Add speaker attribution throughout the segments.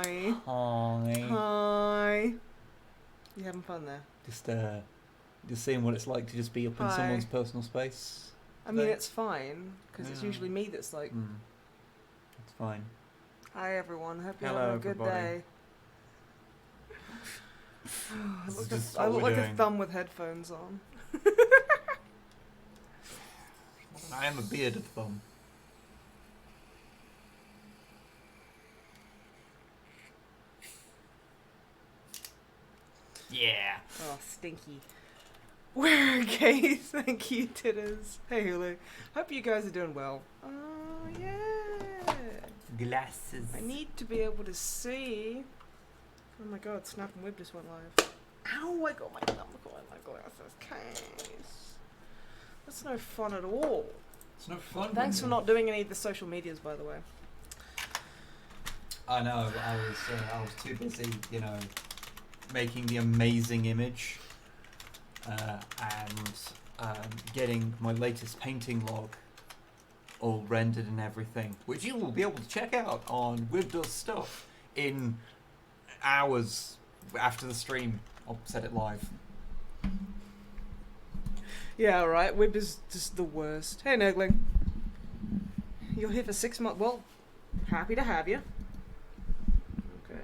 Speaker 1: Hi.
Speaker 2: Hi.
Speaker 1: Hi. You having fun there?
Speaker 2: Just seeing what it's like to just be up in
Speaker 1: Hi.
Speaker 2: someone's personal space.
Speaker 1: I mean, it's fine, because it's usually me that's like...
Speaker 2: It's fine.
Speaker 1: Hi everyone, hope you're
Speaker 2: Hello,
Speaker 1: having a good
Speaker 2: everybody.
Speaker 1: day.
Speaker 2: Just
Speaker 1: I
Speaker 2: what
Speaker 1: look
Speaker 2: we're
Speaker 1: like a
Speaker 2: doing.
Speaker 1: thumb with headphones on.
Speaker 2: I am a bearded thumb. Yeah.
Speaker 1: Oh, stinky. We're okay, thank you, Titters. Hey, Hulu. Hope you guys are doing well. Oh, yeah.
Speaker 2: Glasses.
Speaker 1: I need to be able to see. Oh my god, Snipe And Wib just went live. Ow, I got my thumb caught in my glasses case. That's no fun at all.
Speaker 2: It's no fun.
Speaker 1: Thanks for not doing any of the social medias, by the way.
Speaker 2: I know. I was too busy, you know, making the amazing image and getting my latest painting log all rendered and everything, which you will be able to check out on Wib Does Stuff in hours after the stream. I'll set it live.
Speaker 1: Yeah, right. Wib is just the worst. Hey, Nurgling. You're here for 6 months. Well, happy to have you. Okay.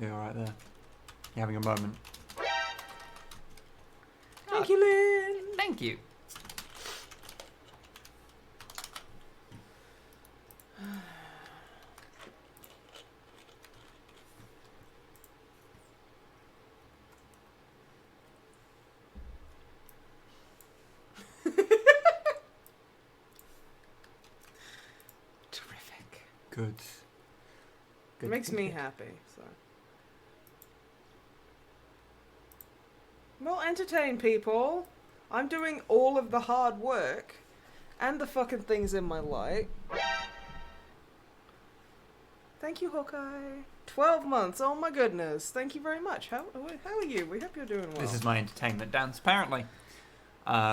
Speaker 2: Yeah, right there. You're having a moment.
Speaker 1: Thank you, Lynn.
Speaker 2: Thank you.
Speaker 1: Terrific.
Speaker 2: Good.
Speaker 1: It makes me happy, so. Well, entertain people. I'm doing all of the hard work and the fucking things in my life. Thank you, Hawkeye. 12 months. Oh my goodness. Thank you very much. How are you? We hope you're doing well.
Speaker 2: This is my entertainment dance, apparently.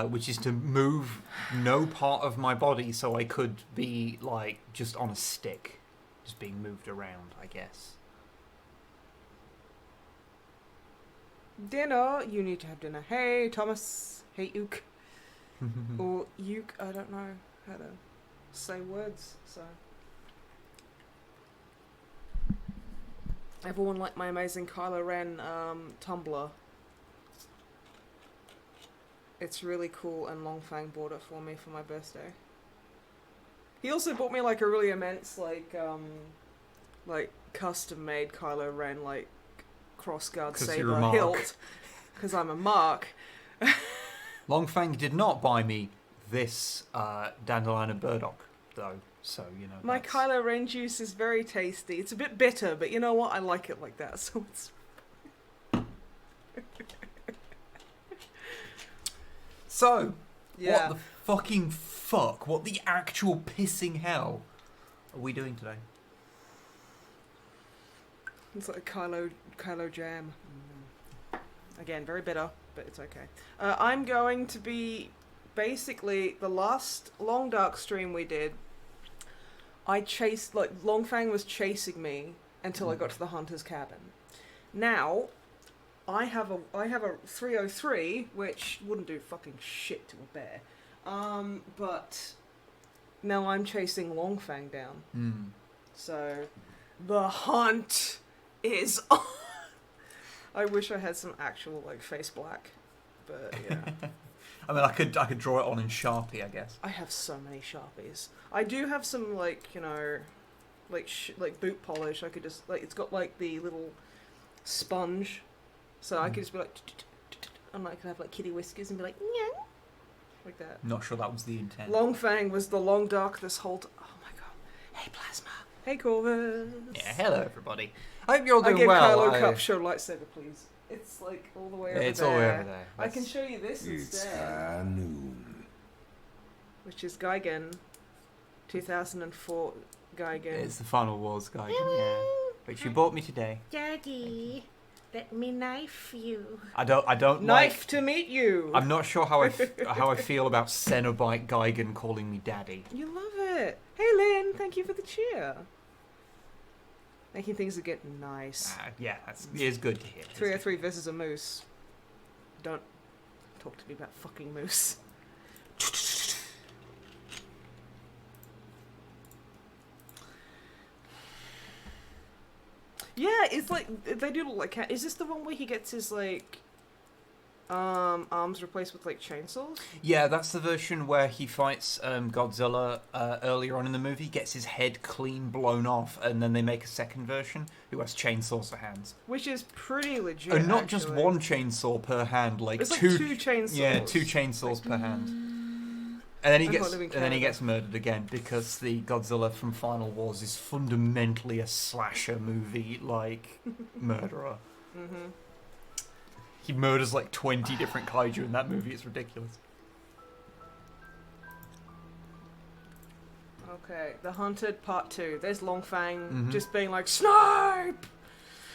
Speaker 2: Which is to move no part of my body so I could be, like, just on a stick. Just being moved around, I guess.
Speaker 1: Dinner. You need to have dinner. Hey, Thomas. Hey, Ook. Or Uke. I don't know how to say words, so. Everyone like my amazing Kylo Ren Tumblr. It's really cool, and Longfang bought it for me for my birthday. He also bought me like a really immense like custom-made Kylo Ren like crossguard saber hilt, because I'm a mark.
Speaker 2: Longfang did not buy me this dandelion and burdock, though, so, you know.
Speaker 1: My Kylo Ren juice is very tasty. It's a bit bitter, but you know what? I like it like that, so it's...
Speaker 2: So,
Speaker 1: Yeah.
Speaker 2: what the fucking fuck? What the actual pissing hell are we doing today?
Speaker 1: It's like Kylo jam. Again, very bitter, but it's okay. I'm going to be basically the last Long Dark stream we did. I chased Longfang was chasing me until I got to the hunter's cabin. Now, I have a 303 which wouldn't do fucking shit to a bear. But now I'm chasing Longfang down. So the hunt is on. I wish I had some actual like face black, but yeah.
Speaker 2: I mean, I could draw it on in Sharpie, I guess.
Speaker 1: I have so many Sharpies. I do have some like, you know, like boot polish. I could just like, it's got like the little sponge, so I could just be like, and I could have like kitty whiskers and be like, yeah, like that.
Speaker 2: Not sure that was the intent.
Speaker 1: Longfang was the long dark this whole time. Oh my god. Hey Plasma. Hey Corvus.
Speaker 2: Yeah, hello everybody. I hope you're all doing
Speaker 1: I give
Speaker 2: well.
Speaker 1: Kylo Cup show lightsaber, please. It's like all the way over there.
Speaker 2: It's all the way over there.
Speaker 1: I can show you this instead. Which is Gigan. 2004 Gigan.
Speaker 2: It's the Final Wars guy, yeah. Which you bought me today.
Speaker 1: Daddy. Let me knife you.
Speaker 2: I don't
Speaker 1: Knife
Speaker 2: like.
Speaker 1: to meet you.
Speaker 2: I'm not sure how I feel about Cenobite Geigen calling me daddy.
Speaker 1: You love it. Hey, Lynn, thank you for the cheer. Making things get nice.
Speaker 2: Yeah, it is good to hear.
Speaker 1: 303 versus a moose. Don't talk to me about fucking moose. Yeah, it's like they do look like cat. Is this the one where he gets his like arms replaced with like chainsaws?
Speaker 2: Yeah, that's the version where he fights Godzilla earlier on in the movie, gets his head clean blown off, and then they make a second version who has chainsaws for hands.
Speaker 1: Which is pretty legit.
Speaker 2: And not
Speaker 1: actually.
Speaker 2: just one chainsaw per hand, like
Speaker 1: it's
Speaker 2: two.
Speaker 1: Like two chainsaws.
Speaker 2: Yeah, two chainsaws per hand. And then he gets murdered again because the Godzilla from Final Wars is fundamentally a slasher movie like murderer.
Speaker 1: Mm-hmm.
Speaker 2: He murders like 20 different kaiju in that movie. It's ridiculous.
Speaker 1: Okay, The Hunted Part 2. There's Longfang just being like, Snipe!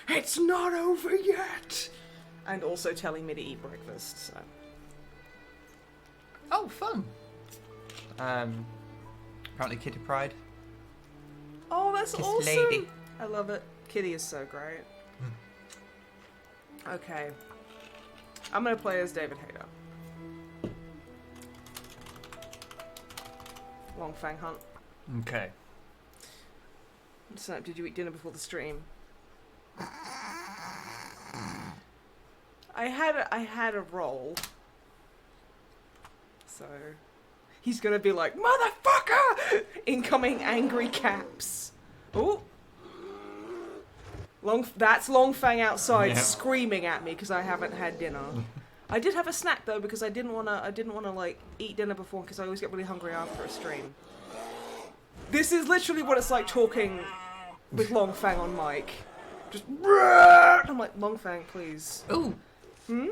Speaker 1: It's not over yet! And also telling me to eat breakfast, so.
Speaker 2: Oh, fun. Apparently Kitty Pride.
Speaker 1: Oh, that's
Speaker 2: Kiss
Speaker 1: awesome!
Speaker 2: lady.
Speaker 1: I love it. Kitty is so great. Okay. I'm gonna play as David Hayter. Longfang hunt.
Speaker 2: Okay.
Speaker 1: Snipe, did you eat dinner before the stream? I had a roll. So he's gonna be like, motherfucker! Incoming angry caps. Oh. That's Longfang outside screaming at me because I haven't had dinner. I did have a snack though because I didn't wanna like eat dinner before because I always get really hungry after a stream. This is literally what it's like talking with Longfang on mic. Just I'm like, Longfang, please.
Speaker 2: Ooh.
Speaker 1: Hmm?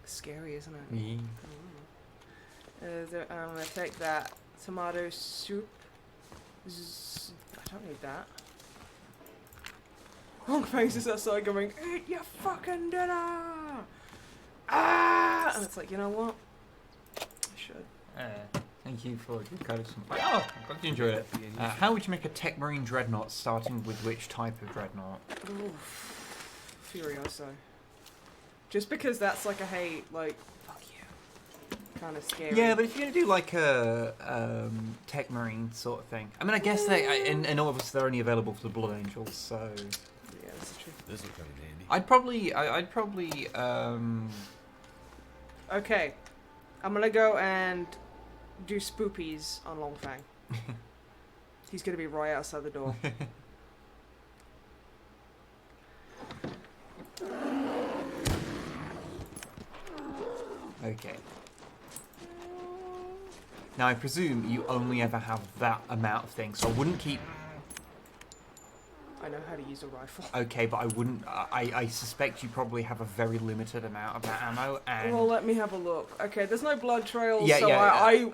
Speaker 1: Scary, isn't it?
Speaker 2: Yeah.
Speaker 1: I'm gonna take that tomato soup. I don't need that. Longfang's just outside going, eat your fucking dinner! Ah! And it's like, you know what? I should.
Speaker 2: Thank you for your code. Oh, I'm glad you enjoyed it. How would you make a Tech Marine Dreadnought, starting with which type of Dreadnought?
Speaker 1: Oof. Furioso. Just because that's like a hey, like, fuck you. Kind of scary.
Speaker 2: Yeah, but if you're going to do like a Tech Marine sort of thing. I mean, I guess they, and obviously they're only available for the Blood Angels, so...
Speaker 1: Yeah, that's true.
Speaker 3: This will come in handy.
Speaker 2: I'd probably,
Speaker 1: Okay. I'm gonna go and do spoopies on Longfang. He's gonna be right outside the door.
Speaker 2: Okay. Now I presume you only ever have that amount of things, so I wouldn't keep...
Speaker 1: I know how to use a rifle.
Speaker 2: Okay, but I wouldn't... I suspect you probably have a very limited amount of that ammo, and...
Speaker 1: Well, let me have a look. Okay, there's no blood trails,
Speaker 2: Yeah,
Speaker 1: so
Speaker 2: yeah.
Speaker 1: I...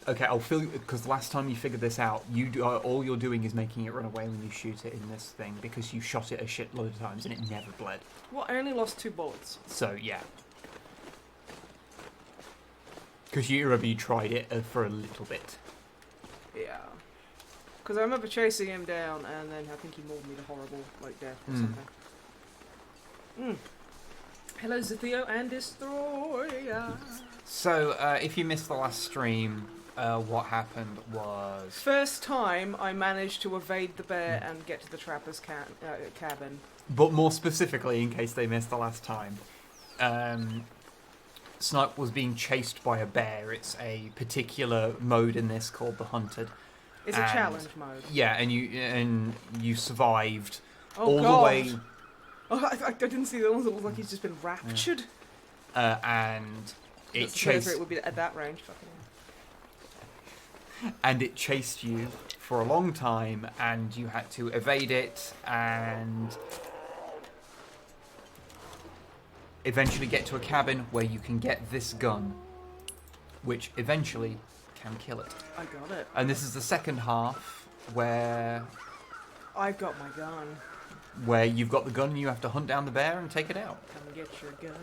Speaker 2: Okay, I'll fill you... Because last time you figured this out, all you're doing is making it run away when you shoot it in this thing, because you shot it a shitload of times and it never bled.
Speaker 1: Well, I only lost 2 bullets.
Speaker 2: So, yeah. Because you remember you tried it for a little bit.
Speaker 1: Yeah. Because I remember chasing him down, and then I think he mauled me to horrible, like, death or something. Hello, Zithio and Destroyer.
Speaker 2: So, if you missed the last stream, what happened was...
Speaker 1: First time I managed to evade the bear and get to the trapper's cabin.
Speaker 2: But more specifically, in case they missed the last time, Snipe was being chased by a bear. It's a particular mode in this called the Hunted.
Speaker 1: It's a challenge mode.
Speaker 2: Yeah, and you survived
Speaker 1: all
Speaker 2: the way.
Speaker 1: Oh, I didn't see the ones that look like he's just been raptured.
Speaker 2: And it chased.
Speaker 1: It would be at that range. Fucking hell.
Speaker 2: And it chased you for a long time, and you had to evade it, and eventually get to a cabin where you can get this gun, which eventually can kill it.
Speaker 1: I got it.
Speaker 2: And this is the second half where...
Speaker 1: I've got my gun.
Speaker 2: where you've got the gun and you have to hunt down the bear and take it out.
Speaker 1: Come get your gun,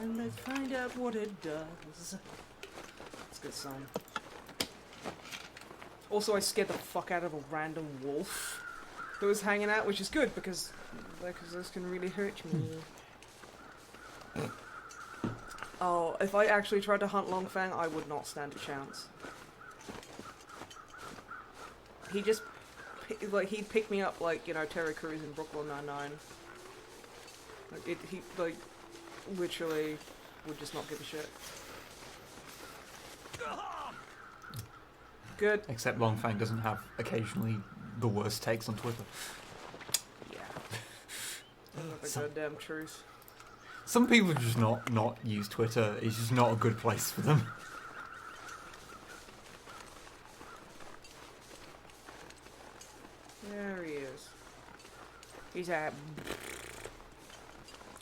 Speaker 1: and let's find out what it does. It's a good song. Also, I scared the fuck out of a random wolf that was hanging out, which is good because those can really hurt me. Oh, if I actually tried to hunt Longfang, I would not stand a chance. He just, he'd pick me up like, you know, Terry Crews in Brooklyn Nine-Nine. He, literally would just not give a shit. Good.
Speaker 2: Except Longfang doesn't have occasionally the worst takes on Twitter.
Speaker 1: Yeah. That's the goddamn truth.
Speaker 2: Some people just not use Twitter. It's just not a good place for them.
Speaker 1: There he is. He's at.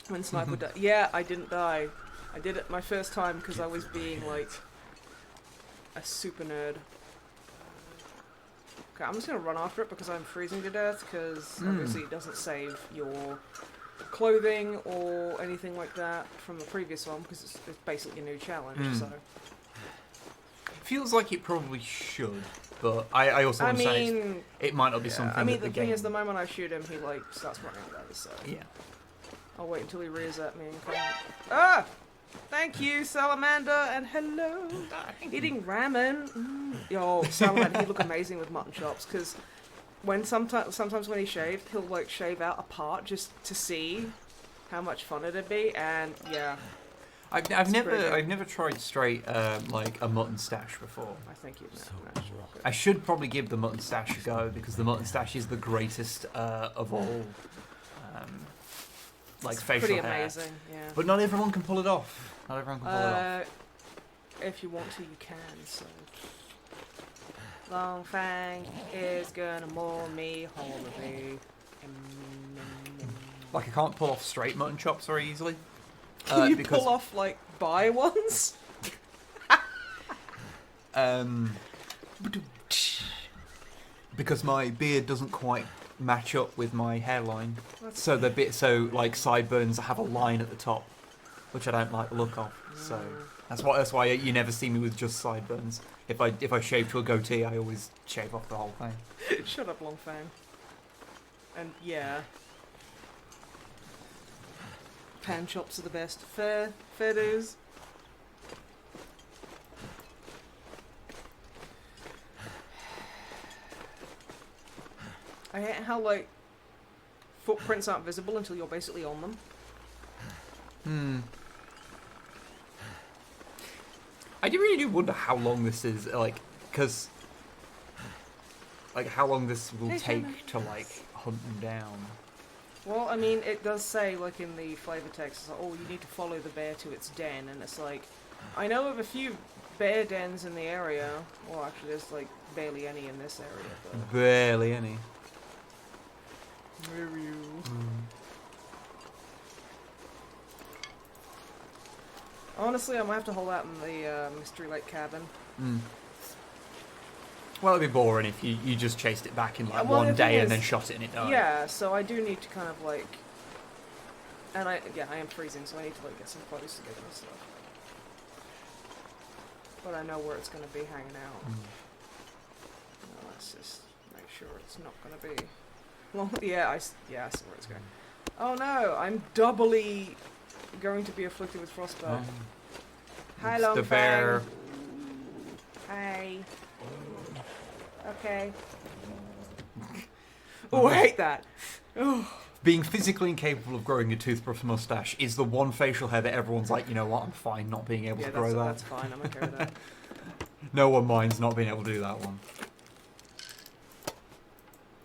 Speaker 1: When Snipe would die. Yeah, I didn't die. I did it my first time because I was being like a super nerd. Okay, I'm just gonna run after it because I'm freezing to death because obviously it doesn't save your clothing or anything like that from the previous one because it's basically a new challenge. So
Speaker 2: feels like it probably should, but I also want to say it might not be something.
Speaker 1: I mean,
Speaker 2: that
Speaker 1: the
Speaker 2: the
Speaker 1: thing
Speaker 2: game...
Speaker 1: is, the moment I shoot him, he like starts running away. So
Speaker 2: yeah,
Speaker 1: I'll wait until he rears at me and come. Ah! Thank you, Salamander, and hello. Eating ramen. Yo, Salamander, he'd look amazing with mutton chops because sometimes when he shaved, he'll like shave out a part just to see how much fun it'd be, and yeah.
Speaker 2: I've never tried straight like a mutton stash before.
Speaker 1: I think you'd
Speaker 2: I should probably give the mutton stash a go because the mutton stash is the greatest of all. Like
Speaker 1: it's
Speaker 2: facial
Speaker 1: pretty
Speaker 2: hair.
Speaker 1: amazing, yeah.
Speaker 2: But not everyone can pull it off. Not everyone can pull it off.
Speaker 1: If you want to, you can. So Longfang is gonna maul me horribly.
Speaker 2: Like I can't pull off straight mutton chops very easily.
Speaker 1: Can you pull off like bi ones?
Speaker 2: Because my beard doesn't quite match up with my hairline,
Speaker 1: That's
Speaker 2: so like sideburns have a line at the top, which I don't like the look of. So that's why you never see me with just sideburns. If I shave to a goatee, I always shave off the whole thing.
Speaker 1: Shut up, Longfang. And yeah, pan chops are the best. Fair dues. I hate how like footprints aren't visible until you're basically on them.
Speaker 2: I really do wonder how long this is, like, because, like, how long this will take to, like, hunt them down.
Speaker 1: Well, I mean, it does say, like, in the flavor text, it's like, oh, you need to follow the bear to its den, and it's like, I know of a few bear dens in the area. Well, actually, there's, like, barely any in this area. But...
Speaker 2: Barely any.
Speaker 1: Honestly, I might have to hold out in the Mystery Lake cabin.
Speaker 2: Well, it'd be boring if you just chased it back in like one day and then shot it and it died.
Speaker 1: Yeah, so I do need to kind of like, and I am freezing, so I need to like get some clothes together and stuff. But I know where it's going to be hanging out. No, let's just make sure it's not going to be. Well, yeah, I see where it's going. Oh no, I'm doubly going to be afflicted with frostbite. Hi, Longfang.
Speaker 2: The bear.
Speaker 1: Hi. Okay. Oh, I hate that.
Speaker 2: Being physically incapable of growing a toothbrush mustache is the one facial hair that everyone's like, you know what, I'm fine not being able to grow that.
Speaker 1: That's fine, I'm okay with that.
Speaker 2: No one minds not being able to do that one.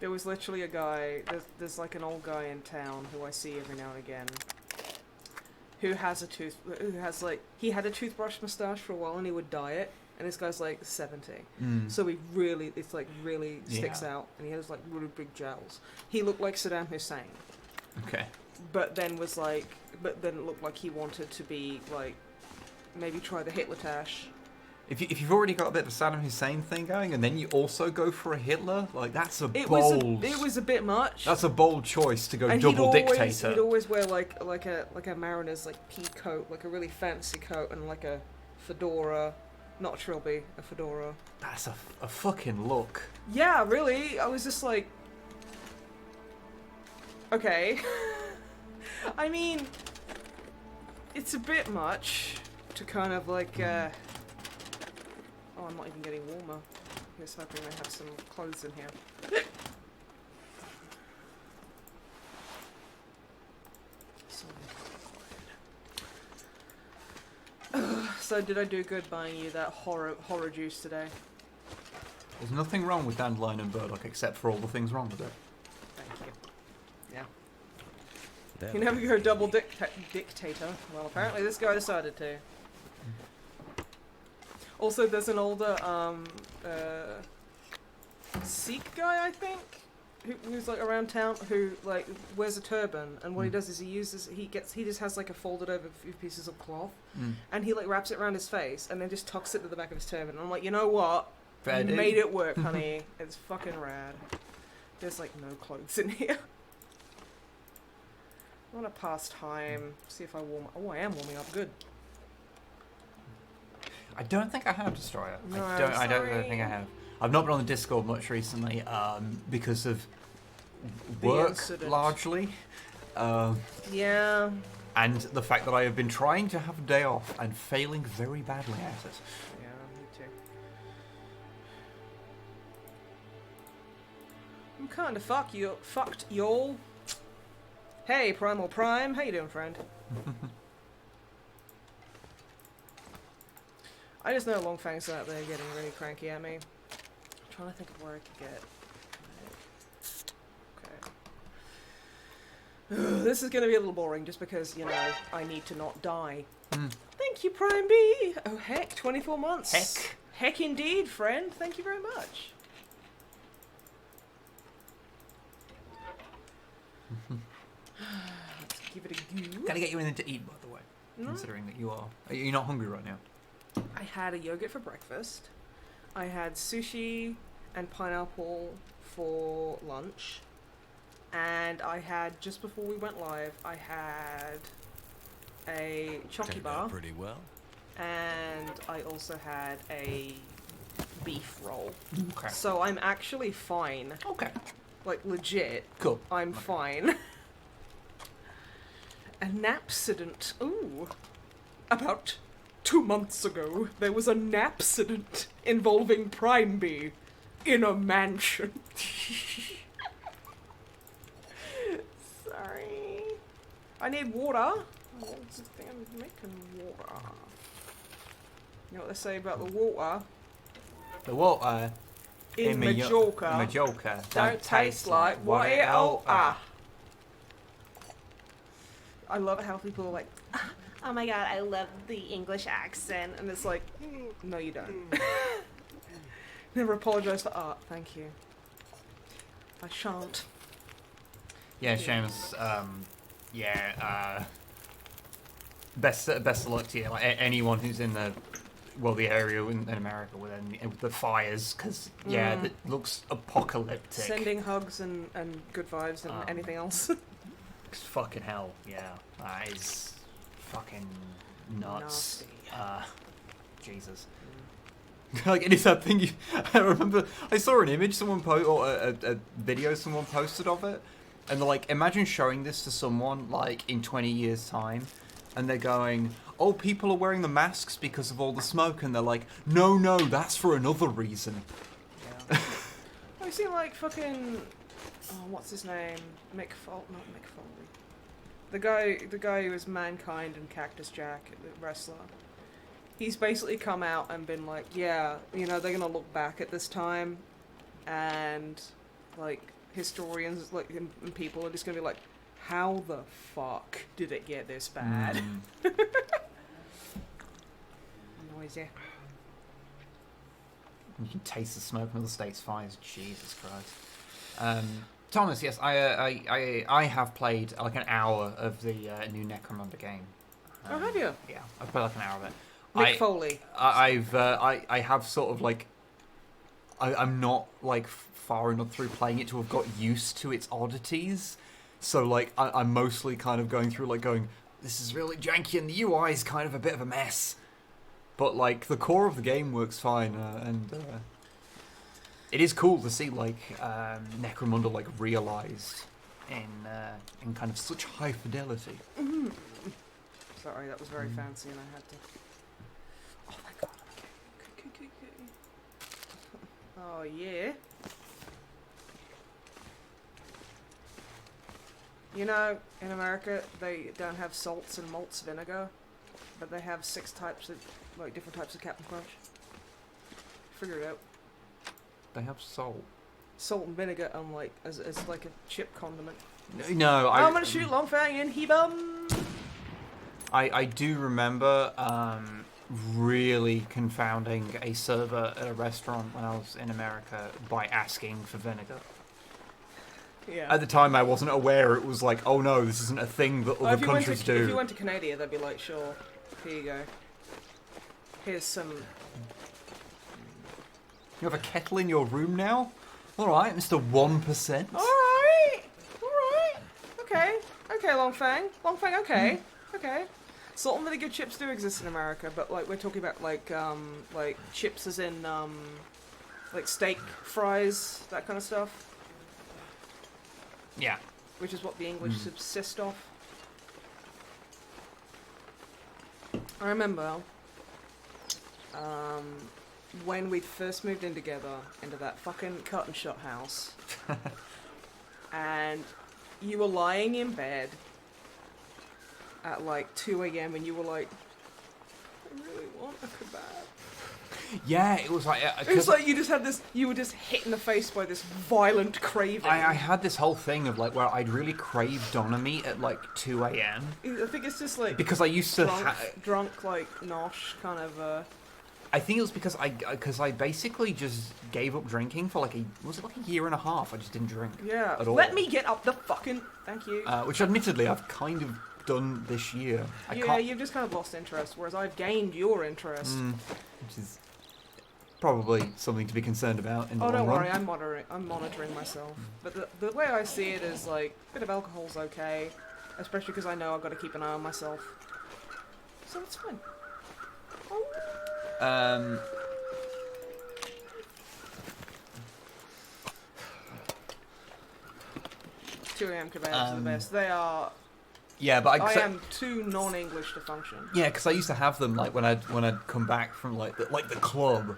Speaker 1: There was literally a guy, there's like an old guy in town who I see every now and again, who he had a toothbrush mustache for a while and he would dye it, and this guy's like 70. So he really, it's like really sticks out, and he has like really big jowls. He looked like Saddam Hussein.
Speaker 2: Okay.
Speaker 1: But then it looked like he wanted to be like, maybe try the Hitler tash.
Speaker 2: if you've already got a bit of a Saddam Hussein thing going, and then you also go for a Hitler, like that's a
Speaker 1: It
Speaker 2: bold.
Speaker 1: was a bit much.
Speaker 2: That's a bold choice to go
Speaker 1: and
Speaker 2: double dictator.
Speaker 1: He'd always wear like a mariner's like pea coat, like a really fancy coat, and like a fedora, not a trilby, a fedora.
Speaker 2: That's a fucking look.
Speaker 1: Yeah, really. I was just like, okay. I mean, it's a bit much to kind of like. Oh, I'm not even getting warmer. Here's hoping they have some clothes in here. So did I do good buying you that horror juice today?
Speaker 2: There's nothing wrong with dandelion and burdock except for all the things wrong with it.
Speaker 1: Thank you. Yeah. You never go double dictator. Well, apparently this guy decided to. Also, there's an older Sikh guy, I think, who's like around town, who like wears a turban, and what he does is he just has like a folded over few pieces of cloth, and he like wraps it around his face, and then just tucks it to the back of his turban. And I'm like, you know what?
Speaker 2: Fair
Speaker 1: You made it work, honey. It's fucking rad. There's like no clothes in here. I want to pass time. See if I warm. Oh, I am warming up. Good.
Speaker 2: I don't think I have Destroyer.
Speaker 1: No,
Speaker 2: I don't think I have. I've not been on the Discord much recently because of work, largely.
Speaker 1: Yeah.
Speaker 2: And the fact that I have been trying to have a day off and failing very badly at it.
Speaker 1: Yeah, me too. I'm kind of fucked, y'all. Hey, Primal Prime. How you doing, friend? I just know Longfang's out there getting really cranky at me. I'm trying to think of where I could get. Okay. This is going to be a little boring just because, you know, I need to not die. Thank you, Prime B. Oh, heck, 24 months.
Speaker 2: Heck.
Speaker 1: Heck indeed, friend. Thank you very much. Let's give it a go.
Speaker 2: Gotta get you anything to eat, by the way.
Speaker 1: No.
Speaker 2: Considering that you're not hungry right now.
Speaker 1: I had a yogurt for breakfast. I had sushi and pineapple for lunch. And I had, just before we went live, I had a chocky bar.
Speaker 3: Pretty well.
Speaker 1: And I also had a beef roll.
Speaker 2: Okay.
Speaker 1: So I'm actually fine.
Speaker 2: Okay.
Speaker 1: Like, legit.
Speaker 2: Cool.
Speaker 1: I'm fine. An accident. Ooh. About 2 months ago, there was an accident involving Prime Bee in a mansion. Sorry. I need water. I think I'm making water. You know what they say about the water?
Speaker 2: The water
Speaker 1: In Majorca don't taste like what it ought. I love how people are like, oh my god, I love the English accent. And it's like, no you don't. Never apologise for art, thank you. I shan't.
Speaker 2: Yeah, Seamus. Best of luck to you. Like anyone who's in the area in America with the fires, because it looks apocalyptic.
Speaker 1: Sending hugs and good vibes and anything else.
Speaker 2: Fucking hell, yeah, that is fucking nuts. Jesus. Like, it is that thing. I remember I saw an image someone or a video someone posted of it, and they're like, imagine showing this to someone like in 20 years' time, and they're going, "Oh, people are wearing the masks because of all the smoke," and they're like, "No, that's for another reason."
Speaker 1: Yeah. I've seen like fucking, what's his name? Not Mick Foley. The guy who was Mankind and Cactus Jack, the wrestler. He's basically come out and been like, yeah, you know, they're gonna look back at this time, and like historians like and people are just gonna be like, how the fuck did it get this bad? Noisy.
Speaker 2: You can taste the smoke from the state's fires. Jesus Christ. Thomas, yes, I have played like an hour of the new Necromunda game.
Speaker 1: Oh, have you?
Speaker 2: Yeah, I've played like an hour of it.
Speaker 1: Mick Foley.
Speaker 2: I have sort of like, I'm not like far enough through playing it to have got used to its oddities. So like I'm mostly kind of going through like going, this is really janky and the UI is kind of a bit of a mess. But like the core of the game works fine, and it is cool to see like Necromunda like realized in kind of such high fidelity.
Speaker 1: Mm-hmm. Sorry, that was very fancy, and I had to. Oh my god! Okay. Oh yeah. You know, in America, they don't have salts and malts vinegar, but they have 6 types of, like, different types of Captain Crunch. Figure it out.
Speaker 2: They have salt.
Speaker 1: Salt and vinegar, like, as like a chip condiment.
Speaker 2: No,
Speaker 1: I'm gonna shoot Longfang in Hebum!
Speaker 2: I do remember really confounding a server at a restaurant when I was in America by asking for vinegar.
Speaker 1: Yeah.
Speaker 2: At the time, I wasn't aware it was like, oh no, this isn't a thing that other countries do.
Speaker 1: If you went to Canada, they'd be like, sure, here you go. Here's some...
Speaker 2: You have a kettle in your room now? Alright, Mr. 1%.
Speaker 1: Alright! Okay, Longfang, okay. Salt and vinegar chips do exist in America, but like we're talking about like chips as in like steak fries, that kind of stuff.
Speaker 2: Yeah.
Speaker 1: Which is what the English subsist off. I remember when we'd first moved in together into that fucking cut and shut house, and you were lying in bed at like 2 a.m. and you were like, I really want a kebab.
Speaker 2: Yeah, it was like...
Speaker 1: it was like you just had this, you were just hit in the face by this violent craving.
Speaker 2: I had this whole thing of like, where I'd really crave doner meat at like 2 a.m.
Speaker 1: I think it's just like...
Speaker 2: Because I used to...
Speaker 1: drunk like nosh kind of...
Speaker 2: I think it was because I basically just gave up drinking for like was it like a year and a half? I just didn't drink.
Speaker 1: Yeah.
Speaker 2: At all.
Speaker 1: Let me get up the fucking... Thank you.
Speaker 2: Which admittedly I've kind of done this year.
Speaker 1: You've just kind of lost interest, whereas I've gained your interest.
Speaker 2: Which is probably something to be concerned about in the long
Speaker 1: run. Oh, don't
Speaker 2: run.
Speaker 1: worry, I'm monitoring myself. But the way I see it is like, a bit of alcohol's okay, especially because I know I've got to keep an eye on myself. So it's fine. Oh. 2 a.m. kebabs are the best. They are...
Speaker 2: Yeah, but
Speaker 1: I am too non-English to function.
Speaker 2: Yeah, because I used to have them like when I'd come back from like the club.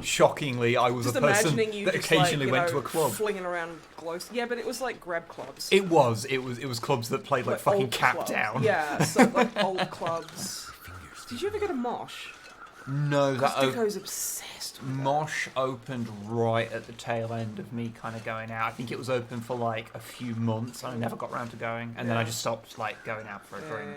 Speaker 2: Shockingly, I was
Speaker 1: just
Speaker 2: a person
Speaker 1: you
Speaker 2: that occasionally went to a club,
Speaker 1: flinging around glows. Yeah, but it was like grab clubs.
Speaker 2: It was clubs that played like fucking Cap
Speaker 1: clubs.
Speaker 2: Down.
Speaker 1: Yeah, so like old clubs. Did you ever go to Mosh?
Speaker 2: No, that
Speaker 1: Duco's obsessed with
Speaker 2: Mosh opened right at the tail end of me kind of going out. I think it was open for like a few months, and I never got around to going, and then I just stopped like going out for a drink,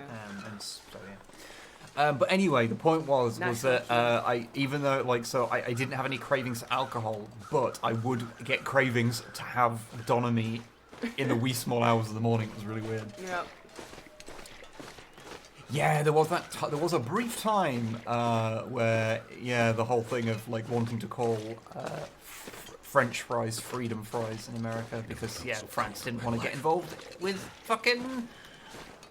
Speaker 2: and so yeah. But anyway, the point was that I didn't have any cravings for alcohol, but I would get cravings to have doner meat in the wee small hours of the morning. It was really weird.
Speaker 1: Yeah.
Speaker 2: Yeah, there was a brief time where the whole thing of like wanting to call French fries freedom fries in America because France didn't want to get involved with fucking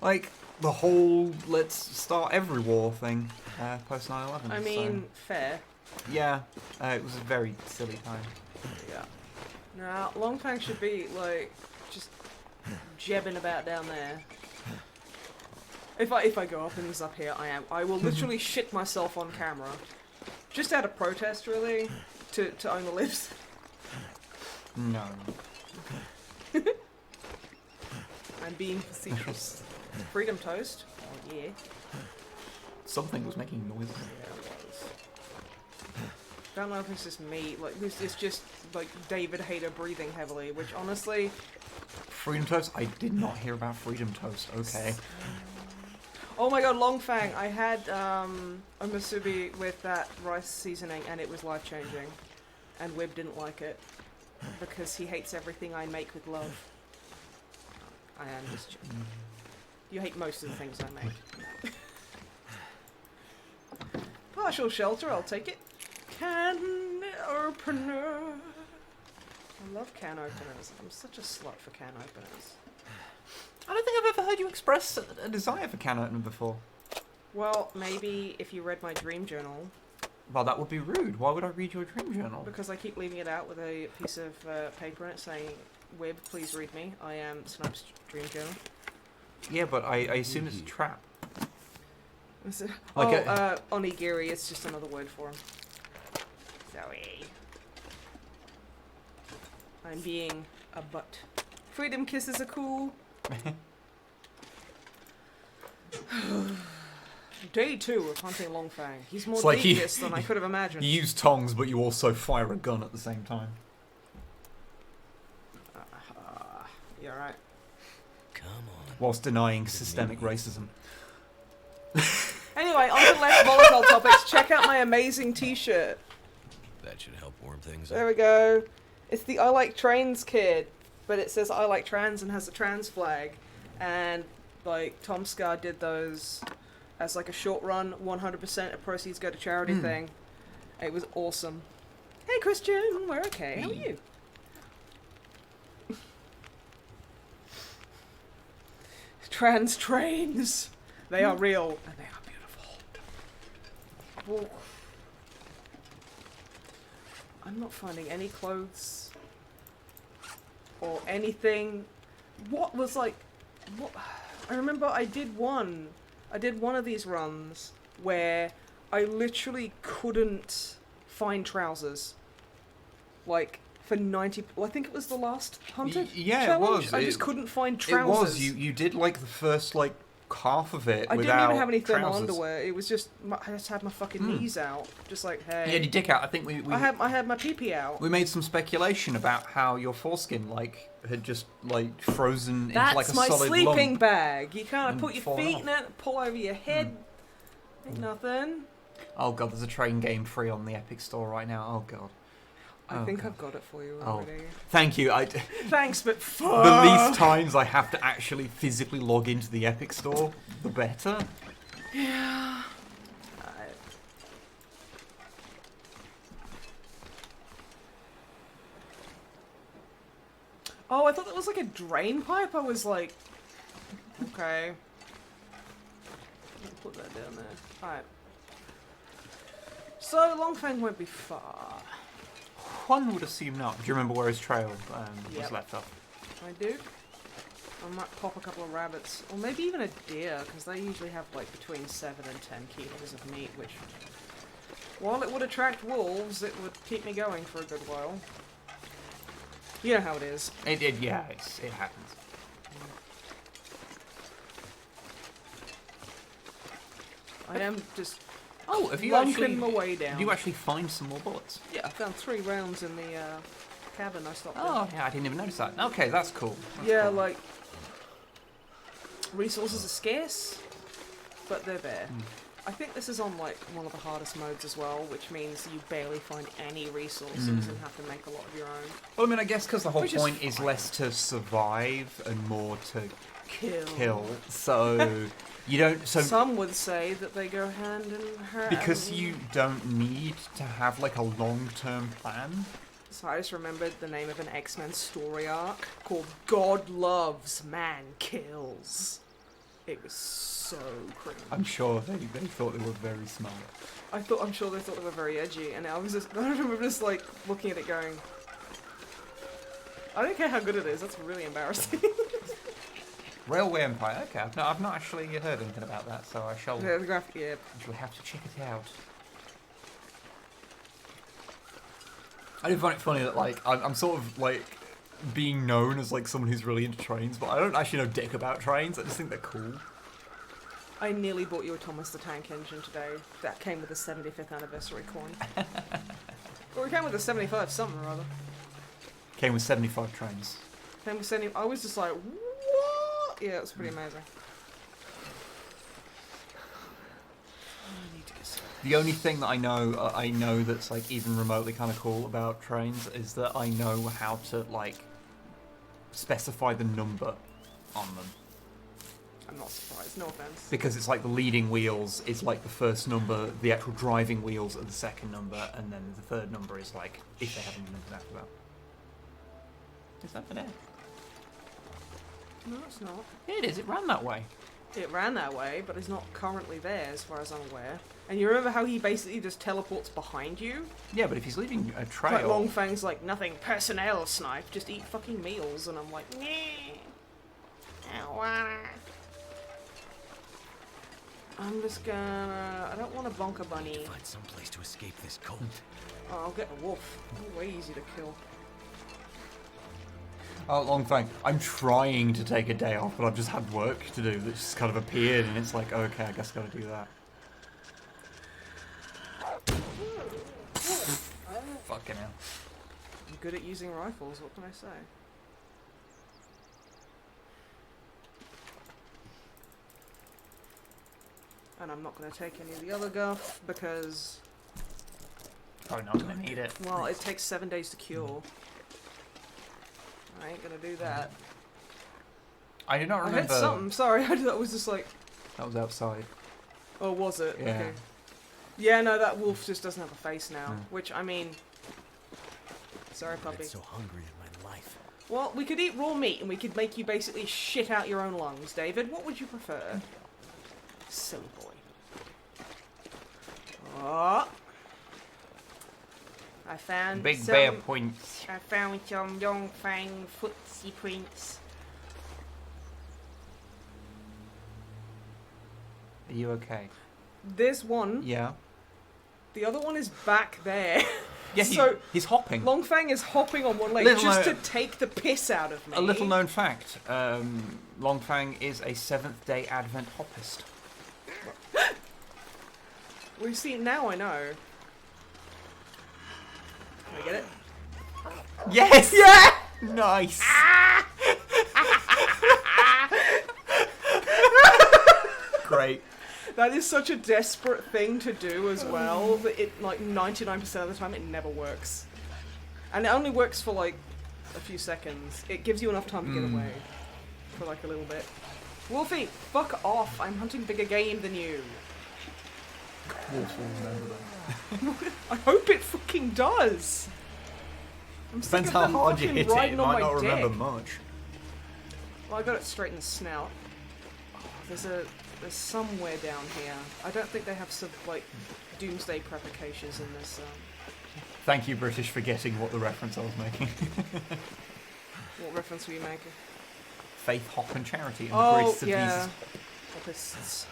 Speaker 2: like the whole let's start every war thing post 9/11.
Speaker 1: I mean, fair.
Speaker 2: Yeah, it was a very silly time.
Speaker 1: Yeah. Now, Longfang should be like just jebbing about down there. If I go up and he's up here, I will literally shit myself on camera, just out of protest, really, to own the libs.
Speaker 2: No.
Speaker 1: I'm being facetious. Freedom toast. Oh yeah.
Speaker 2: Something was making noises.
Speaker 1: Yeah, it was. Don't know if it's just me. Like it's just like David Hayter breathing heavily, which honestly.
Speaker 2: Freedom toast. I did not hear about freedom toast. Okay.
Speaker 1: Oh my god, Longfang! I had a musubi with that rice seasoning, and it was life changing. And Wib didn't like it because he hates everything I make with love. I am just joking. You hate most of the things I make. Partial shelter, I'll take it. Can opener. I love can openers. I'm such a slut for can openers.
Speaker 2: I don't think I've ever heard you express a desire for can opener before.
Speaker 1: Well, maybe if you read my dream journal.
Speaker 2: Well, that would be rude. Why would I read your dream journal?
Speaker 1: Because I keep leaving it out with a piece of paper in it saying, Wib, please read me. I am Snipe's dream journal.
Speaker 2: Yeah, but I assume it's a trap.
Speaker 1: Like onigiri, it's just another word for him. Sorry. I'm being a butt. Freedom kisses are cool. Day 2 of hunting Longfang. He's more
Speaker 2: like
Speaker 1: devious than I could have imagined.
Speaker 2: You use tongs, but you also fire a gun at the same time.
Speaker 1: You're right.
Speaker 3: Come on.
Speaker 2: Whilst denying systemic racism.
Speaker 1: Anyway, on to less volatile topics. Check out my amazing t-shirt.
Speaker 3: That should help warm things
Speaker 1: There
Speaker 3: up.
Speaker 1: we go. It's the I Like Trains kid, but it says I Like Trans and has a trans flag. And, like, Tom Scar did those as, like, a short run, 100% of proceeds go to charity thing. It was awesome. Hey, Christian, we're okay. How are you? Trans trains. They are real and they are beautiful. Ooh. I'm not finding any clothes or anything. What was like? What? I remember I did one of these runs where I literally couldn't find trousers. Like for 90. Well, I think it was the last hunted.
Speaker 2: Yeah,
Speaker 1: challenge.
Speaker 2: it was.
Speaker 1: I just couldn't find trousers.
Speaker 2: It was. You did like the first like half of it
Speaker 1: I
Speaker 2: without
Speaker 1: didn't even have any thermal
Speaker 2: trousers.
Speaker 1: underwear. It was just I just had my fucking knees out, just like hey.
Speaker 2: You had your dick out. I think we
Speaker 1: I had my pee-pee out.
Speaker 2: we made some speculation about how your foreskin like had just like frozen
Speaker 1: That's
Speaker 2: into like a
Speaker 1: my
Speaker 2: solid
Speaker 1: sleeping
Speaker 2: lump.
Speaker 1: bag. You can't
Speaker 2: and
Speaker 1: put your
Speaker 2: fall
Speaker 1: feet
Speaker 2: off.
Speaker 1: in it, pull over your head. Ain't nothing.
Speaker 2: Oh god, there's a train game free on the Epic Store right now. Oh god.
Speaker 1: I
Speaker 2: Oh,
Speaker 1: think
Speaker 2: God.
Speaker 1: I've got it for you
Speaker 2: Oh,
Speaker 1: already.
Speaker 2: thank you.
Speaker 1: Thanks, but
Speaker 2: The
Speaker 1: fuck.
Speaker 2: least times I have to actually physically log into the Epic Store, the better.
Speaker 1: Yeah. Oh, I thought that was like a drain pipe. I was like, okay. I'll put that down there. Alright. So, Longfang won't be far.
Speaker 2: One would assume not. Do you remember where his trail was
Speaker 1: Yep.
Speaker 2: left off?
Speaker 1: I do. I might pop a couple of rabbits, or maybe even a deer, because they usually have like between 7 and 10 kilos of meat, which, while it would attract wolves, it would keep me going for a good while. You know how it is.
Speaker 2: It yeah, it happens.
Speaker 1: I am just
Speaker 2: Oh, have you
Speaker 1: lunking my way down.
Speaker 2: Did you actually find some more bullets?
Speaker 1: Yeah, I found 3 rounds in the cabin I stopped
Speaker 2: Oh, yeah, I didn't even notice that. Okay, that's cool.
Speaker 1: in.
Speaker 2: That's
Speaker 1: Yeah,
Speaker 2: cool.
Speaker 1: like, resources are scarce, but they're there. I think this is on, like, one of the hardest modes as well, which means you barely find any resources and have to make a lot of your own.
Speaker 2: Well, I mean, I guess because the whole
Speaker 1: Which is
Speaker 2: point is
Speaker 1: fine.
Speaker 2: less to survive and more to
Speaker 1: Kill.
Speaker 2: kill. So you don't. So
Speaker 1: Some would say that they go hand in hand.
Speaker 2: because you don't need to have like a long-term plan.
Speaker 1: So I just remembered the name of an X-Men story arc called God Loves, Man Kills. It was so cringe.
Speaker 2: I'm sure they thought they were very smart.
Speaker 1: I'm sure they thought they were very edgy, and I remember just like looking at it going, I don't care how good it is, that's really embarrassing.
Speaker 2: Railway Empire. Okay, I've not actually heard anything about that, so I shall
Speaker 1: Yeah, the graphic, yeah.
Speaker 2: actually have to check it out. I do find it funny that like I'm sort of like being known as like someone who's really into trains, but I don't actually know dick about trains. I just think they're cool.
Speaker 1: I nearly bought you a Thomas the Tank Engine today. That came with a 75th anniversary coin. Or it came with a 75 something or other.
Speaker 2: Came with 75 trains.
Speaker 1: Came with 70. I was just like, what? Yeah, it was pretty amazing. I need to get some.
Speaker 2: The only thing that I know that's like even remotely kind of cool about trains is that I know how to like specify the number on them.
Speaker 1: I'm not surprised, no offense.
Speaker 2: Because it's like the leading wheels is like the first number, the actual driving wheels are the second number, and then the third number is like, if they have any numbers after that. Is that an F?
Speaker 1: No, it's not.
Speaker 2: Yeah, it is, it ran that way.
Speaker 1: It ran that way, but it's not currently there as far as I'm aware. And you remember how he basically just teleports behind you?
Speaker 2: Yeah, but if he's leaving a trail...
Speaker 1: Like Longfang's like, nothing personnel, Snipe, just eat fucking meals. And I'm like, nah, I don't wanna. I'm just gonna... I don't want a bonker bunny.
Speaker 3: Find some place to escape this cult.
Speaker 1: Oh, I'll get a wolf. They're way easy to kill.
Speaker 2: Oh, long thing. I'm trying to take a day off, but I've just had work to do that just kind of appeared, and it's like, okay, I guess I gotta do that. Fucking hell.
Speaker 1: I'm good at using rifles, what can I say? And I'm not going to take any of the other guff because...
Speaker 2: Probably not gonna need it.
Speaker 1: Well, it takes 7 days to cure. I ain't going to do that.
Speaker 2: I do not
Speaker 1: I
Speaker 2: remember...
Speaker 1: heard something, sorry, that was just like...
Speaker 2: That was outside.
Speaker 1: Oh, was it?
Speaker 2: Yeah.
Speaker 1: Okay. Yeah, no, that wolf just doesn't have a face now.
Speaker 2: Mm.
Speaker 1: Which, I mean... Sorry,
Speaker 3: I've
Speaker 1: puppy.
Speaker 3: been so hungry in my life.
Speaker 1: Well, we could eat raw meat and we could make you basically shit out your own lungs, David. What would you prefer? Silly boy. Oh. I found
Speaker 2: Big
Speaker 1: some...
Speaker 2: bear points.
Speaker 1: I found some Dongfang footsie prints.
Speaker 2: Are you okay?
Speaker 1: There's one.
Speaker 2: Yeah.
Speaker 1: The other one is back there.
Speaker 2: Yeah,
Speaker 1: So,
Speaker 2: he's hopping.
Speaker 1: Longfang is hopping on one leg
Speaker 2: Little
Speaker 1: just to
Speaker 2: known-
Speaker 1: take the piss out of me.
Speaker 2: A little known fact, Longfang is a Seventh-day Advent hoppist.
Speaker 1: Well, you see, now I know. Can I get it?
Speaker 2: Yes! Yeah! Nice! Great.
Speaker 1: That is such a desperate thing to do as well, that it, like, 99% of the time, it never works. And it only works for, like, a few seconds. It gives you enough time to get away. For, like, a little bit. Wolfie, fuck off! I'm hunting bigger game than you.
Speaker 2: Wolf will remember that.
Speaker 1: I hope it fucking does! I'm sick
Speaker 2: Depends
Speaker 1: of
Speaker 2: how
Speaker 1: them
Speaker 2: hard you
Speaker 1: fucking
Speaker 2: hit it.
Speaker 1: riding
Speaker 2: It
Speaker 1: on
Speaker 2: might
Speaker 1: my
Speaker 2: not remember
Speaker 1: dick.
Speaker 2: much.
Speaker 1: Well, I got it straight in the snout. Oh, there's somewhere down here. I don't think they have some, like, doomsday preplications in this.
Speaker 2: Thank you, British, for getting what the reference I was making.
Speaker 1: What reference were you making?
Speaker 2: Faith, Hop, and Charity, and the
Speaker 1: Oh,
Speaker 2: grace of
Speaker 1: yeah.
Speaker 2: Jesus.
Speaker 1: Opposites.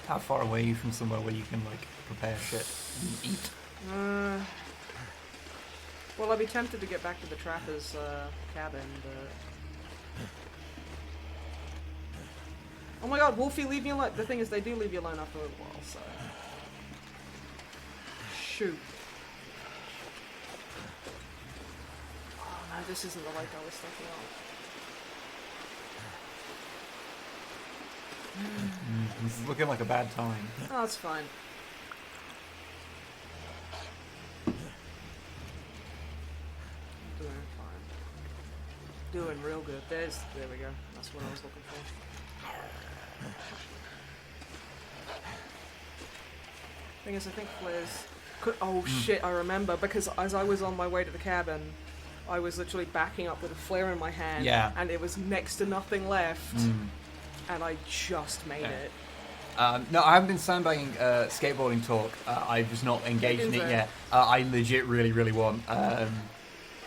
Speaker 2: How far away are you from somewhere where you can, like, prepare shit and eat?
Speaker 1: Well, I'd be tempted to get back to the trapper's cabin, but... Oh my god, Wolfie, leave me alone. The thing is, they do leave you alone after a little while, so... Shoot. Oh no, this isn't the lake I was thinking of.
Speaker 2: This is looking like a bad time.
Speaker 1: Oh, that's fine. Doing fine. Doing real good. There we go. That's what I was looking for. Thing is, I think Flair's... Oh shit, I remember, because as I was on my way to the cabin, I was literally backing up with a flare in my hand,
Speaker 2: Yeah.
Speaker 1: and it was next to nothing left, and I just made it.
Speaker 2: No, I haven't been sandbagging skateboarding talk. I've just not engaged in it yet. I legit really want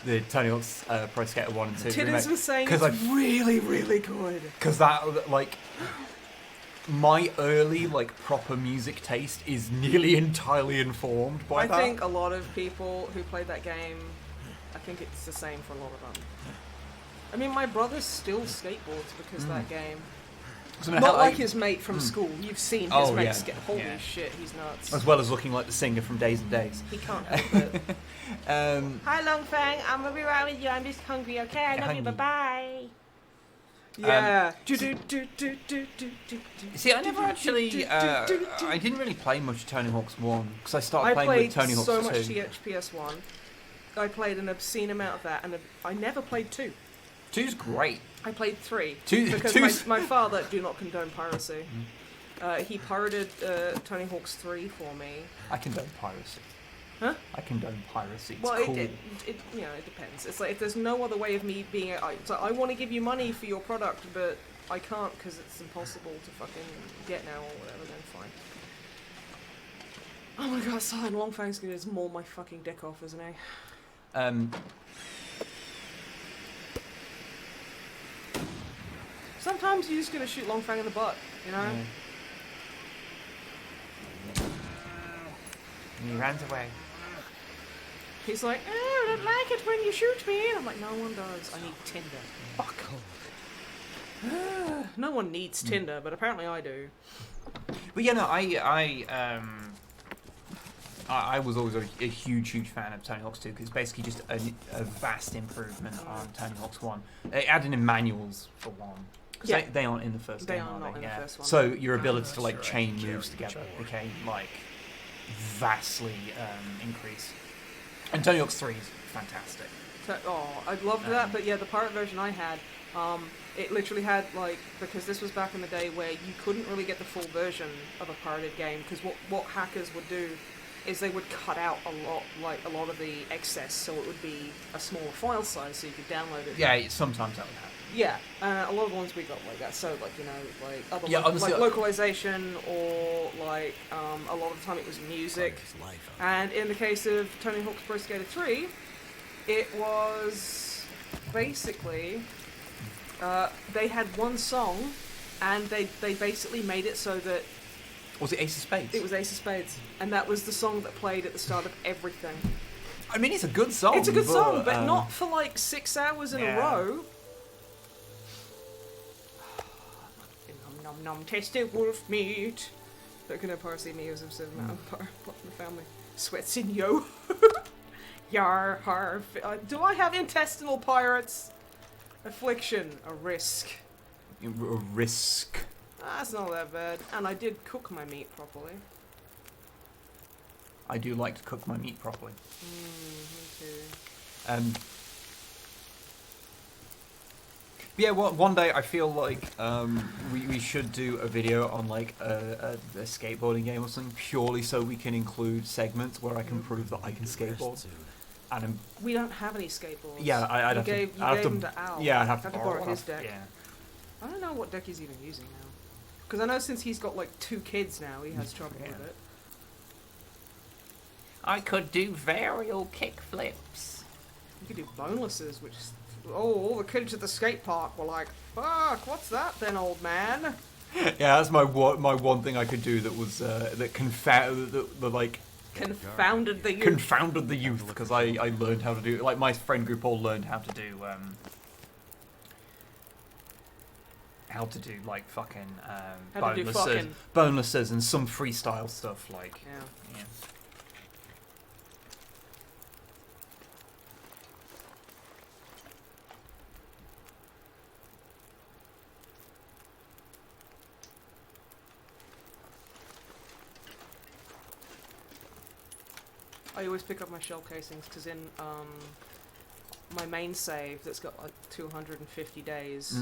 Speaker 2: the Tony Hawk's Pro Skater 1 and 2
Speaker 1: Tidders
Speaker 2: remake.
Speaker 1: was saying
Speaker 2: 'Cause
Speaker 1: it's really good.
Speaker 2: Because that, like, my early, like, proper music taste is nearly entirely informed by that.
Speaker 1: I think a lot of people who played that game, I think it's the same for a lot of them. I mean, my brother still skateboards because of that game.
Speaker 2: So
Speaker 1: Not like his mate from school. You've seen his
Speaker 2: Oh,
Speaker 1: mate
Speaker 2: yeah.
Speaker 1: skate. Holy
Speaker 2: Yeah.
Speaker 1: shit, he's nuts.
Speaker 2: As well as looking like the singer from Days and Days.
Speaker 1: He can't help it. Hi, Longfang. I'm gonna be right with you. I'm just hungry, okay? I love you.
Speaker 2: Hungry.
Speaker 1: Bye-bye. Yeah.
Speaker 2: See, I never actually. I didn't really play much Tony Hawk's 1 because I started playing with Tony Hawk's 2.
Speaker 1: I played so much THPS 1. I played an obscene amount of that, and I never played 2.
Speaker 2: 2's great.
Speaker 1: I played 3
Speaker 2: Because
Speaker 1: because my father do not condone piracy. He pirated Tony Hawk's 3 for me.
Speaker 2: I condone piracy.
Speaker 1: Huh?
Speaker 2: I condone piracy. It's
Speaker 1: Well,
Speaker 2: cool.
Speaker 1: it you know, it depends. It's like if there's no other way of me being, I want to give you money for your product, but I can't because it's impossible to fucking get now or whatever. Then fine. Oh my god, Silent Longfang's gonna just maul my fucking dick off, isn't he? Sometimes you're just gonna shoot Longfang in the butt, you know?
Speaker 2: Yeah. And he runs away.
Speaker 1: He's like, oh, I don't like it when you shoot me. And I'm like, no one does. I need Tinder. Fuck. No one needs Tinder, but apparently I do.
Speaker 2: But yeah, no, I was always a huge fan of Tony Hawk's 2 because it's basically just a vast improvement on Tony Hawk's 1. They added in manuals for 1. Because they aren't in the first game,
Speaker 1: are not in the first one.
Speaker 2: So your ability to like chain moves together became like vastly increased. And Tony Hawk's 3 is fantastic.
Speaker 1: I loved that, but yeah, the pirate version I had, it literally had like, because this was back in the day where you couldn't really get the full version of a pirated game, because what hackers would do is they would cut out a lot of the excess, so it would be a smaller file size, so you could download it.
Speaker 2: Yeah, sometimes that would happen.
Speaker 1: Yeah, a lot of the ones we got like that. So like, you know, like other
Speaker 2: honestly,
Speaker 1: like localization, or like a lot of the time it was music. And in the case of Tony Hawk's Pro Skater 3, it was basically they had one song, and they basically made it so that.
Speaker 2: Was it Ace of Spades?
Speaker 1: It was Ace of Spades, and that was the song that played at the start of everything.
Speaker 2: I mean, it's a good song.
Speaker 1: It's a good song, but not for like 6 hours in a row. Nom nom tasted wolf meat. They're gonna parsley me as a amount of the family. Sweats in yo. Yar har. Do I have intestinal pirates? Affliction, a risk.
Speaker 2: A risk.
Speaker 1: That's not that bad. And I did cook my meat properly.
Speaker 2: I do like to cook my meat properly.
Speaker 1: Me too.
Speaker 2: Yeah, well, one day I feel like we should do a video on like a skateboarding game or something, purely so we can include segments where I can prove that I can skateboard. And
Speaker 1: we don't have any skateboards.
Speaker 2: Yeah, I'd have
Speaker 1: gave them to Al.
Speaker 2: Yeah, I'd have to
Speaker 1: borrow his deck.
Speaker 2: Yeah.
Speaker 1: I don't know what deck he's even using now. Because I know since he's got like 2 kids now, he has trouble with it.
Speaker 2: I could do varial kick flips.
Speaker 1: You could do bonelesses, which is... Oh, all the kids at the skate park were like, fuck, what's that then, old man?
Speaker 2: Yeah, that's my one thing I could do that was that confounded the youth because I learned how to do, like, my friend group all learned how to do like fucking bonelesses and some freestyle stuff, like yeah.
Speaker 1: I always pick up my shell casings because in my main save that's got like 250 days,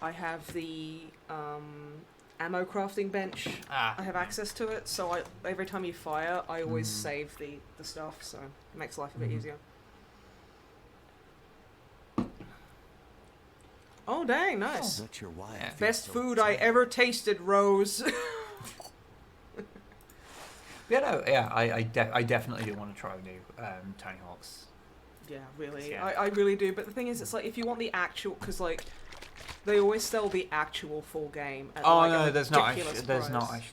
Speaker 1: I have the ammo crafting bench. I have access to it, so every time you fire, I always save the stuff, so it makes life a bit easier. Oh dang, nice.
Speaker 3: Oh, that's your wife.
Speaker 1: Best food I ever tasted, Rose.
Speaker 2: I definitely do want to try new Tony Hawk's.
Speaker 1: Yeah, really.
Speaker 2: Yeah.
Speaker 1: I really do. But the thing is, it's like if you want the actual, because like they always sell the actual full game. At,
Speaker 2: No, there's not
Speaker 1: actually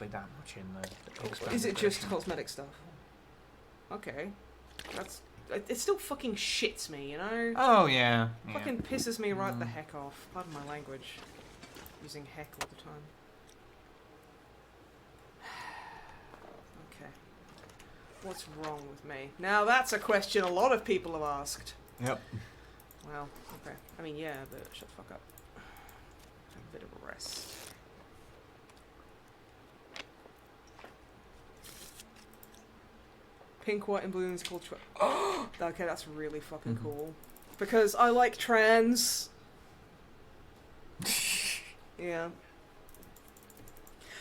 Speaker 2: that much in the expanded
Speaker 1: Is it just
Speaker 2: version.
Speaker 1: cosmetic stuff? Okay, it still fucking shits me, you know?
Speaker 2: Oh, yeah.
Speaker 1: Fucking pisses me right the heck off. Pardon my language. Using heck all the time. Okay. What's wrong with me? Now that's a question a lot of people have asked.
Speaker 2: Yep.
Speaker 1: Well, okay. I mean, yeah, but shut the fuck up. Have a bit of a rest. Pink, white, and blue is called Oh! Okay, that's really fucking cool. Because I like trans. Yeah.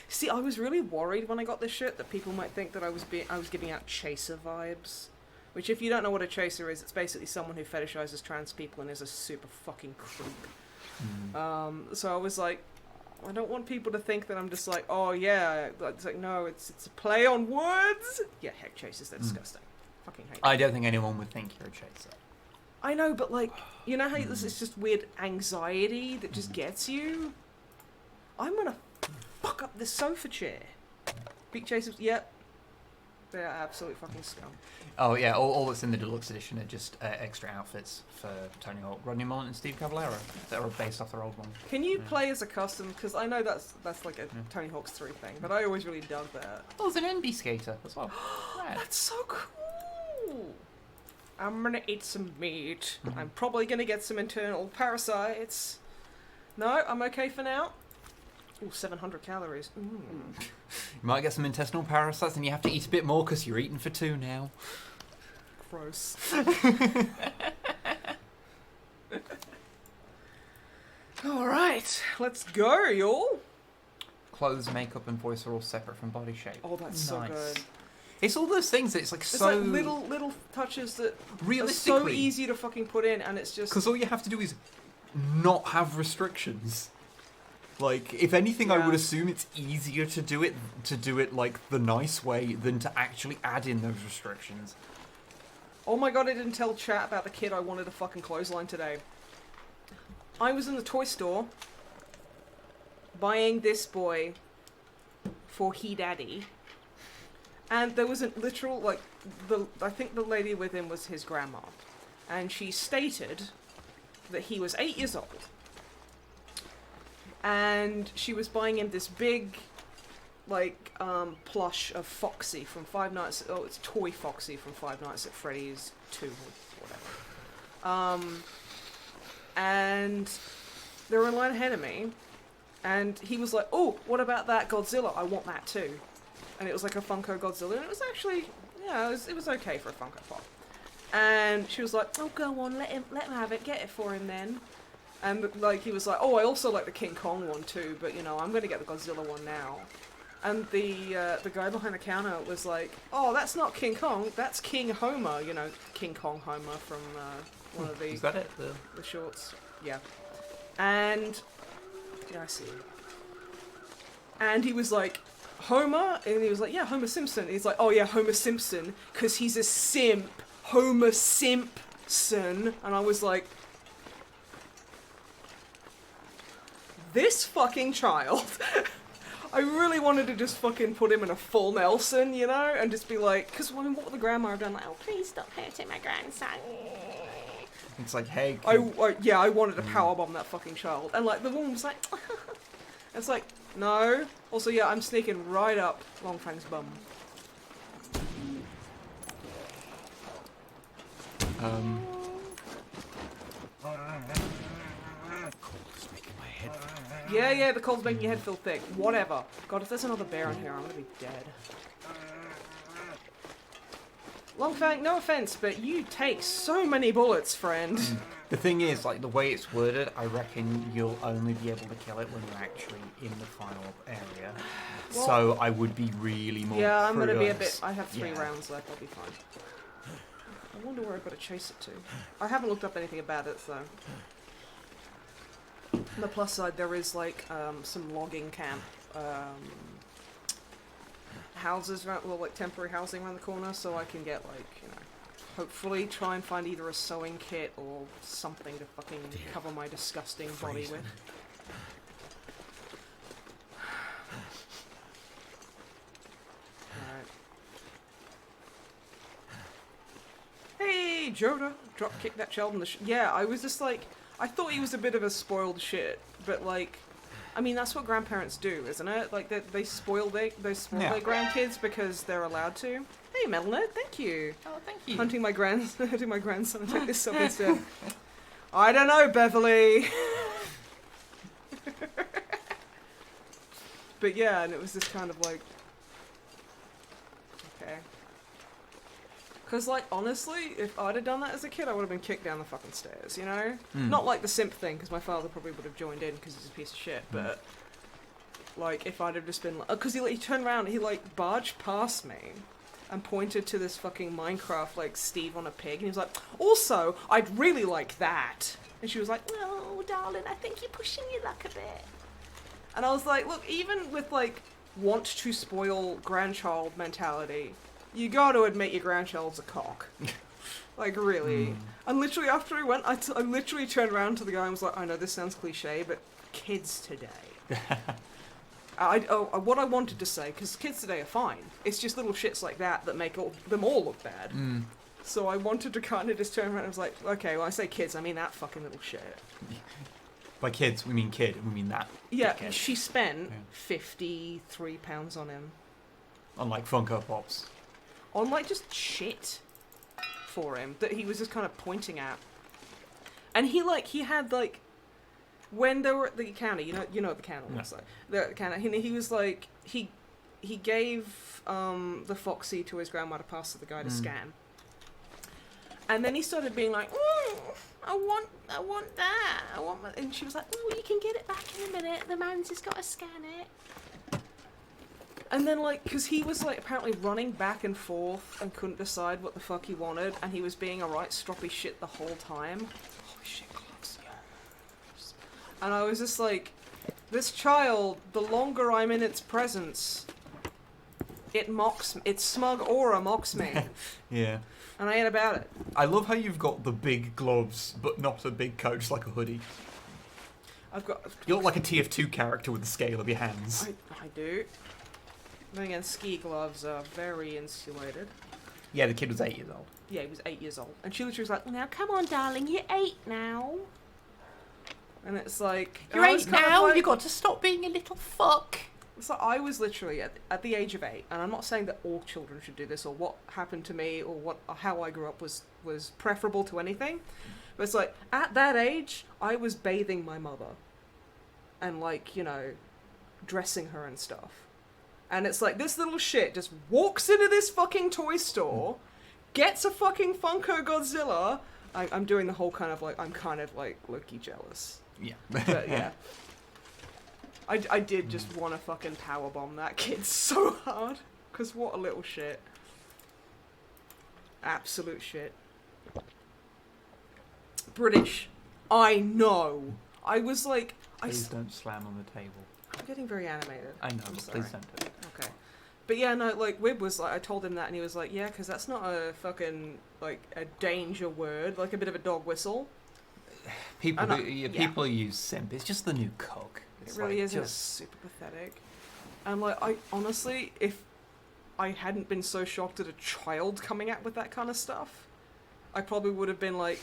Speaker 1: See, I was really worried when I got this shit that people might think that I was giving out chaser vibes. Which, if you don't know what a chaser is, it's basically someone who fetishizes trans people and is a super fucking creep. So I was like, I don't want people to think that I'm just like, oh yeah. It's like, no, it's a play on words. Yeah, heck, chasers, they're disgusting. Fucking hate them.
Speaker 2: I don't think anyone would think you're a chaser.
Speaker 1: I know, but like, you know how this is just weird anxiety that just gets you? I'm gonna fuck up this sofa chair. Beak chasers, yep. They're absolute fucking scum.
Speaker 2: Oh yeah, all that's in the deluxe edition are just extra outfits for Tony Hawk, Rodney Mullen, and Steve Caballero that are based off their old one.
Speaker 1: Can you play as a custom? Because I know that's like a Tony Hawk's 3 thing, but I always really dug that.
Speaker 2: Oh, there's an NB skater as well. Rad.
Speaker 1: That's so cool. I'm gonna eat some meat. I'm probably gonna get some internal parasites. No, I'm okay for now. Ooh, 700 calories. Ooh.
Speaker 2: You might get some intestinal parasites and you have to eat a bit more because you're eating for 2 now.
Speaker 1: Gross. Alright, let's go, y'all.
Speaker 2: Clothes, makeup, and voice are all separate from body shape.
Speaker 1: Oh, that's so good.
Speaker 2: It's all those things that it's like
Speaker 1: It's
Speaker 2: so...
Speaker 1: like little touches that are
Speaker 2: realistically,
Speaker 1: so easy to fucking put in, and it's just...
Speaker 2: because all you have to do is not have restrictions. Like, if anything, I would assume it's easier to do it like the nice way than to actually add in those restrictions.
Speaker 1: Oh my god, I didn't tell chat about the kid I wanted to fucking clothesline today. I was in the toy store buying this boy for he daddy, and there was a literal, like, I think the lady with him was his grandma, and she stated that he was 8 years old. And she was buying him this big, like, plush of Foxy from Five Nights... Oh, it's Toy Foxy from Five Nights at Freddy's 2 or whatever. And they were in line ahead of me. And he was like, oh, what about that Godzilla? I want that too. And it was like a Funko Godzilla. And it was actually... Yeah, it was okay for a Funko Pop. And she was like, oh, go on, let him have it. Get it for him then. And, like, he was like, oh, I also like the King Kong one too, but, you know, I'm going to get the Godzilla one now. And the guy behind the counter was like, oh, that's not King Kong, that's King Homer, you know, King Kong Homer from one of the...
Speaker 2: Is that it?
Speaker 1: The shorts. Yeah. And... Yeah, I see. And he was like, Homer? And he was like, yeah, Homer Simpson. And he's like, oh yeah, Homer Simpson, because he's a simp. Homer Simpson. And I was like... This fucking child. I really wanted to just fucking put him in a full Nelson, you know, and just be like, because what would the grandma have done? Like, oh, please stop hurting my grandson.
Speaker 2: It's like, hey...
Speaker 1: I wanted to powerbomb that fucking child. And, like, the woman was like, it's like, no. Also, yeah, I'm sneaking right up Longfang's bum. Yeah, the cold's making your head feel thick. Whatever. God, if there's another bear in here, I'm gonna be dead. Longfang, no offense, but you take so many bullets, friend.
Speaker 2: The thing is, like, the way it's worded, I reckon you'll only be able to kill it when you're actually in the final area.
Speaker 1: Well,
Speaker 2: so I would be really more
Speaker 1: yeah, I'm gonna be a
Speaker 2: curious.
Speaker 1: bit... I have 3 rounds left, I'll be fine. I wonder where I've got to chase it to. I haven't looked up anything about it, though. On the plus side, there is, like, some logging camp, houses, well, like, temporary housing around the corner, so I can get, like, you know, hopefully try and find either a sewing kit or something to fucking cover my disgusting body with. Alright. Hey, Joda! Drop kick that child in the yeah, I was just like... I thought he was a bit of a spoiled shit, but like, I mean, that's what grandparents do, isn't it? Like, they spoil their grandkids because they're allowed to. Hey, Metal Nerd, thank you.
Speaker 2: Oh, thank you.
Speaker 1: Hunting my grandson and take this sub instead. I don't know, Beverly. But yeah, and it was this kind of like, okay. Because, like, honestly, if I'd have done that as a kid, I would have been kicked down the fucking stairs, you know? Not like the simp thing, because my father probably would have joined in because he's a piece of shit, but, like, if I'd have just been like, because he turned around, he, like, barged past me and pointed to this fucking Minecraft, like, Steve on a pig, and he was like, also, I'd really like that. And she was like, no, darling, I think you're pushing your luck a bit. And I was like, look, even with, like, want to spoil grandchild mentality, you gotta admit your grandchild's a cock. Like, really. And literally after he went, I literally turned around to the guy and was like, I know this sounds cliche, but kids today. What I wanted to say, because kids today are fine. It's just little shits like that that make them all look bad. So I wanted to kind of just turn around and was like, okay, when I say kids, I mean that fucking little shit.
Speaker 2: By kids, we mean kid, we mean that.
Speaker 1: Yeah,
Speaker 2: dickhead.
Speaker 1: she spent £53 on him.
Speaker 2: On, like, Funko Pops.
Speaker 1: On, like, just shit for him that he was just kind of pointing at. And he had, like, when they were at the counter, you know what the counter looks like. The counter, he was, like, he gave, the Foxy to his grandma to pass to the guy to scan. And then he started being like, I want that. And she was like, oh, you can get it back in a minute. The man's just got to scan it. And then, like, because he was, like, apparently running back and forth and couldn't decide what the fuck he wanted, and he was being a right stroppy shit the whole time. Holy shit, gloves, yes. And I was just like, this child, the longer I'm in its presence, it mocks me. Its smug aura mocks me.
Speaker 2: Yeah.
Speaker 1: And I ain't about it.
Speaker 2: I love how you've got the big gloves, but not a big coat, just like a hoodie. You look like a TF2 character with the scale of your hands.
Speaker 1: I do. Then again, ski gloves are very insulated.
Speaker 2: Yeah, the kid was 8 years old.
Speaker 1: Yeah, he was 8 years old. And she literally was like, now come on, darling, you're 8 now. And it's like...
Speaker 2: You're 8 now, like, you got to stop being a little fuck.
Speaker 1: So I was literally at the age of 8, and I'm not saying that all children should do this, or what happened to me, or how I grew up was preferable to anything. But it's like, at that age, I was bathing my mother. And, like, you know, dressing her and stuff. And it's like, this little shit just walks into this fucking toy store, gets a fucking Funko Godzilla. I'm doing the whole kind of like, I'm kind of like low-key jealous.
Speaker 2: Yeah.
Speaker 1: But yeah. I did just want to fucking powerbomb that kid so hard. Because what a little shit. Absolute shit. British. I know. I was like...
Speaker 2: Please don't slam on the table.
Speaker 1: I'm getting very animated.
Speaker 2: I know,
Speaker 1: I'm
Speaker 2: but
Speaker 1: sorry.
Speaker 2: please don't do it.
Speaker 1: Okay. But yeah, no, like, Wib was like, I told him that and he was like, yeah, because that's not a fucking, like, a danger word, like a bit of a dog whistle.
Speaker 2: People who use simp, it's just the new cock.
Speaker 1: It really is, and it's super pathetic. And like, I honestly, if I hadn't been so shocked at a child coming out with that kind of stuff, I probably would have been like,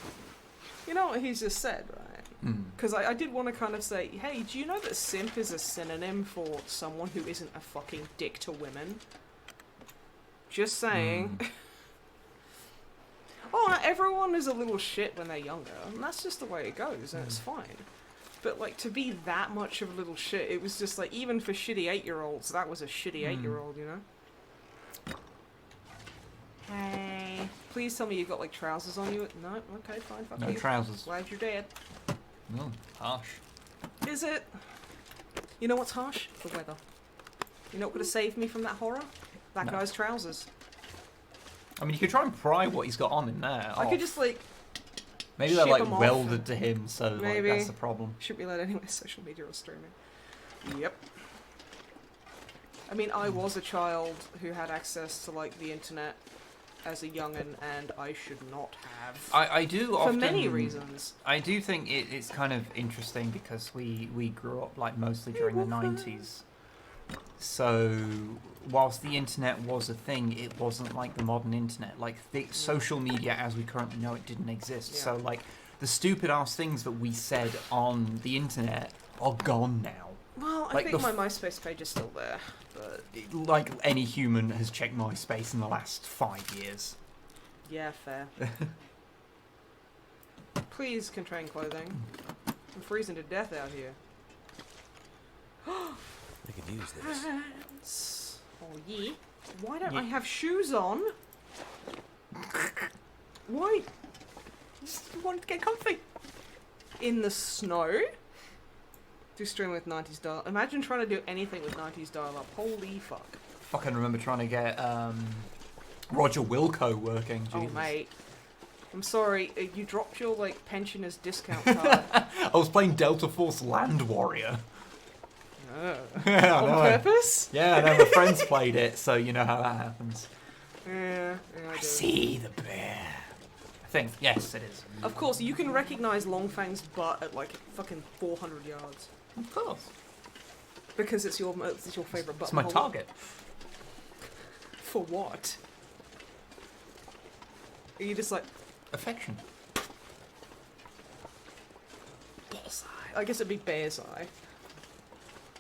Speaker 1: you know what he's just said, right? Because I did want to kind of say, hey, do you know that simp is a synonym for someone who isn't a fucking dick to women? Just saying. Oh, everyone is a little shit when they're younger, and that's just the way it goes, and it's fine. But, like, to be that much of a little shit, it was just, like, even for shitty 8-year-olds, that was a shitty 8-year-old, you know? Hey. Please tell me you've got, like, trousers on you. No? Okay, fine, fuck you.
Speaker 2: No trousers.
Speaker 1: Glad you're dead.
Speaker 2: No, harsh.
Speaker 1: Is it? You know what's harsh? The weather. You know what would have saved me from that horror? That guy's trousers.
Speaker 2: I mean, you could try and pry what he's got on in there.
Speaker 1: I could just, like...
Speaker 2: Maybe they're,
Speaker 1: ship
Speaker 2: like,
Speaker 1: 'em off
Speaker 2: welded
Speaker 1: and-
Speaker 2: to him, so,
Speaker 1: Maybe.
Speaker 2: like, that's the problem.
Speaker 1: Shouldn't be allowed anywhere, social media or streaming. Yep. I mean, I was a child who had access to, like, the internet as a young'un, and I should not have.
Speaker 2: I do
Speaker 1: for
Speaker 2: often...
Speaker 1: many reasons.
Speaker 2: I do think it's kind of interesting because we grew up, like, mostly during the 90s. So, whilst the internet was a thing, it wasn't like the modern internet. Like, social media as we currently know it didn't exist.
Speaker 1: Yeah.
Speaker 2: So, like, the stupid-ass things that we said on the internet are gone now.
Speaker 1: Well, I
Speaker 2: Like
Speaker 1: think
Speaker 2: the
Speaker 1: my MySpace page is still there. But
Speaker 2: like any human has checked MySpace in the last 5 years.
Speaker 1: yeah, fair. Please, contrain clothing. I'm freezing to death out here.
Speaker 3: I could use this.
Speaker 1: Oh yeah. Why don't I have shoes on? Why?
Speaker 2: Just wanted to get comfy.
Speaker 1: In the snow? Do stream with 90s dial. Imagine trying to do anything with 90s dial up. Holy fuck.
Speaker 2: Fucking remember trying to get Roger Wilco working.
Speaker 1: Oh
Speaker 2: Jesus.
Speaker 1: mate. I'm sorry, you dropped your like pensioner's discount card.
Speaker 2: I was playing Delta Force Land Warrior.
Speaker 1: Yeah,
Speaker 2: I
Speaker 1: on
Speaker 2: know.
Speaker 1: purpose?
Speaker 2: Yeah, I know my friends played it, so you know how that happens.
Speaker 1: Yeah, I do.
Speaker 2: See the bear. I think, yes, it is.
Speaker 1: Of course, you can recognize Longfang's butt at like fucking 400 yards.
Speaker 2: Of course.
Speaker 1: Because it's your favorite butt.
Speaker 2: It's my
Speaker 1: in the whole
Speaker 2: target.
Speaker 1: world. For what? Are you just like,
Speaker 2: Affection.
Speaker 1: bullseye? I guess it'd be bear's eye.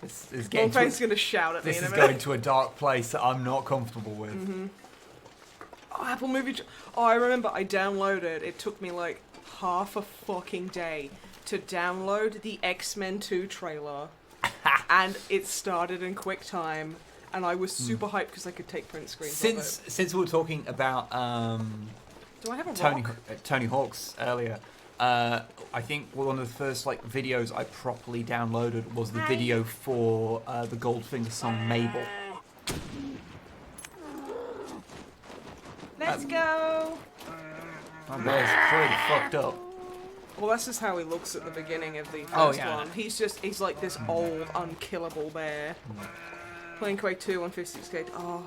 Speaker 2: This is getting to
Speaker 1: Longfang's gonna shout at me
Speaker 2: this
Speaker 1: in a
Speaker 2: is
Speaker 1: minute.
Speaker 2: going to a dark place that I'm not comfortable with.
Speaker 1: Mm-hmm. Oh, Apple Movie. Oh, I remember I downloaded. It took me like half a fucking day to download the X-Men 2 trailer, and it started in QuickTime, and I was super hyped because I could take print screens.
Speaker 2: Since we were talking about
Speaker 1: Do I have a
Speaker 2: Tony
Speaker 1: rock?
Speaker 2: Tony Hawk's earlier, I think one of the first like videos I properly downloaded was the video for the Goldfinger song Mabel.
Speaker 1: Let's go.
Speaker 2: My bear's pretty fucked up.
Speaker 1: Well, that's just how he looks at the beginning of the first
Speaker 2: Oh, yeah.
Speaker 1: one. He's like this old, unkillable bear. Playing Quake 2 on 56k. Oh,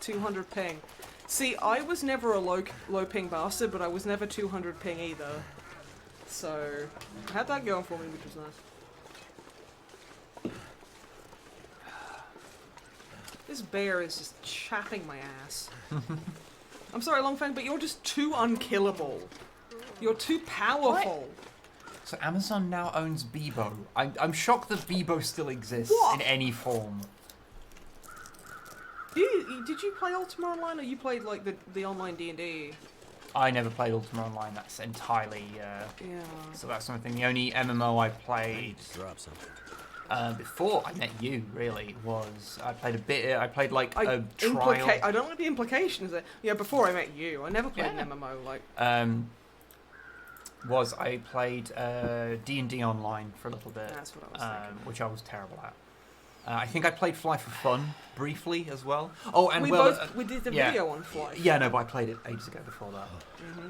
Speaker 1: 200 ping. See, I was never a low ping bastard, but I was never 200 ping either. So, I had that going for me, which was nice. This bear is just chapping my ass. I'm sorry, Longfang, but you're just too unkillable. You're too powerful.
Speaker 2: So Amazon now owns Bebo. I'm shocked that Bebo still exists
Speaker 1: What?
Speaker 2: in any form.
Speaker 1: Did you play Ultima Online, or you played like the online D&D?
Speaker 2: I never played Ultima Online. That's entirely.
Speaker 1: Yeah.
Speaker 2: So that's something. The only MMO I
Speaker 3: I
Speaker 2: played
Speaker 3: need to drop something.
Speaker 2: before I met you really was I played a bit. I played like a trial.
Speaker 1: I don't like the implications there. Yeah, before I met you, I never played
Speaker 2: Yeah.
Speaker 1: an MMO. Like,
Speaker 2: Was I played D&D Online for a little bit,
Speaker 1: that's what I was thinking.
Speaker 2: which I was terrible at. I think I played Fly for Fun briefly as well. Oh, and
Speaker 1: we did the
Speaker 2: yeah.
Speaker 1: video on Fly.
Speaker 2: Yeah, no, but I played it ages ago before that.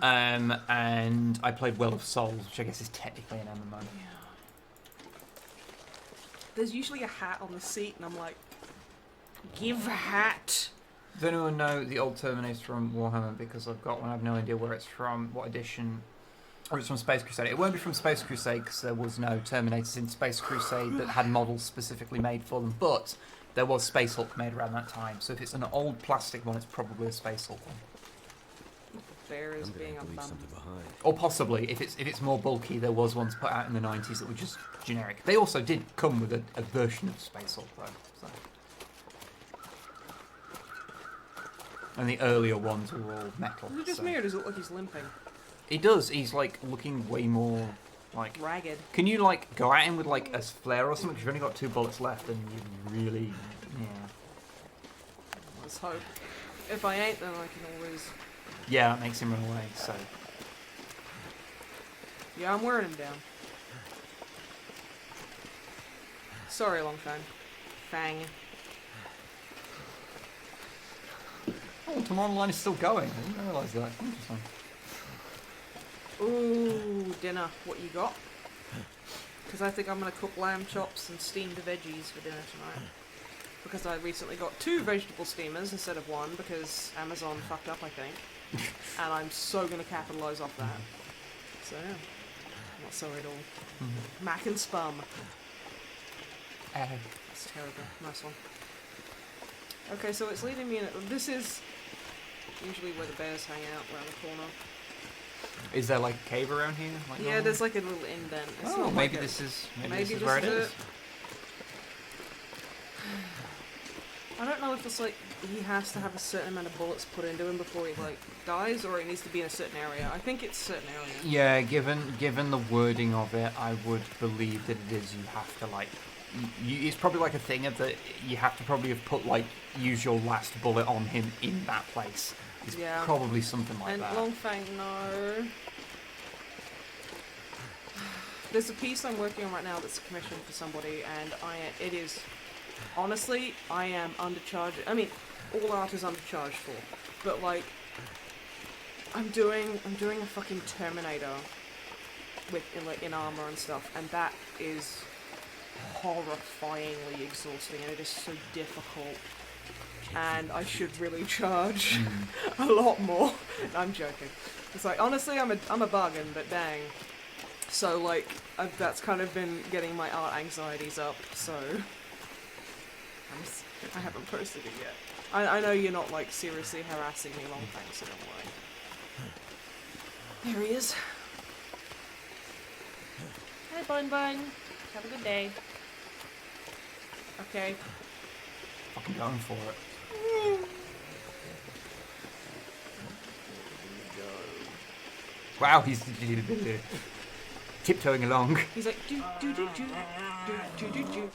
Speaker 1: Mhm.
Speaker 2: And I played Well of Souls, which I guess is technically an MMO.
Speaker 1: Yeah. There's usually a hat on the seat, and I'm like, give a hat.
Speaker 2: Does anyone know the old Terminator from Warhammer? Because I've got one, I have no idea where it's from, what edition. Or it's from Space Crusade. It won't be from Space Crusade because there was no Terminators in Space Crusade that had models specifically made for them. But there was Space Hulk made around that time. So if it's an old plastic one, it's probably a Space Hulk one.
Speaker 1: Bear is
Speaker 3: I'm gonna
Speaker 1: being
Speaker 3: have
Speaker 1: a
Speaker 3: to leave
Speaker 1: bum.
Speaker 3: something behind.
Speaker 2: Or possibly, if it's more bulky, there was ones put out in the 90s that were just generic. They also did come with a version of Space Hulk though. So. And the earlier ones were all metal.
Speaker 1: Is it just
Speaker 2: so.
Speaker 1: me, or does it look like he's limping?
Speaker 2: He does. He's like looking way more like.
Speaker 1: Ragged.
Speaker 2: Can you like go at him with like a flare or something? Because you've only got 2 bullets left, and you really, yeah.
Speaker 1: Let's hope. If I ain't, then I can always.
Speaker 2: Yeah, that makes him run away. So
Speaker 1: Yeah, I'm wearing him down. Sorry, Longfang. Fang.
Speaker 2: oh, Ultima Online is still going. I didn't realise that. Interesting.
Speaker 1: Ooh, dinner. What you got? Because I think I'm going to cook lamb chops and steamed veggies for dinner tonight. Because I recently got 2 vegetable steamers instead of 1 because Amazon fucked up, I think. And I'm so going to capitalise off that. So, yeah. Not sorry at all. Mac and spum. That's terrible. Nice one. Okay, so it's leading me in. This is usually where the bears hang out, around the corner.
Speaker 2: Is there like a cave around here? Like
Speaker 1: Yeah,
Speaker 2: normal?
Speaker 1: there's like a little indent. It's
Speaker 2: Oh,
Speaker 1: not
Speaker 2: maybe
Speaker 1: like
Speaker 2: this is
Speaker 1: maybe
Speaker 2: this is
Speaker 1: this
Speaker 2: where it
Speaker 1: is
Speaker 2: is.
Speaker 1: it. I don't know if it's like he has to have a certain amount of bullets put into him before he like dies, or he needs to be in a certain area. I think it's a certain area.
Speaker 2: Yeah, given the wording of it, I would believe that it is. You have to like, it's probably like a thing of that you have to probably have put like use your last bullet on him in that place. It's probably something like that.
Speaker 1: And Longfang, no. There's a piece I'm working on right now that's commissioned for somebody, and it is. Honestly, I am undercharged. I mean, all art is undercharged for, but like, I'm doing a fucking Terminator with in armor and stuff, and that is horrifyingly exhausting, and it is so difficult. And I should really charge a lot more. No, I'm joking. It's like honestly, I'm a bargain, but dang. So like, that's kind of been getting my art anxieties up. So. I haven't posted it yet. I know you're not like seriously harassing me, Longfang, so don't worry. There he is. Hi, Bun Bun. Have a good day. Okay.
Speaker 2: Fucking going for it. Wow, he's tiptoeing along.
Speaker 1: He's like do do do do do do do.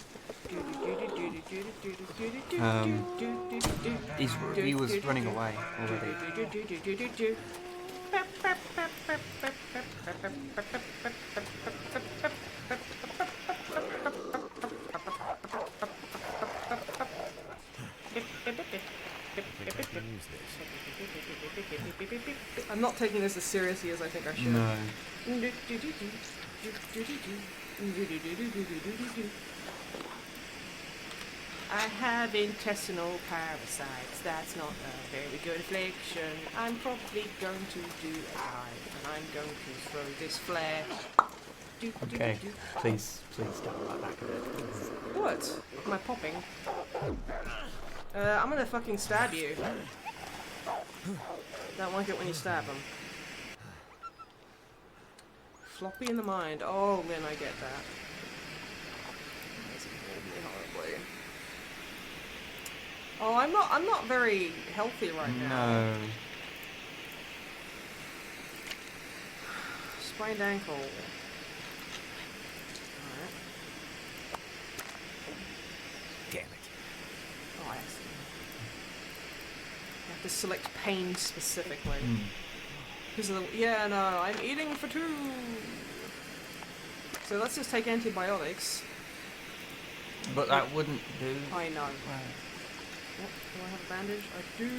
Speaker 2: He was running away already.
Speaker 1: I'm not taking this as seriously as I think I should.
Speaker 2: No.
Speaker 1: I have intestinal parasites. That's not a very good affliction. I'm probably going to do a dive, and I'm going to throw this flare.
Speaker 2: Okay, please don't like that.
Speaker 1: What? Am I popping? I'm gonna fucking stab you. Don't like it when you stab them. Floppy in the mind. Oh, Lynn, I get that. That's horribly. Oh, I'm not very healthy right now.
Speaker 2: No.
Speaker 1: Sprained ankle. Alright.
Speaker 3: Damn it.
Speaker 1: Oh, I see. You have to select pain specifically. Because of the, yeah, no, I'm eating for 2. So let's just take antibiotics.
Speaker 2: But that wouldn't do.
Speaker 1: I know.
Speaker 2: Right.
Speaker 1: Yep, do I have a bandage? I do.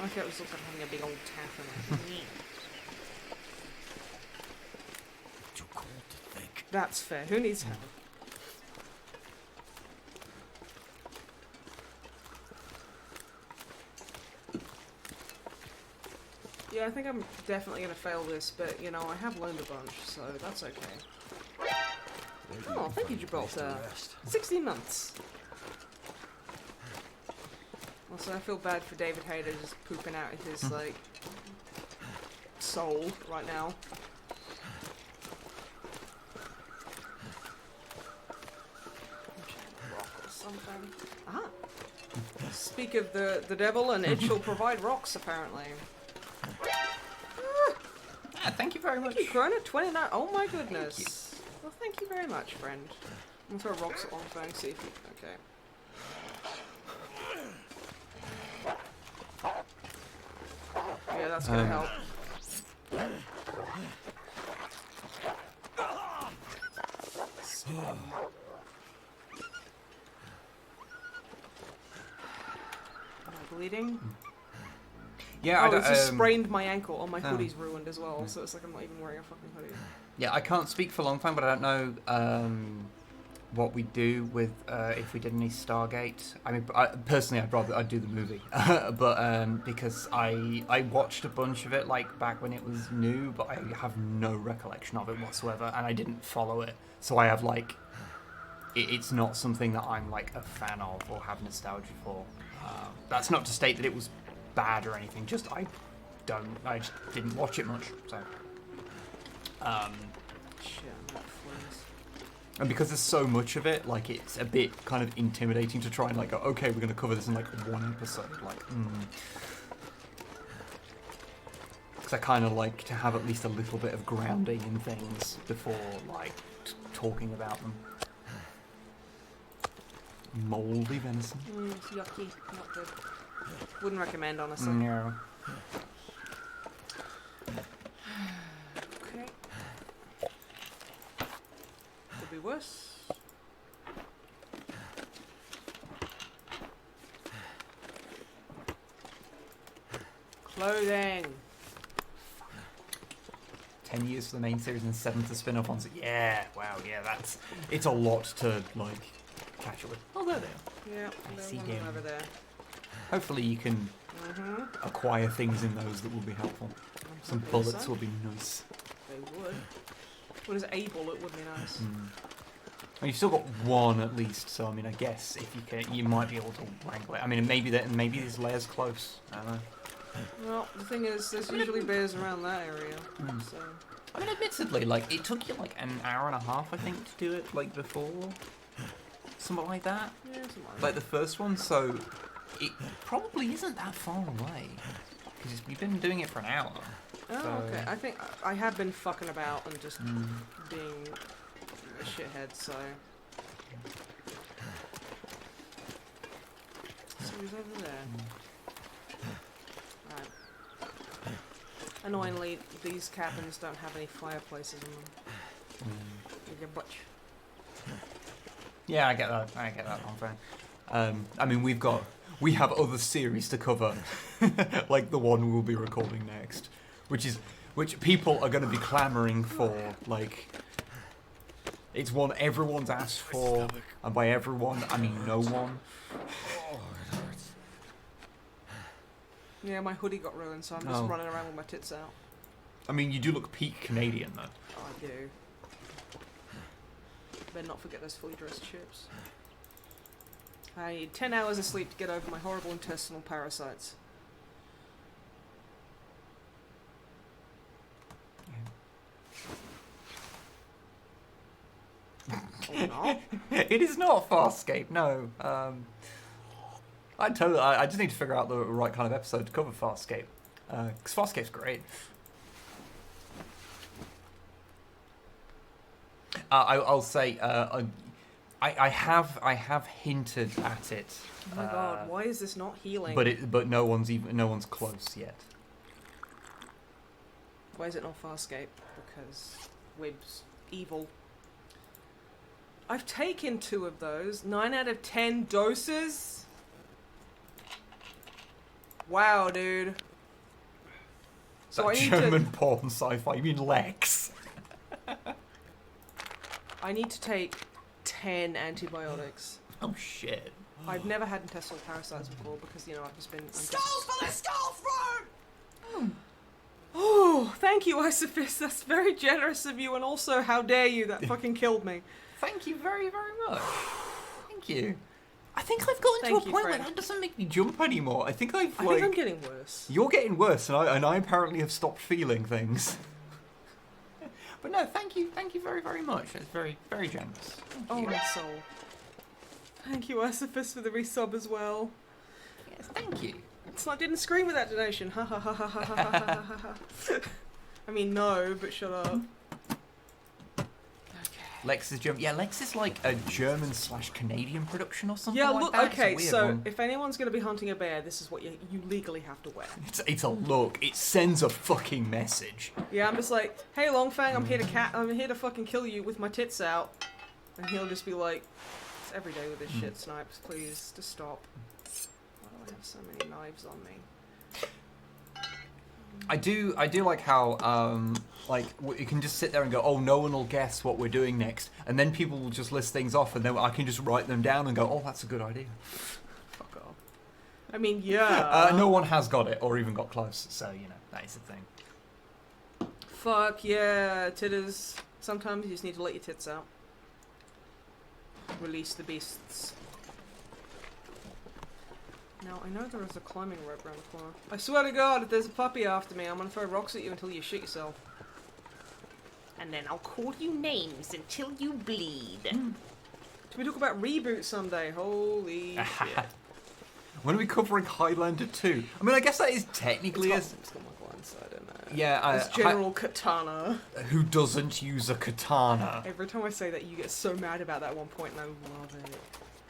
Speaker 1: Okay, it looks like having a big old tap in it.
Speaker 3: Too cold to think.
Speaker 1: That's fair. Who needs help? Yeah, I think I'm definitely gonna fail this, but you know, I have learned a bunch, so that's okay. Oh, thank you, Gibraltar. 16 months. Also, I feel bad for David Hayter just pooping out his, like, soul right now. Rock or something. Ah! Speak of the devil, and it shall provide rocks, apparently.
Speaker 2: Thank you very much.
Speaker 1: Thank you, Corona. 29. Oh my goodness. Well, thank you very much, friend. I'm gonna throw rocks at Longfang, see if you. Okay. Yeah, that's gonna help. Am I bleeding?
Speaker 2: Yeah,
Speaker 1: I just sprained my ankle. Oh, my
Speaker 2: Oh.
Speaker 1: hoodie's ruined as well, so it's like I'm not even wearing a fucking hoodie.
Speaker 2: Yeah, I can't speak for Longfang, but I don't know what we do with if we did any Stargate. I mean, personally, I'd do the movie, but because I watched a bunch of it like back when it was new, but I have no recollection of it whatsoever, and I didn't follow it, so I have like it's not something that I'm like a fan of or have nostalgia for. That's not to state that it was bad or anything. Just I just didn't watch it much. So
Speaker 1: Shit, I'm out of flames.
Speaker 2: And because there's so much of it, like, it's a bit kind of intimidating to try and, like, go, okay, we're going to cover this in, like, one episode. Like, Because I kind of like to have at least a little bit of grounding in things before, like, talking about them. Moldy venison.
Speaker 1: It's yucky. Not good. Wouldn't recommend, honestly.
Speaker 2: No.
Speaker 1: Okay. Could be worse. Clothing.
Speaker 2: 10 years for the main series and 7 for the spin-off ones. Yeah, wow, yeah, it's a lot to, like, catch up with. Oh, there they are.
Speaker 1: Yeah,
Speaker 2: I
Speaker 1: there's
Speaker 2: see
Speaker 1: one
Speaker 2: him.
Speaker 1: over there.
Speaker 2: Hopefully you can acquire things in those that will be helpful. Some bullets will be nice.
Speaker 1: They would. What is a bullet would be nice.
Speaker 2: Well, you've still got one at least, so I mean, I guess if you can, you might be able to wrangle it. I mean, maybe this layer's close. I don't know.
Speaker 1: Well, the thing is, there's usually bears around that area, so...
Speaker 2: I mean, admittedly, like, it took you like an hour and a half, I think, to do it, like, before. Something like that.
Speaker 1: Yeah, something like
Speaker 2: Like the first one, so it probably isn't that far away. Because you've been doing it for an hour.
Speaker 1: Oh,
Speaker 2: so...
Speaker 1: okay. I think I have been fucking about and just being a shithead, so... So he's over there. Right. Annoyingly, these cabins don't have any fireplaces in them. With your butch.
Speaker 2: Yeah, I get that. I'm fine. I mean, we have other series to cover, like the one we'll be recording next, which people are going to be clamoring for. Like, it's one everyone's asked for, and by everyone I mean no one.
Speaker 1: Yeah, my hoodie got ruined, so I'm just running around with my tits out.
Speaker 2: I mean, you do look peak Canadian though.
Speaker 1: Oh, I do. Better not forget those fully dressed chips. I need 10 hours of sleep to get over my horrible intestinal parasites. Or not.
Speaker 2: It is not Farscape, no. I just need to figure out the right kind of episode to cover Farscape. Because Farscape's great. I'll say I have hinted at it.
Speaker 1: Oh my god, why is this not healing?
Speaker 2: But no one's close yet.
Speaker 1: Why is it not Farscape? Because Wib's evil. I've taken 2 of those. 9 out of 10 doses? Wow, dude. So
Speaker 2: That German porn sci-fi, you mean Lex?
Speaker 1: I need to take 10 antibiotics.
Speaker 2: Oh shit.
Speaker 1: I've never had intestinal parasites before because, you know, I've just been...
Speaker 3: Skulls for the skull throat!
Speaker 1: Oh, thank you, Isophis. That's very generous of you, and also, how dare you? That fucking killed me.
Speaker 2: Thank you very, very much. Thank you. I think I've gotten
Speaker 1: Thank
Speaker 2: to a
Speaker 1: you,
Speaker 2: point where
Speaker 1: friend.
Speaker 2: that doesn't make me jump anymore. I think
Speaker 1: I think I'm getting worse.
Speaker 2: You're getting worse, and I apparently have stopped feeling things. But no, thank you very, very much. It's very, very generous.
Speaker 1: Oh, my soul. Thank you, Isophis, for the resub as well.
Speaker 2: Yes, thank you.
Speaker 1: It's like, didn't scream with that donation. Ha ha ha ha ha ha ha ha ha. I mean, no, but shut up.
Speaker 2: Lex is German. Yeah, Lex is like a German/Canadian production or something
Speaker 1: Yeah,
Speaker 2: like
Speaker 1: look,
Speaker 2: that. It's a
Speaker 1: okay,
Speaker 2: weird
Speaker 1: so
Speaker 2: one.
Speaker 1: if anyone's going to be hunting a bear, this is what you legally have to wear.
Speaker 2: It's a look. It sends a fucking message.
Speaker 1: Yeah, I'm just like, hey, Longfang, I'm here to fucking kill you with my tits out. And he'll just be like, it's every day with this shit, Snipes, please, just stop. Why do I have so many knives on me?
Speaker 2: I do like how you can just sit there and go, oh, no one will guess what we're doing next, and then people will just list things off, and then I can just write them down and go, oh, that's a good idea.
Speaker 1: Fuck off. I mean, yeah.
Speaker 2: No one has got it or even got close, so you know that is the thing.
Speaker 1: Fuck yeah, titters. Sometimes you just need to let your tits out. Release the beasts. Now, I know there is a climbing rope around the corner. I swear to God, if there's a puppy after me, I'm gonna throw rocks at you until you shit yourself.
Speaker 4: And then I'll call you names until you bleed.
Speaker 1: Can we talk about reboot someday? Holy shit.
Speaker 2: When are we covering Highlander 2? I mean, I guess that is technically
Speaker 1: It's got my blind side in there.
Speaker 2: yeah.
Speaker 1: It's General Katana.
Speaker 2: Who doesn't use a katana?
Speaker 1: Every time I say that, you get so mad about that at one point, and I love it.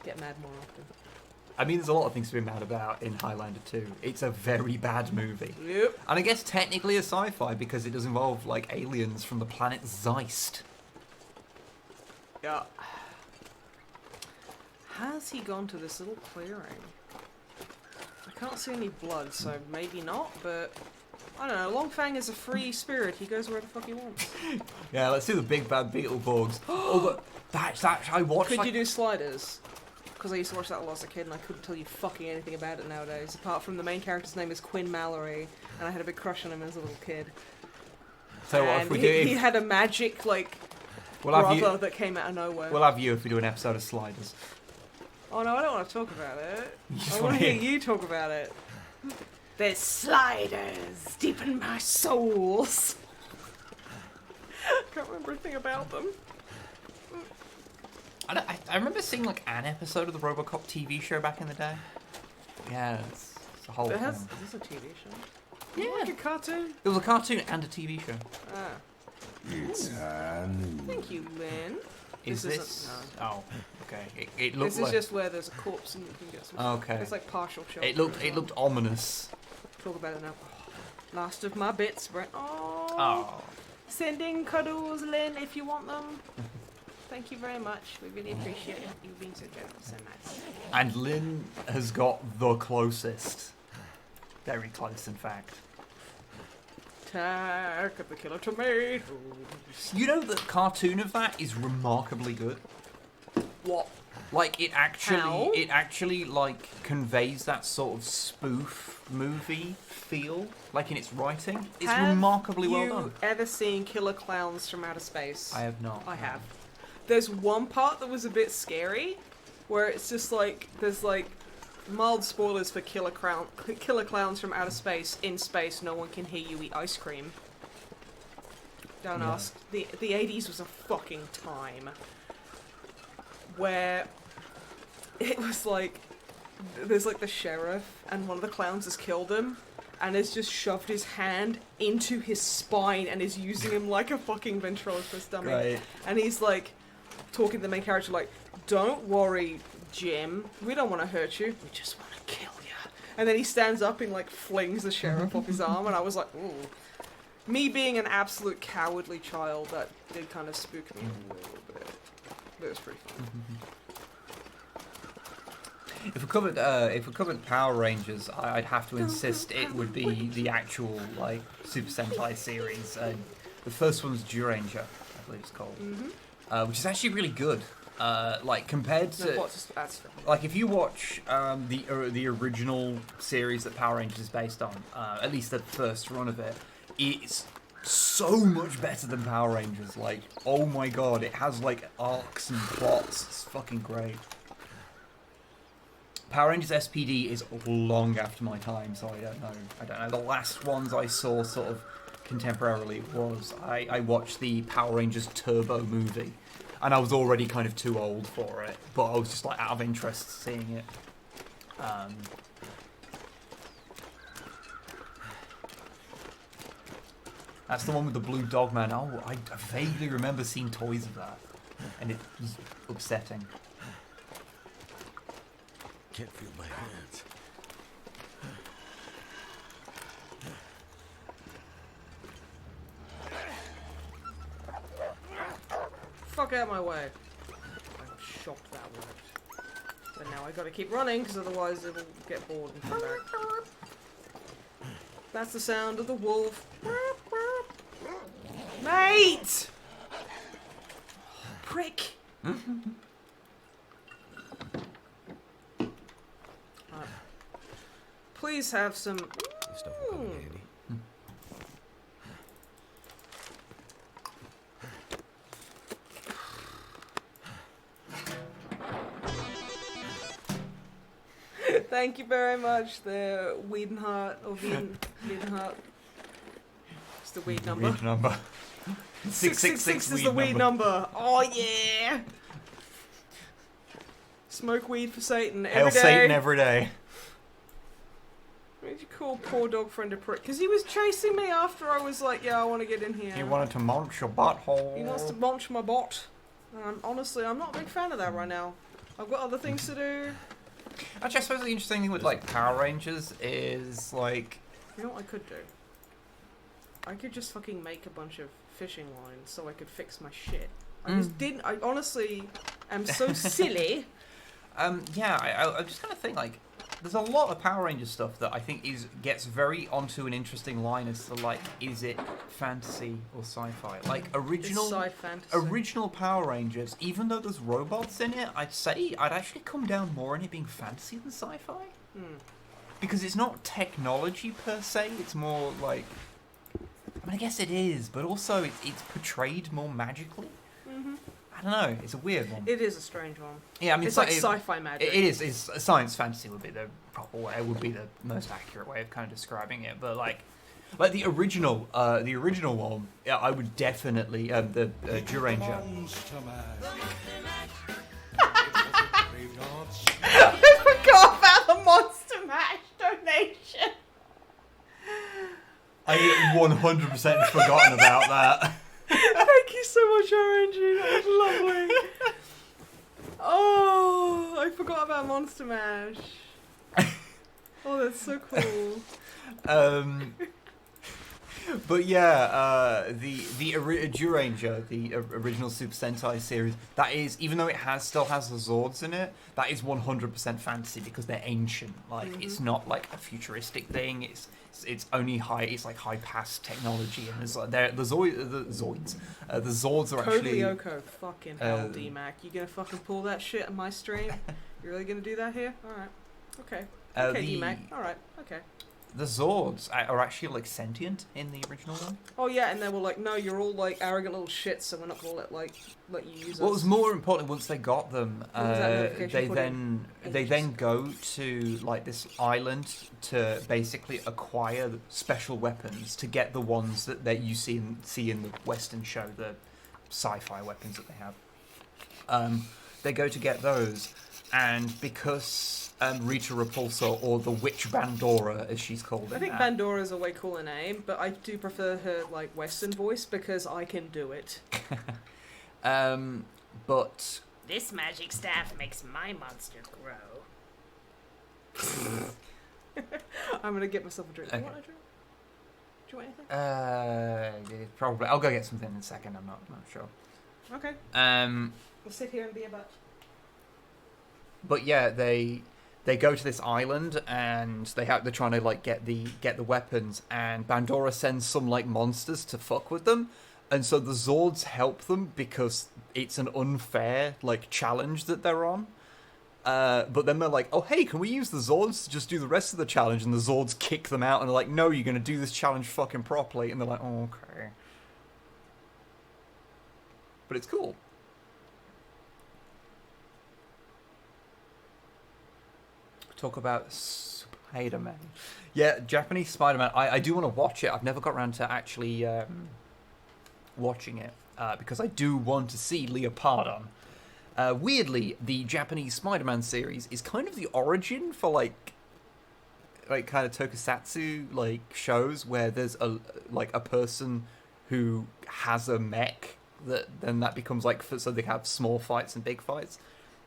Speaker 1: Get mad more often.
Speaker 2: I mean, there's a lot of things to be mad about in Highlander 2. It's a very bad movie.
Speaker 1: Yep.
Speaker 2: And I guess technically a sci-fi because it does involve, like, aliens from the planet Zeist.
Speaker 1: Yeah. Has he gone to this little clearing? I can't see any blood, so maybe not, but... I don't know, Longfang is a free spirit. He goes where the fuck he wants.
Speaker 2: Yeah, let's do the big bad Beetleborgs. Although, that's I watched,
Speaker 1: Could
Speaker 2: like...
Speaker 1: you do sliders? Because I used to watch that a lot as a kid and I couldn't tell you fucking anything about it nowadays, apart from the main character's name is Quinn Mallory, and I had a big crush on him as a little kid.
Speaker 2: So what
Speaker 1: and
Speaker 2: if we
Speaker 1: he
Speaker 2: do...
Speaker 1: had a magic, like,
Speaker 2: We'll have
Speaker 1: brother
Speaker 2: you,
Speaker 1: that came out of nowhere.
Speaker 2: we'll have you if we do an episode of Sliders.
Speaker 1: Oh no, I don't want to talk about it.
Speaker 2: You just
Speaker 1: I
Speaker 2: wanna
Speaker 1: want to hear
Speaker 2: hear-
Speaker 1: you talk about it.
Speaker 4: There's sliders deep in my souls.
Speaker 1: I can't remember a thing about them.
Speaker 2: I remember seeing, like, an episode of the RoboCop TV show back in the day. Yeah, it's a whole
Speaker 1: It
Speaker 2: thing.
Speaker 1: has, is this a TV show?
Speaker 2: Yeah.
Speaker 1: Like a cartoon?
Speaker 2: It was a cartoon and a TV show.
Speaker 1: Ah.
Speaker 5: It's
Speaker 1: Thank you, Lynn.
Speaker 2: Is
Speaker 1: This
Speaker 2: this?
Speaker 1: isn't-
Speaker 2: Oh, okay. It looked
Speaker 1: This is
Speaker 2: like...
Speaker 1: just where there's a corpse and you can get some.
Speaker 2: Okay.
Speaker 1: It's like partial shelter.
Speaker 2: It looked
Speaker 1: as well.
Speaker 2: ominous.
Speaker 1: Talk about it now. Last of my bits, Brent. Oh.
Speaker 2: Oh.
Speaker 1: Sending cuddles, Lynn, if you want them. Thank you very much. We really appreciate you being so generous and nice.
Speaker 2: And Lynn has got the closest. Very close, in fact.
Speaker 1: Attack of the killer tomatoes.
Speaker 2: You know the cartoon of that is remarkably good.
Speaker 1: What?
Speaker 2: Like
Speaker 1: How?
Speaker 2: it actually like conveys that sort of spoof movie feel, like in its writing. It's
Speaker 1: Have
Speaker 2: remarkably well
Speaker 1: you
Speaker 2: done.
Speaker 1: ever seen Killer Clowns from Outer Space?
Speaker 2: I have not.
Speaker 1: I have. There's one part that was a bit scary, where it's just like there's like mild spoilers for Killer Clowns from Outer Space. In space, no one can hear you eat ice cream. Don't
Speaker 2: Yeah.
Speaker 1: ask. The 80s was a fucking time where it was like there's like the sheriff and one of the clowns has killed him and has just shoved his hand into his spine and is using him like a fucking ventriloquist dummy.
Speaker 2: Right.
Speaker 1: And he's like talking to the main character like, "Don't worry, Jim. We don't want to hurt you. We just want to kill you." And then he stands up and like flings the sheriff off his arm, and I was like, "Ooh." Me being an absolute cowardly child, that did kind of spook me a little bit. But it was pretty fun.
Speaker 2: If we covered Power Rangers, I'd have to insist it would be the actual like Super Sentai series. The first one's Duranger, I believe it's called, which is actually really good. Like compared
Speaker 1: No,
Speaker 2: to
Speaker 1: that's
Speaker 2: like if you watch the original series that Power Rangers is based on, at least the first run of it, it's so much better than Power Rangers. Like, oh my god, it has like arcs and plots. It's fucking great. Power Rangers SPD is long after my time, so I don't know. The last ones I saw sort of contemporarily was I watched the Power Rangers Turbo movie, and I was already kind of too old for it, but I was just like out of interest seeing it. That's the one with the blue dog man. Oh, I vaguely remember seeing toys of that, and it was upsetting.
Speaker 5: Can't feel my hands.
Speaker 1: Fuck out my way. I'm shocked that worked. But now I gotta keep running, because otherwise it'll get bored and come back. That's the sound of the wolf. Mate! Prick! Please have some...
Speaker 5: This stuff will come in handy.
Speaker 1: Thank you very much, the Wiedenhart, or Wiedenhart. It's the weed number.
Speaker 2: Weird number.
Speaker 1: 666 is the weed number. Oh yeah. Smoke weed for Satan every
Speaker 2: Hail
Speaker 1: day.
Speaker 2: Satan every day.
Speaker 1: What did you call poor dog friend a prick? Because he was chasing me after I was like, yeah, I want to get in here.
Speaker 2: He wanted to munch your butthole.
Speaker 1: He wants to munch my bot. Honestly, I'm not a big fan of that right now. I've got other things to do.
Speaker 2: Actually, I suppose the interesting thing with like Power Rangers is like,
Speaker 1: You know what I could do? I could just fucking make a bunch of fishing lines so I could fix my shit. I just didn't. I honestly am so silly.
Speaker 2: yeah, I just kind of think like, there's a lot of Power Rangers stuff that I think gets very onto an interesting line as to like, is it fantasy or sci-fi? Like original
Speaker 1: It's sci-fantasy.
Speaker 2: original Power Rangers, even though there's robots in it, I'd say I'd actually come down more on it being fantasy than sci-fi. Because it's not technology per se, it's more like, I mean, I guess it is, but also it's portrayed more magically. I don't know, it's a weird one.
Speaker 1: It is a strange one.
Speaker 2: Yeah, I mean,
Speaker 1: It's like sci-fi magic.
Speaker 2: It is. It's science fantasy would be the proper way. It would be the most accurate way of kind of describing it. But like the original one, yeah, I would definitely the Duranger.
Speaker 1: I forgot about the Monster Mash donation.
Speaker 2: I 100% forgotten about that.
Speaker 1: Thank you so much, RNG. That was lovely. Oh, I forgot about Monster Mash. Oh, that's so cool.
Speaker 2: But yeah, the Duranger, the original Super Sentai series, that is, even though it still has the Zords in it, that is 100% fantasy because they're ancient. Like it's not like a futuristic thing. It's only it's like high pass technology, and there's like the Zords are actually.
Speaker 1: Yoko, fucking hell, D-Mac. You gonna fucking pull that shit on my stream? You really gonna do that here? Alright. Okay. Okay, D-Mac. Alright, okay.
Speaker 2: The Zords are actually like sentient in the original one.
Speaker 1: Oh yeah, and they were like, no, you're all like arrogant little shits, so we're not gonna let you use us.
Speaker 2: What was more important, once they got them,
Speaker 1: What was that notification
Speaker 2: they then go to like this island to basically acquire special weapons to get the ones that you see in the Western show, the sci-fi weapons that they have. They go to get those, and because Rita Repulsa, or the Witch Bandora, as she's called.
Speaker 1: I think Bandora is a way cooler name, but I do prefer her like Western voice because I can do it.
Speaker 2: But
Speaker 4: This magic staff makes my monster grow.
Speaker 1: I'm gonna get myself a drink.
Speaker 2: Okay.
Speaker 1: Do you want a drink? Do you want anything?
Speaker 2: probably I'll go get something in a second. I'm not sure.
Speaker 1: Okay. We'll sit here and be a butt.
Speaker 2: But yeah, they go to this island and they're trying to like get the weapons, and Bandora sends some like monsters to fuck with them, and so the Zords help them because it's an unfair like challenge that they're on. But then they're like, oh hey, can we use the Zords to just do the rest of the challenge? And the Zords kick them out and they're like, no, you're gonna do this challenge fucking properly. And they're like, oh, okay. But it's cool. Talk about Spider-Man. Yeah, Japanese Spider-Man. I do want to watch it. I've never got around to actually watching it because I do want to see Leopardon. Weirdly, the Japanese Spider-Man series is kind of the origin for like kind of tokusatsu like shows where there's a person who has a mech that becomes like so they have small fights and big fights.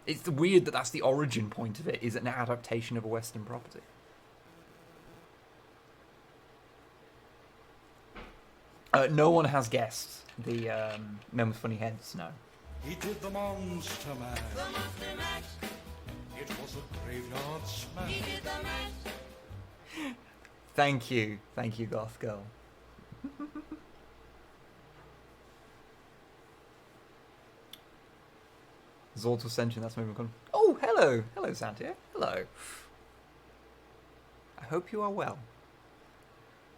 Speaker 2: It's weird that that's the origin point of it, is an adaptation of a Western property. No one has guessed the Men with Funny Heads, no.
Speaker 5: He did the Monster Mash. It was a graveyard smash.
Speaker 2: Thank you, Goth Girl. Zords was sentient, that's moving on. Oh, hello! Hello, Santia. Hello. I hope you are well.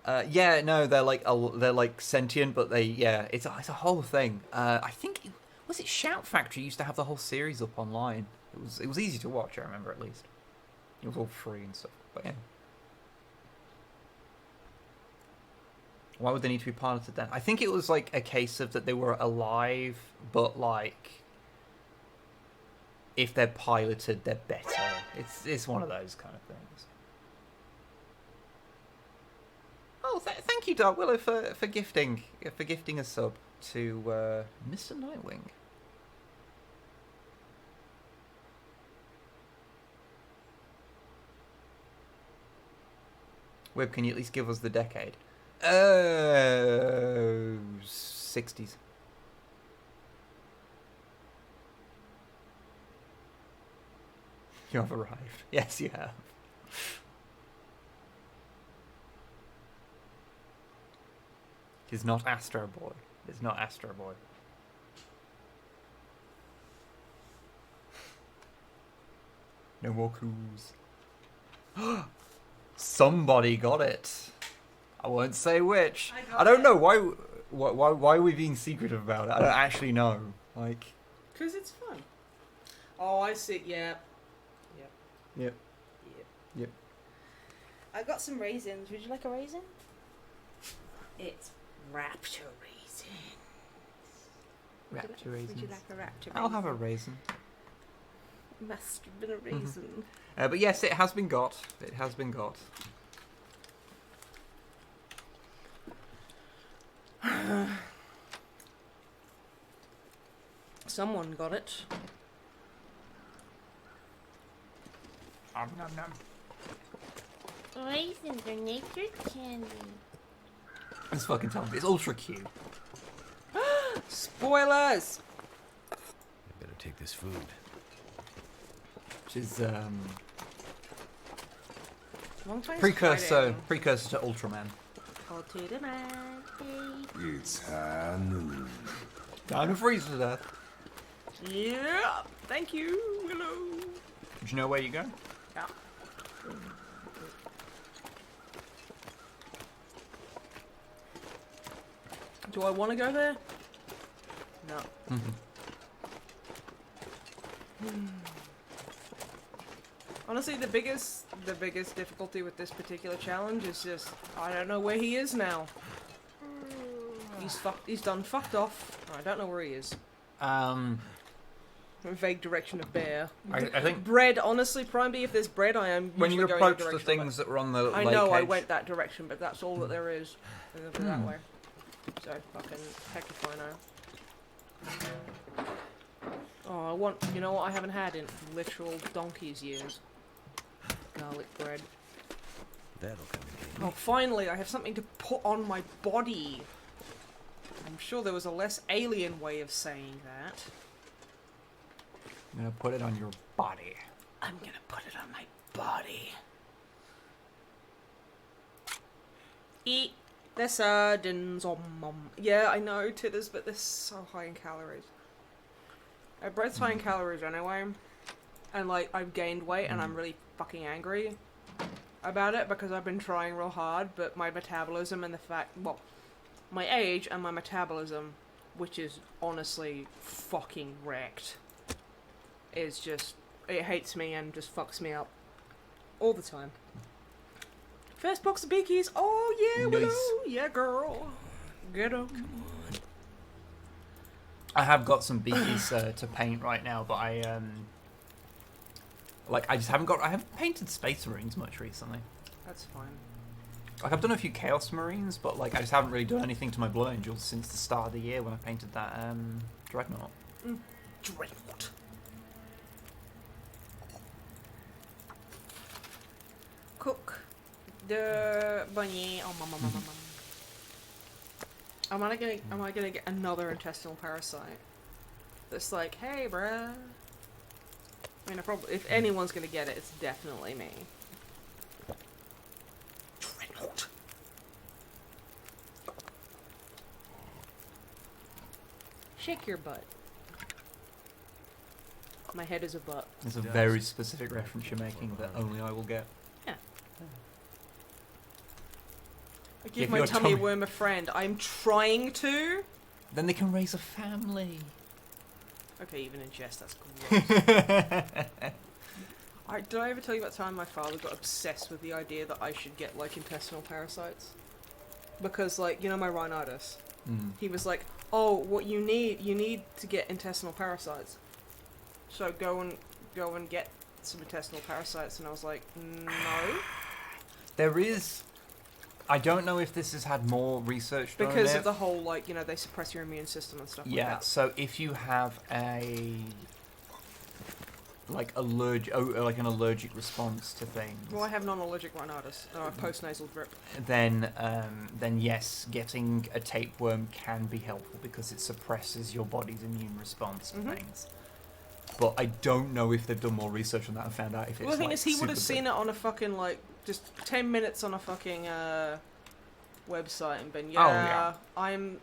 Speaker 2: Yeah, no, they're like sentient, but it's a whole thing. I think was it Shout Factory used to have the whole series up online. It was easy to watch, I remember at least. It was all free and stuff. But yeah. Why would they need to be piloted then? I think it was like a case of that they were alive, but like if they're piloted, they're better. It's one of those kind of things. Oh, thank you, Dark Willow, for gifting a sub to Mr. Nightwing. Wib, can you at least give us the decade? 60s. You have arrived. Yes, you have. It is not Astro Boy. It is not Astro Boy. No more clues. Somebody got it. I won't say which. I don't know why are we being secretive about it. I don't actually know. Like,
Speaker 1: because it's fun. Oh, I see. Yep.
Speaker 6: I got some raisins. Would you like a raisin? It's rapture raisins.
Speaker 2: rapture
Speaker 6: Would
Speaker 2: raisins.
Speaker 6: you like a rapture raisin?
Speaker 2: I'll have a raisin.
Speaker 6: Must have been a raisin.
Speaker 2: But yes, it has been got. It has been got.
Speaker 1: Someone got it.
Speaker 2: Nom, nom, nom.
Speaker 6: Raisins are nature's candy.
Speaker 2: Let's fucking tell me. It's ultra cute.
Speaker 1: Spoilers!
Speaker 7: I better take this food.
Speaker 2: Which is
Speaker 1: Long time
Speaker 2: precursor to Ultraman.
Speaker 6: Call to the man.
Speaker 5: It's high noon.
Speaker 2: Down to freeze to death.
Speaker 1: Yeah. Thank you. Hello.
Speaker 2: Did you know where you go?
Speaker 1: Yeah. Do I want to go there? No. Honestly, the biggest difficulty with this particular challenge is just I don't know where he is now. He's done fucked off. I don't know where he is. Vague direction of bear.
Speaker 2: I think
Speaker 1: Bread, honestly, Prime B, if there's bread, I am
Speaker 2: when you
Speaker 1: usually going in
Speaker 2: approach the
Speaker 1: direction of
Speaker 2: things that were on the lake
Speaker 1: I know I
Speaker 2: edge,
Speaker 1: went that direction, but that's all that there is. I'm gonna go that way. So fucking heck if I know. Oh, I want. You know what? I haven't had in literal donkey's years. Garlic bread.
Speaker 7: That'll come in handy.
Speaker 1: Oh, finally, I have something to put on my body. I'm sure there was a less alien way of saying that.
Speaker 2: I'm gonna put it on your body.
Speaker 1: I'm gonna put it on my body. Eat the sardines. Yeah, I know, titters, but they're so high in calories. Bread's high in calories anyway. And, like, I've gained weight and I'm really fucking angry about it because I've been trying real hard, but my metabolism and the fact, well, my age and my metabolism, which is honestly fucking wrecked, is just, it hates me and just fucks me up all the time. First box of beakies. Oh yeah,
Speaker 2: Nice.
Speaker 1: Willow. Yeah, girl. Get up.
Speaker 2: I have got some beakies to paint right now, but I haven't painted Space Marines much recently.
Speaker 1: That's fine.
Speaker 2: Like, I've done a few Chaos Marines, but like I just haven't really done anything to my Blood Angels since the start of the year when I painted that Dreadnought.
Speaker 1: Dreadnought. Cook the bunny. Oh, Am I gonna get another intestinal parasite? That's like, hey, bruh. I mean, if anyone's gonna get it, it's definitely me. Dreadnought. Shake your butt. My head is a butt.
Speaker 2: It's a very specific reference you're making that only I will get.
Speaker 1: I give
Speaker 2: Give
Speaker 1: my
Speaker 2: your
Speaker 1: tummy
Speaker 2: tummy-
Speaker 1: worm a friend. I'm trying to.
Speaker 2: Then they can raise a family.
Speaker 1: Okay, even in jest, that's gross. Did I ever tell you about the time my father got obsessed with the idea that I should get, like, intestinal parasites? because, like, you know my rhinitis?
Speaker 2: Mm.
Speaker 1: He was like, oh, what you need to get intestinal parasites. So go and get some intestinal parasites. And I was like, no.
Speaker 2: There is... I don't know if this has had more research done
Speaker 1: Because
Speaker 2: on
Speaker 1: of
Speaker 2: it.
Speaker 1: the whole, like, you know, they suppress your immune system and stuff like
Speaker 2: Yeah,
Speaker 1: that.
Speaker 2: so if you have like an allergic response to things,
Speaker 1: Well, I have non-allergic rhinitis, and I have post-nasal drip.
Speaker 2: then yes, getting a tapeworm can be helpful because it suppresses your body's immune response to things. But I don't know if they've done more research on that and found out if it's.
Speaker 1: Well, the thing
Speaker 2: like,
Speaker 1: is, he would have
Speaker 2: super big.
Speaker 1: seen it on a fucking, like, just 10 minutes on a fucking website and been,
Speaker 2: yeah.
Speaker 1: I'm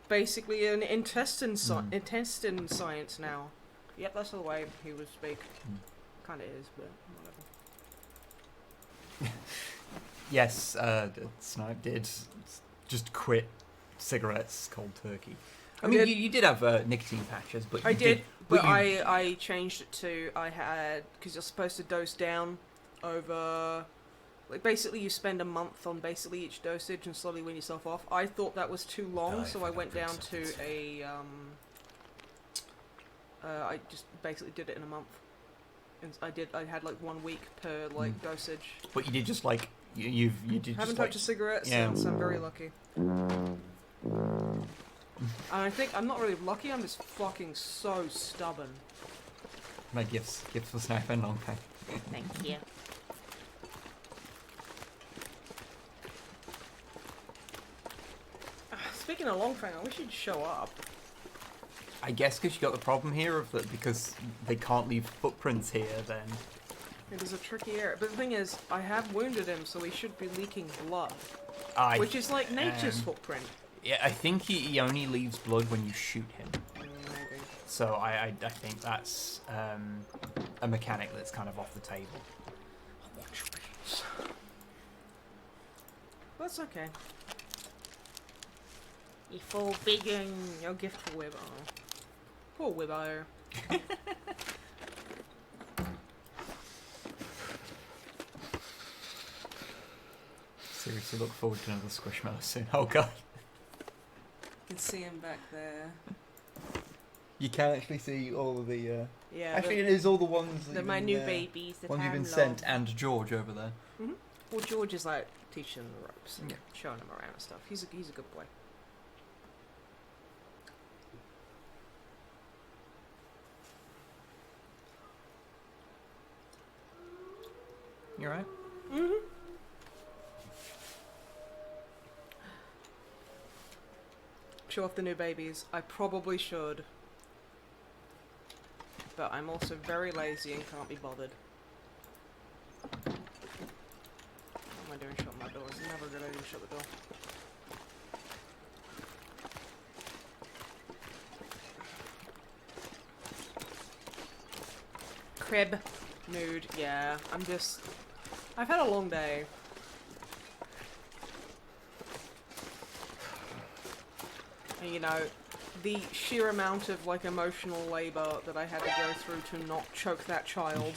Speaker 1: basically an intestine science now. Yep, that's the way he would speak. Kind of is, but whatever.
Speaker 2: Yes, Snipe did just quit cigarettes cold turkey. I mean, you did have nicotine patches, but
Speaker 1: I
Speaker 2: you
Speaker 1: did, but
Speaker 2: you-
Speaker 1: I changed it to, I had, because you're supposed to dose down over, like, basically you spend a month on basically each dosage and slowly wean yourself off. I thought that was too long, so I went down to a, I just basically did it in a month. And I had like 1 week per, like, dosage.
Speaker 2: But you did just like you did.
Speaker 1: Haven't
Speaker 2: just,
Speaker 1: touched a cigarette since. I'm very lucky. And I think I'm not really lucky. I'm just fucking so stubborn.
Speaker 2: My gifts for Snipe and Long Fang.
Speaker 4: Thank you.
Speaker 1: Speaking of Longfang, I wish you'd show up.
Speaker 2: I guess because you got the problem here of that because they can't leave footprints here. Then
Speaker 1: It is a tricky area. But the thing is, I have wounded him, so he should be leaking blood. Which is like nature's footprint.
Speaker 2: Yeah, I think he only leaves blood when you shoot him.
Speaker 1: Maybe.
Speaker 2: So I think that's a mechanic that's kind of off the table.
Speaker 1: That's okay.
Speaker 4: You fall begging.
Speaker 1: Your gift for Wib. Oh. Poor Wibbo.
Speaker 2: Seriously, look forward to another Squishmallow soon. Oh god.
Speaker 1: You can see him back there.
Speaker 2: You can actually see all of the.
Speaker 1: Yeah.
Speaker 2: Actually, it is all the ones.
Speaker 4: They're my new babies. The
Speaker 2: Ones you've been
Speaker 4: time
Speaker 2: sent,
Speaker 4: love.
Speaker 2: and George over there.
Speaker 1: Well, George is like teaching him the ropes and
Speaker 2: Yeah.
Speaker 1: showing him around and stuff. He's a good boy.
Speaker 2: You alright?
Speaker 1: Mm-hmm. Show off the new babies. I probably should. But I'm also very lazy and can't be bothered. What am I doing shutting my door? It's never a good idea to shut the door. Crib. Mood. Yeah. I've had a long day. And, you know, the sheer amount of, like, emotional labor that I had to go through to not choke that child.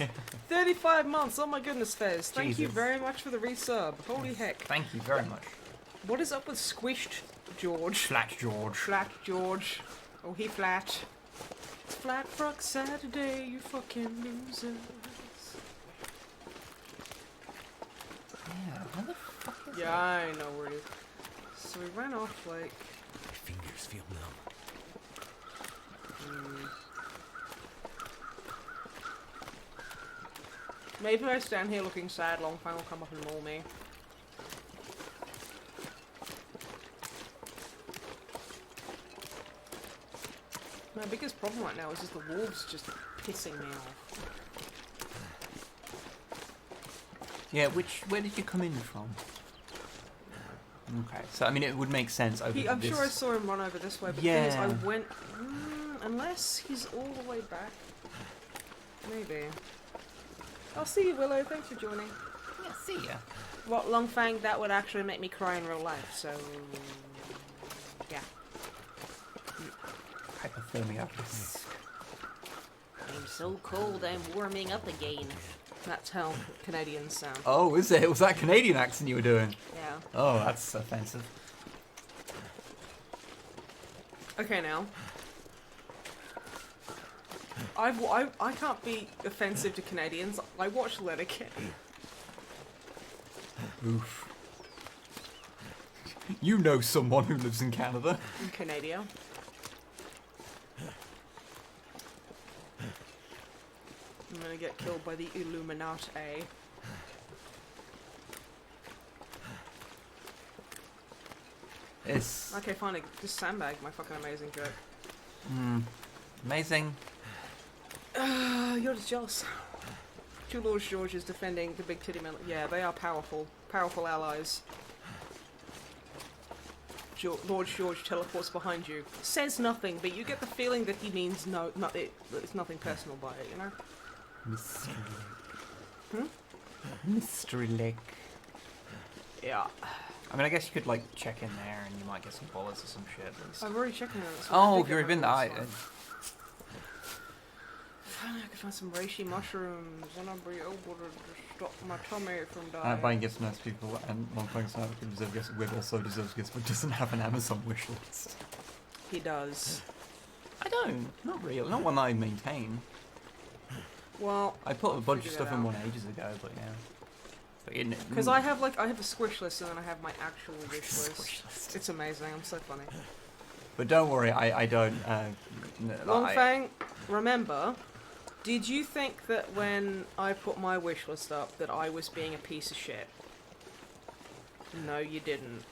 Speaker 1: 35 months! Oh my goodness, Fez. Thank you
Speaker 2: Jesus.
Speaker 1: very much for the resub. Holy heck.
Speaker 2: Thank you very much.
Speaker 1: What is up with Squished George?
Speaker 2: Flat George.
Speaker 1: Flat George. Oh, he flat. It's Flat Fruck Saturday, you fucking losers.
Speaker 2: Yeah, how the fuck is
Speaker 1: Yeah, I know where it is. So we ran off, like...
Speaker 7: My fingers feel numb.
Speaker 1: Maybe if I stand here looking sad, Longfang will come up and maul me. My biggest problem right now is just the wolves just pissing me off.
Speaker 2: Yeah, where did you come in from? Okay, so I mean it would make sense over
Speaker 1: I'm
Speaker 2: this.
Speaker 1: sure I saw him run over this way, but
Speaker 2: Yeah.
Speaker 1: the thing is, I went... unless he's all the way back. Maybe. I'll see you, Willow. Thanks for joining.
Speaker 2: Yeah, see ya.
Speaker 1: What, Longfang? That would actually make me cry in real life, so... yeah.
Speaker 2: Hypothermia.
Speaker 4: I'm so cold, I'm warming up again.
Speaker 1: That's how Canadians sound.
Speaker 2: Oh, is it? Was that Canadian accent you were doing?
Speaker 1: Yeah.
Speaker 2: Oh, that's offensive.
Speaker 1: Okay, now. I can't be offensive to Canadians. I watch Letterkenny.
Speaker 2: Oof. You know someone who lives in Canada.
Speaker 1: In Canada. I'm gonna get killed by the Illuminati.
Speaker 2: It's
Speaker 1: Okay, fine. Just sandbag my fucking amazing joke.
Speaker 2: amazing.
Speaker 1: You're just jealous. Two Lords George is defending the big titty man. Yeah, they are powerful. Powerful allies. Lord George teleports behind you. Says nothing, but you get the feeling that he means it's nothing personal by it, you know?
Speaker 2: Mystery Lake. Mystery Lake.
Speaker 1: Yeah.
Speaker 2: I mean, I guess you could, like, check in there and you might get some bullets or some shit.
Speaker 1: I've already checked in there.
Speaker 2: Oh, if you've been there.
Speaker 1: Finally, I could find some reishi mushrooms, and I'll be able to stop my tummy from dying.
Speaker 2: Buying gifts from nice people and one playing Snipe Wib deserves gifts. Wib also deserves gifts, but doesn't have an Amazon wish list.
Speaker 1: He does.
Speaker 2: I don't. Not really. Not one that I maintain.
Speaker 1: Well,
Speaker 2: I put a bunch of
Speaker 1: figure
Speaker 2: stuff
Speaker 1: that
Speaker 2: in
Speaker 1: out.
Speaker 2: one ages ago, but yeah. But
Speaker 1: because I have a squish list and then I have my actual wish
Speaker 2: Squish
Speaker 1: list.
Speaker 2: list.
Speaker 1: It's amazing. I'm so funny.
Speaker 2: But don't worry, I don't.
Speaker 1: Longfang, remember, did you think that when I put my wish list up that I was being a piece of shit? No, you didn't.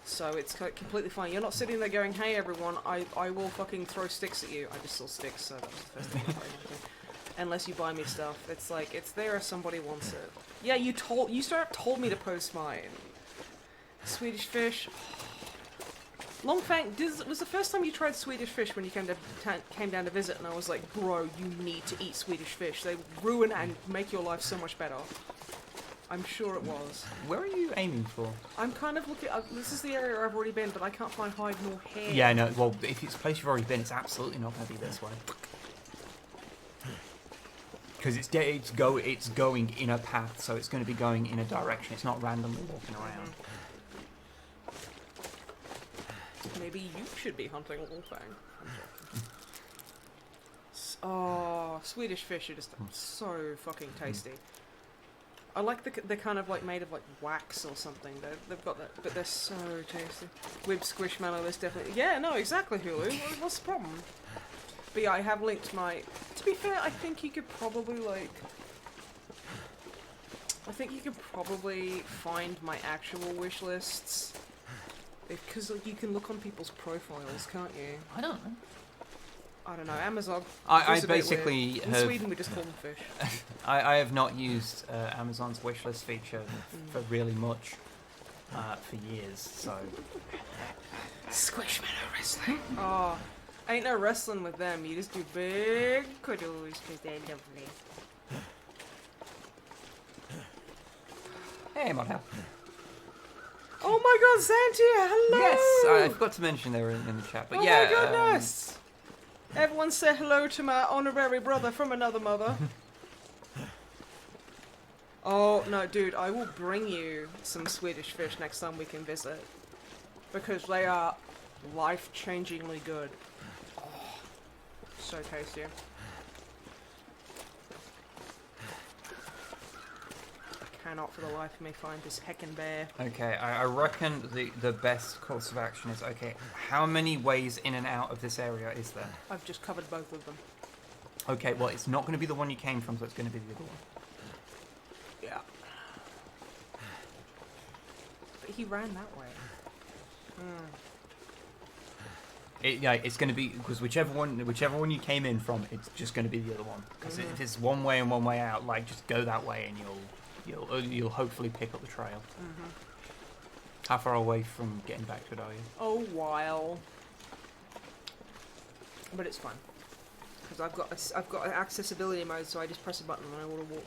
Speaker 1: So it's completely fine. You're not sitting there going, "Hey everyone, I will fucking throw sticks at you." I just saw sticks, so that was the first thing I thought. Unless you buy me stuff, it's like it's there if somebody wants it. Yeah, you straight up told me to post mine. Swedish fish. Longfang, was the first time you tried Swedish fish when you came down to visit, and I was like, bro, you need to eat Swedish fish. They ruin and make your life so much better. I'm sure it was.
Speaker 2: Where are you aiming for?
Speaker 1: I'm kind of looking. This is the area I've already been, but I can't find hide nor hair.
Speaker 2: Yeah, no. Well, if it's a place you've already been, it's absolutely not going to be this way. Because it's going in a path, so it's going to be going in a direction. It's not randomly walking around.
Speaker 1: Maybe you should be hunting Longfang. Oh, Swedish fish are just so fucking tasty. I like they're kind of like made of like wax or something. They've got that, but they're so tasty. Wib Squishmallow is definitely no, exactly Hulu. What's the problem? But yeah, I have linked my. To be fair, I think you could probably like. I think you could probably find my actual wish lists. Because like, you can look on people's profiles, can't you?
Speaker 2: I don't know.
Speaker 1: I don't know. Amazon.
Speaker 2: I
Speaker 1: is a bit
Speaker 2: basically
Speaker 1: weird. In
Speaker 2: have.
Speaker 1: Sweden, we just call them fish.
Speaker 2: I have not used Amazon's wishlist feature for really much for years, so.
Speaker 1: Squishmallow wrestling. Oh, ain't no wrestling with them. You just do big cuddles because they're lovely.
Speaker 2: Hey, Model.
Speaker 1: Oh my God, Santia! Hello.
Speaker 2: Yes, I forgot to mention they were in the chat, but
Speaker 1: oh
Speaker 2: yeah.
Speaker 1: my goodness! Everyone say hello to my honorary brother from another mother. Oh no, dude! I will bring you some Swedish fish next time we can visit because they are life-changingly good. Oh, so tasty. I cannot for the life of me find this heckin' bear.
Speaker 2: Okay, I reckon the best course of action is, okay, how many ways in and out of this area is there?
Speaker 1: I've just covered both of them.
Speaker 2: Okay, well, it's not going to be the one you came from, so it's going to be the other one.
Speaker 1: Yeah. But he ran that way.
Speaker 2: It's going to be, because whichever one you came in from, it's just going to be the other one. Because if it's one way and one way out, like, just go that way and you'll hopefully pick up the trail. How far away from getting back to it are you?
Speaker 1: Oh, while. But it's fine. Because I've got an accessibility mode, so I just press a button and I want to walk.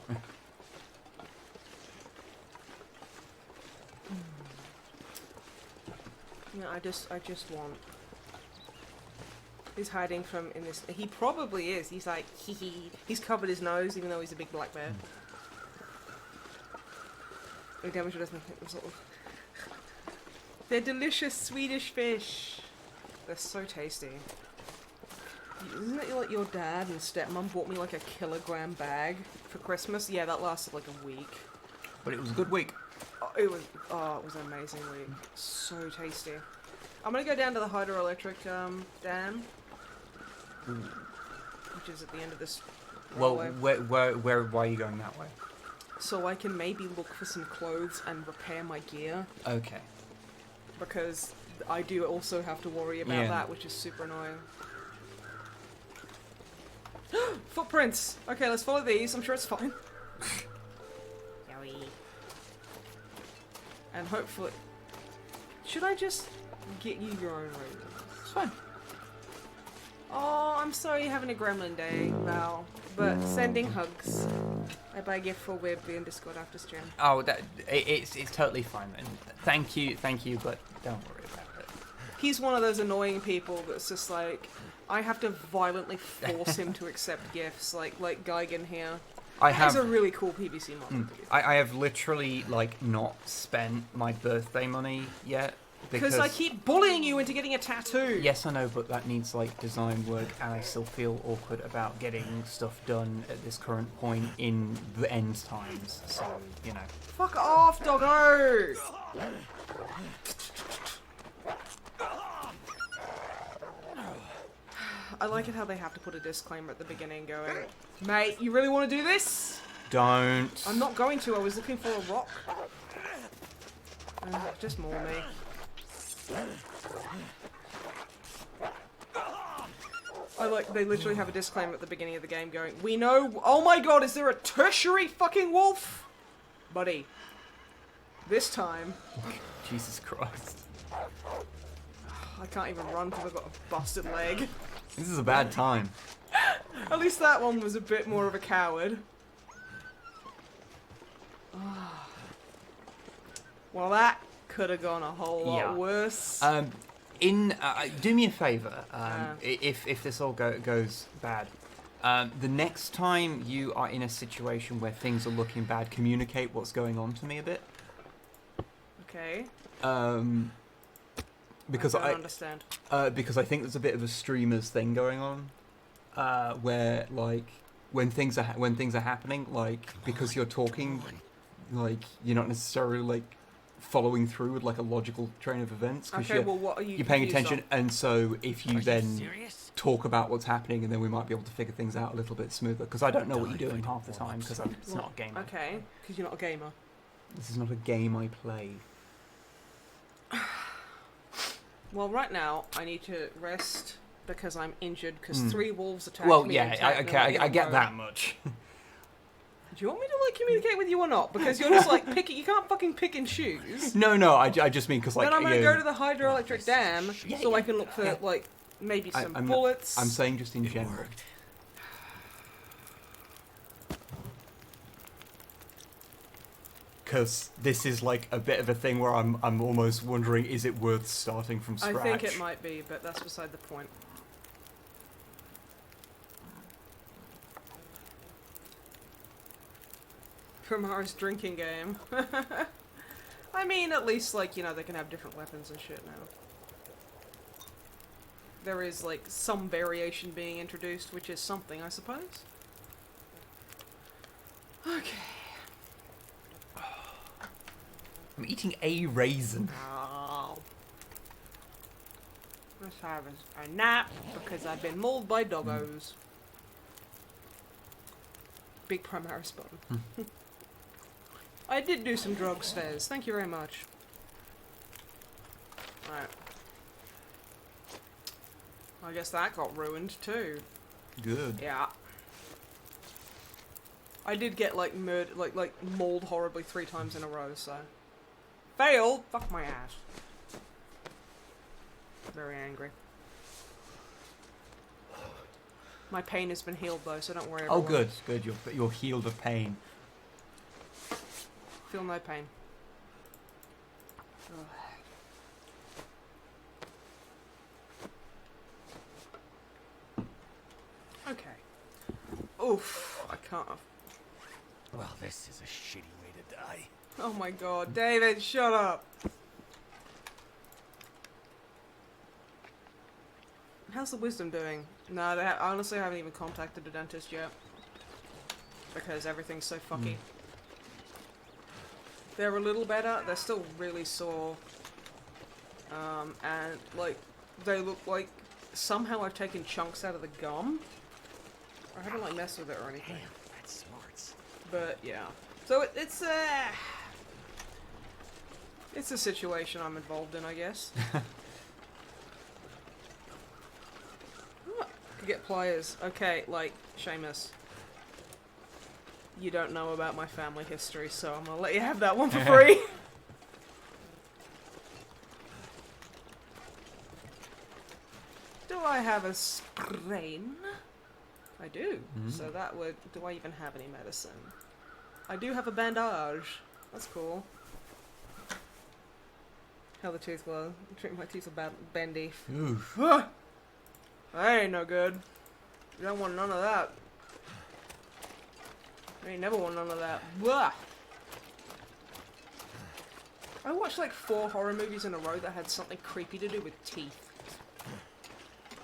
Speaker 1: Yeah, I just want. He's hiding from in this. He probably is. He's like hee hee. He's covered his nose, even though he's a big black bear. Oh, damage doesn't think sort of. They're delicious Swedish fish. They're so tasty. Isn't it like your dad and stepmom bought me like a kilogram bag for Christmas? Yeah, that lasted like a week.
Speaker 2: But it was a good week.
Speaker 1: It was an amazing week. So tasty. I'm gonna go down to the hydroelectric dam, which is at the end of this
Speaker 8: Well,
Speaker 1: railway,
Speaker 8: why are you going that way?
Speaker 1: so I can maybe look for some clothes and repair my gear,
Speaker 8: Okay.
Speaker 1: because I do also have to worry about
Speaker 8: Yeah.
Speaker 1: that, which is super annoying. Footprints! Okay, let's follow these. I'm sure it's fine.
Speaker 4: Yowie.
Speaker 1: And hopefully... Should I just get you your own room?
Speaker 8: It's fine.
Speaker 1: Oh, I'm sorry you're having a gremlin day, Val. But sending hugs. I buy a gift for Wib in Discord after stream.
Speaker 8: Oh, it's totally fine then. Thank you, but don't worry about it.
Speaker 1: He's one of those annoying people that's just like... I have to violently force him to accept gifts, like Geigen here.
Speaker 8: I
Speaker 1: He's a
Speaker 8: have.
Speaker 1: really cool PVC model.
Speaker 8: I have literally like not spent my birthday money yet
Speaker 1: Because I keep bullying you into getting a tattoo.
Speaker 8: Yes, I know, but that needs like design work, and I still feel awkward about getting stuff done at this current point in the end times. So you know.
Speaker 1: Fuck off, doggo! I like it how they have to put a disclaimer at the beginning going, mate, you really want to do this?
Speaker 8: Don't.
Speaker 1: I'm not going to, I was looking for a rock. Just more me. They literally have a disclaimer at the beginning of the game going, we know, oh my god, is there a tertiary fucking wolf? Buddy, this time,
Speaker 8: Jesus Christ.
Speaker 1: I can't even run because I've got a busted leg.
Speaker 8: This is a bad time.
Speaker 1: At least that one was a bit more of a coward. Well, that could have gone a whole lot worse.
Speaker 8: Do me a favour, if this all goes bad. The next time you are in a situation where things are looking bad, communicate what's going on to me a bit.
Speaker 1: Okay.
Speaker 8: Because
Speaker 1: I don't understand.
Speaker 8: Because I think there's a bit of a streamers thing going on, where like when things are happening, like because you're talking, like you're not necessarily like following through with like a logical train of events.
Speaker 1: Okay, well, what are you?
Speaker 8: You're paying
Speaker 1: confused
Speaker 8: attention,
Speaker 1: on?
Speaker 8: and so if you then
Speaker 7: Serious?
Speaker 8: talk about what's happening, and then we might be able to figure things out a little bit smoother. Because I don't know what you're doing half the time, because it's not a game.
Speaker 1: Okay, because you're not a gamer.
Speaker 8: This is not a game I play.
Speaker 1: Well, right now I need to rest because I'm injured because 3 wolves attacked
Speaker 8: Well,
Speaker 1: me.
Speaker 8: yeah,
Speaker 1: and
Speaker 8: I get that much.
Speaker 1: Do you want me to like communicate with you or not? Because you're just like picking. You can't fucking pick and choose.
Speaker 8: No, I just mean because like.
Speaker 1: Then I'm gonna
Speaker 8: you
Speaker 1: go to the hydroelectric dam so I can look for
Speaker 8: Yeah.
Speaker 1: like maybe some
Speaker 8: I'm
Speaker 1: bullets.
Speaker 8: I'm saying just in general. Because this is like a bit of a thing where I'm almost wondering, is it worth starting from scratch?
Speaker 1: I think it might be, but that's beside the point. Promara's drinking game. I mean, at least, like, you know, they can have different weapons and shit now. There is, like, some variation being introduced, which is something, I suppose. Okay.
Speaker 8: I'm eating a raisin.
Speaker 1: Oh. Let's have a nap, because I've been mauled by doggos. Big Primaris button. I did do some drugs, Fez. Thank you very much. Alright. I guess that got ruined too.
Speaker 8: Good.
Speaker 1: Yeah. I did get like like mauled horribly 3 times in a row, so. Failed! Fuck my ass. Very angry. My pain has been healed though, so don't worry about
Speaker 8: Oh, good. You're healed of pain.
Speaker 1: Feel no pain. Ugh. Okay. Oof, I can't.
Speaker 7: Well, this is a shitty way to die.
Speaker 1: Oh my god, David, shut up. How's the wisdom doing? No, they honestly haven't even contacted the dentist yet. Because everything's so fucky. They're a little better. They're still really sore. And, like, they look like somehow I've taken chunks out of the gum. I haven't, like, messed with it or anything.
Speaker 7: Damn, that's smarts.
Speaker 1: But, yeah. So, it's a situation I'm involved in, I guess. Oh, could get pliers. Okay, like, Seamus. You don't know about my family history, so I'm gonna let you have that one for free. Do I have a sprain? I do. So that would... Do I even have any medicine? I do have a bandage. That's cool. How the tooth was. My teeth are bendy.
Speaker 8: Oof.
Speaker 1: That ain't no good. You don't want none of that. I ain't never want none of that. Blah. I watched like 4 horror movies in a row that had something creepy to do with teeth.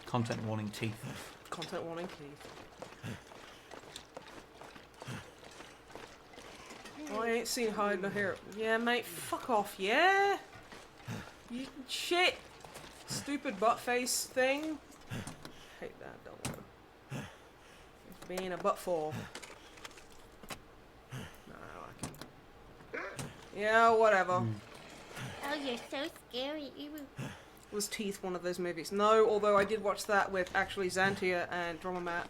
Speaker 8: Content warning teeth.
Speaker 1: Content warning teeth. Oh, I ain't seen hide nor hair. Yeah, mate, fuck off, yeah? You shit! Stupid butt face thing. Hate that, don't know. Being a butt for. No, I can. Yeah, whatever.
Speaker 4: Oh, you're so scary.
Speaker 1: Was Teeth one of those movies? No, although I did watch that with actually Xantia and Drama Matt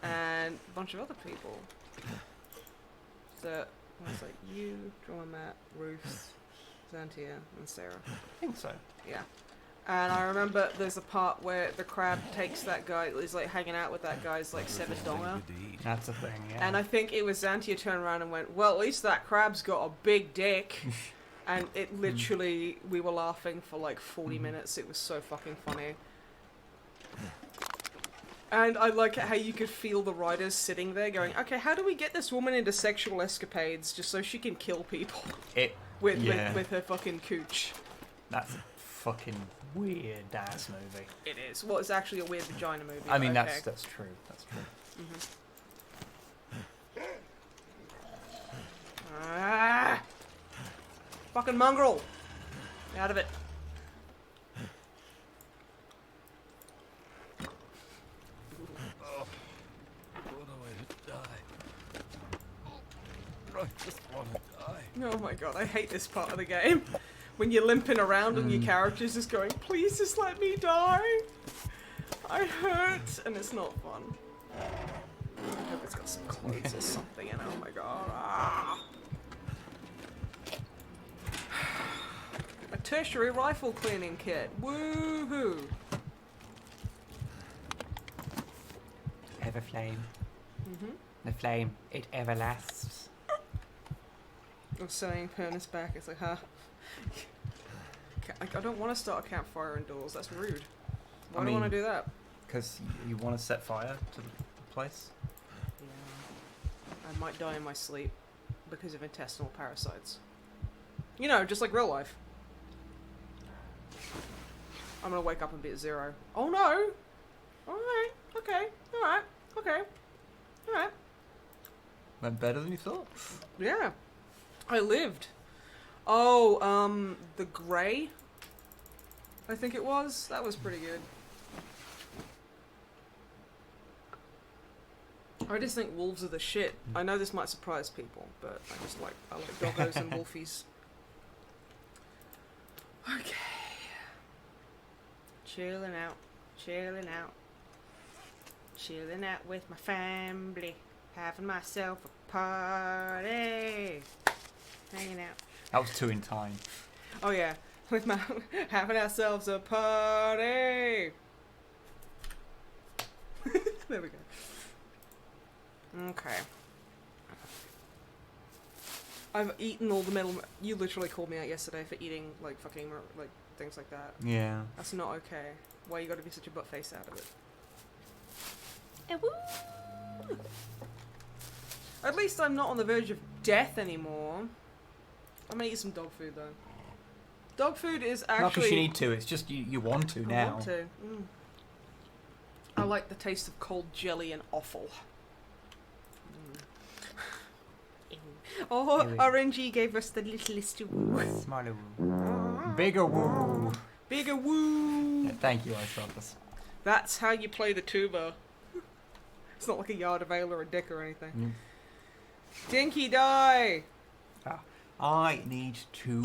Speaker 1: and a bunch of other people. So, was like you, Drama Matt, Ruth, Xantia, and Sarah.
Speaker 8: I think so.
Speaker 1: Yeah. And I remember there's a part where the crab takes that guy, he's like hanging out with that guy's like severed donger.
Speaker 8: That's a thing, yeah.
Speaker 1: And I think it was Xantia turned around and went, well, at least that crab's got a big dick. And it literally, we were laughing for like 40 minutes. It was so fucking funny. And I like how you could feel the writers sitting there going, okay, how do we get this woman into sexual escapades just so she can kill people with her fucking cooch?
Speaker 8: That's a fucking weird ass movie.
Speaker 1: It is. Well, it's actually a weird vagina movie.
Speaker 8: I mean,
Speaker 1: okay.
Speaker 8: that's true. That's true.
Speaker 1: Ah! Fucking mongrel! Get out of it.
Speaker 7: What a way to die. I just want to die.
Speaker 1: Oh my god, I hate this part of the game. When you're limping around and your character's just going, please just let me die. I hurt. And it's not fun. I hope it's got some clothes or something in it. Oh my god. Ah. A tertiary rifle cleaning kit. Woohoo!
Speaker 8: Everflame. The flame, it ever lasts.
Speaker 1: I'm sewing Pernus back. It's like, huh? I don't want to start a campfire indoors. That's rude. Why do I want to do that?
Speaker 8: Because you want to set fire to the place?
Speaker 1: Yeah. I might die in my sleep because of intestinal parasites. You know, just like real life. I'm gonna wake up and be at 0. Oh no! Alright, okay, alright, okay, alright.
Speaker 8: Went better than you thought?
Speaker 1: Yeah. I lived. Oh, the Grey? I think it was. That was pretty good. I just think wolves are the shit. I know this might surprise people, but I like doggos and wolfies. Okay. Chilling out, chilling out. Chilling out with my family. Having myself a party. Hanging out.
Speaker 8: That was 2 in time.
Speaker 1: Oh yeah, with my having ourselves a party. There we go. Okay. I've eaten all the metal. You literally called me out yesterday for eating like fucking like things like that.
Speaker 8: Yeah.
Speaker 1: That's not okay. Why you gotta be such a butt face out of it? At least I'm not on the verge of death anymore. I'm gonna eat some dog food though. Dog food is actually...
Speaker 8: Not because you need to, it's just you want to now.
Speaker 1: I want to. I like the taste of cold jelly and offal. Oh, RNG gave us the littlest woo.
Speaker 8: Smaller woo. Bigger woo.
Speaker 1: Bigger woo.
Speaker 8: Yeah, thank you, Isotus.
Speaker 1: That's how you play the tuba. It's not like a yard of ale or a dick or anything. Dinky die!
Speaker 8: I need to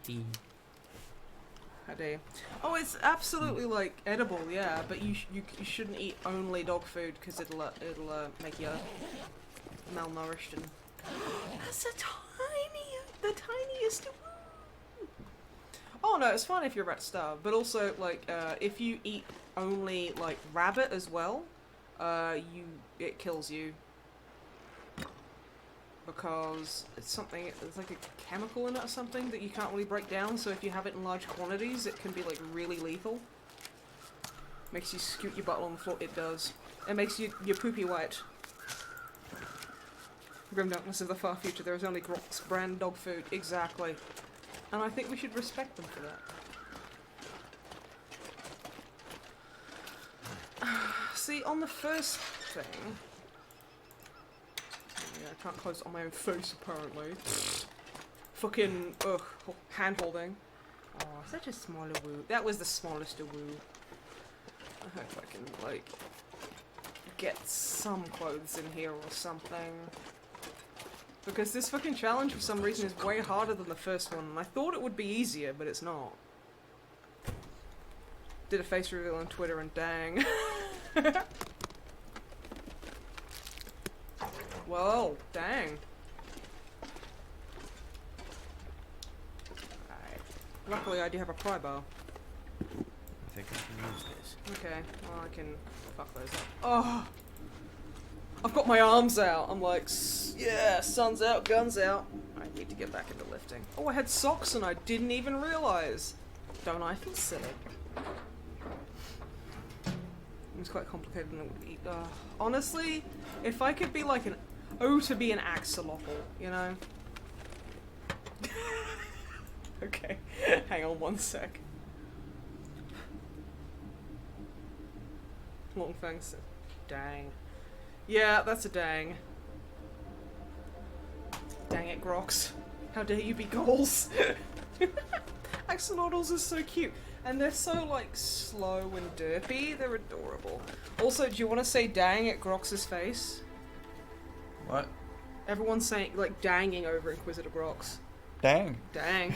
Speaker 8: pee.
Speaker 1: How dare you? Oh, it's absolutely like edible, yeah. But you shouldn't eat only dog food because it'll make you malnourished and. That's the tiniest. Oh no, it's fine if you're about to starve. But also, like, if you eat only like rabbit as well, it kills you. Because it's like a chemical in it or something that you can't really break down, so if you have it in large quantities, it can be like really lethal. Makes you scoot your bottle on the floor, it does. It makes your poopy white. Grim darkness of the far future, there is only Grok's brand dog food, exactly. And I think we should respect them for that. See, on the first thing... Yeah, I can't close it on my own face, apparently. Fucking, hand-holding. Oh, such a smaller woo. That was the smallest of woo. I hope I can, like, get some clothes in here or something. Because this fucking challenge, for some reason, is way harder than the first one. And I thought it would be easier, but it's not. Did a face reveal on Twitter and dang. Whoa, dang. Alright. Luckily I do have a pry bar.
Speaker 7: I think I can use this.
Speaker 1: Okay, well I can fuck those up. Oh! I've got my arms out. I'm like, yeah, sun's out, guns out. I need to get back into lifting. Oh, I had socks and I didn't even realise. Don't I feel silly? It's quite complicated and it would eat. Honestly, if I could be like an... Oh, to be an axolotl, you know? Okay, hang on one sec. Long fangs. Dang. Yeah, that's a dang. Dang it, Grox. How dare you be goals? Axolotls are so cute. And they're so, like, slow and derpy. They're adorable. Also, do you want to say dang at Grox's face?
Speaker 8: What?
Speaker 1: Everyone's saying, like, danging over Inquisitor Grox.
Speaker 8: Dang.
Speaker 1: Dang.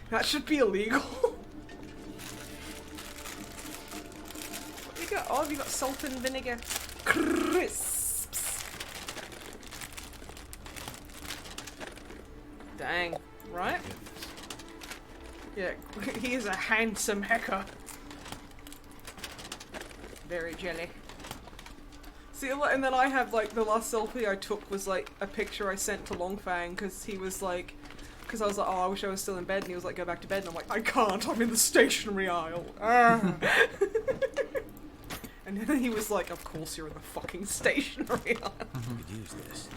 Speaker 1: That should be illegal. What have you got? Oh, have you got salt and vinegar? Crisps. Dang. Right? Yeah, he is a handsome hacker. Very jelly. See, and then I have, like, the last selfie I took was, like, a picture I sent to Longfang, because he was, like... Because I was like, oh, I wish I was still in bed, and he was like, go back to bed, and I'm like, I can't, I'm in the stationery aisle. And then he was like, of course you're in the fucking stationery aisle.
Speaker 7: Could use this.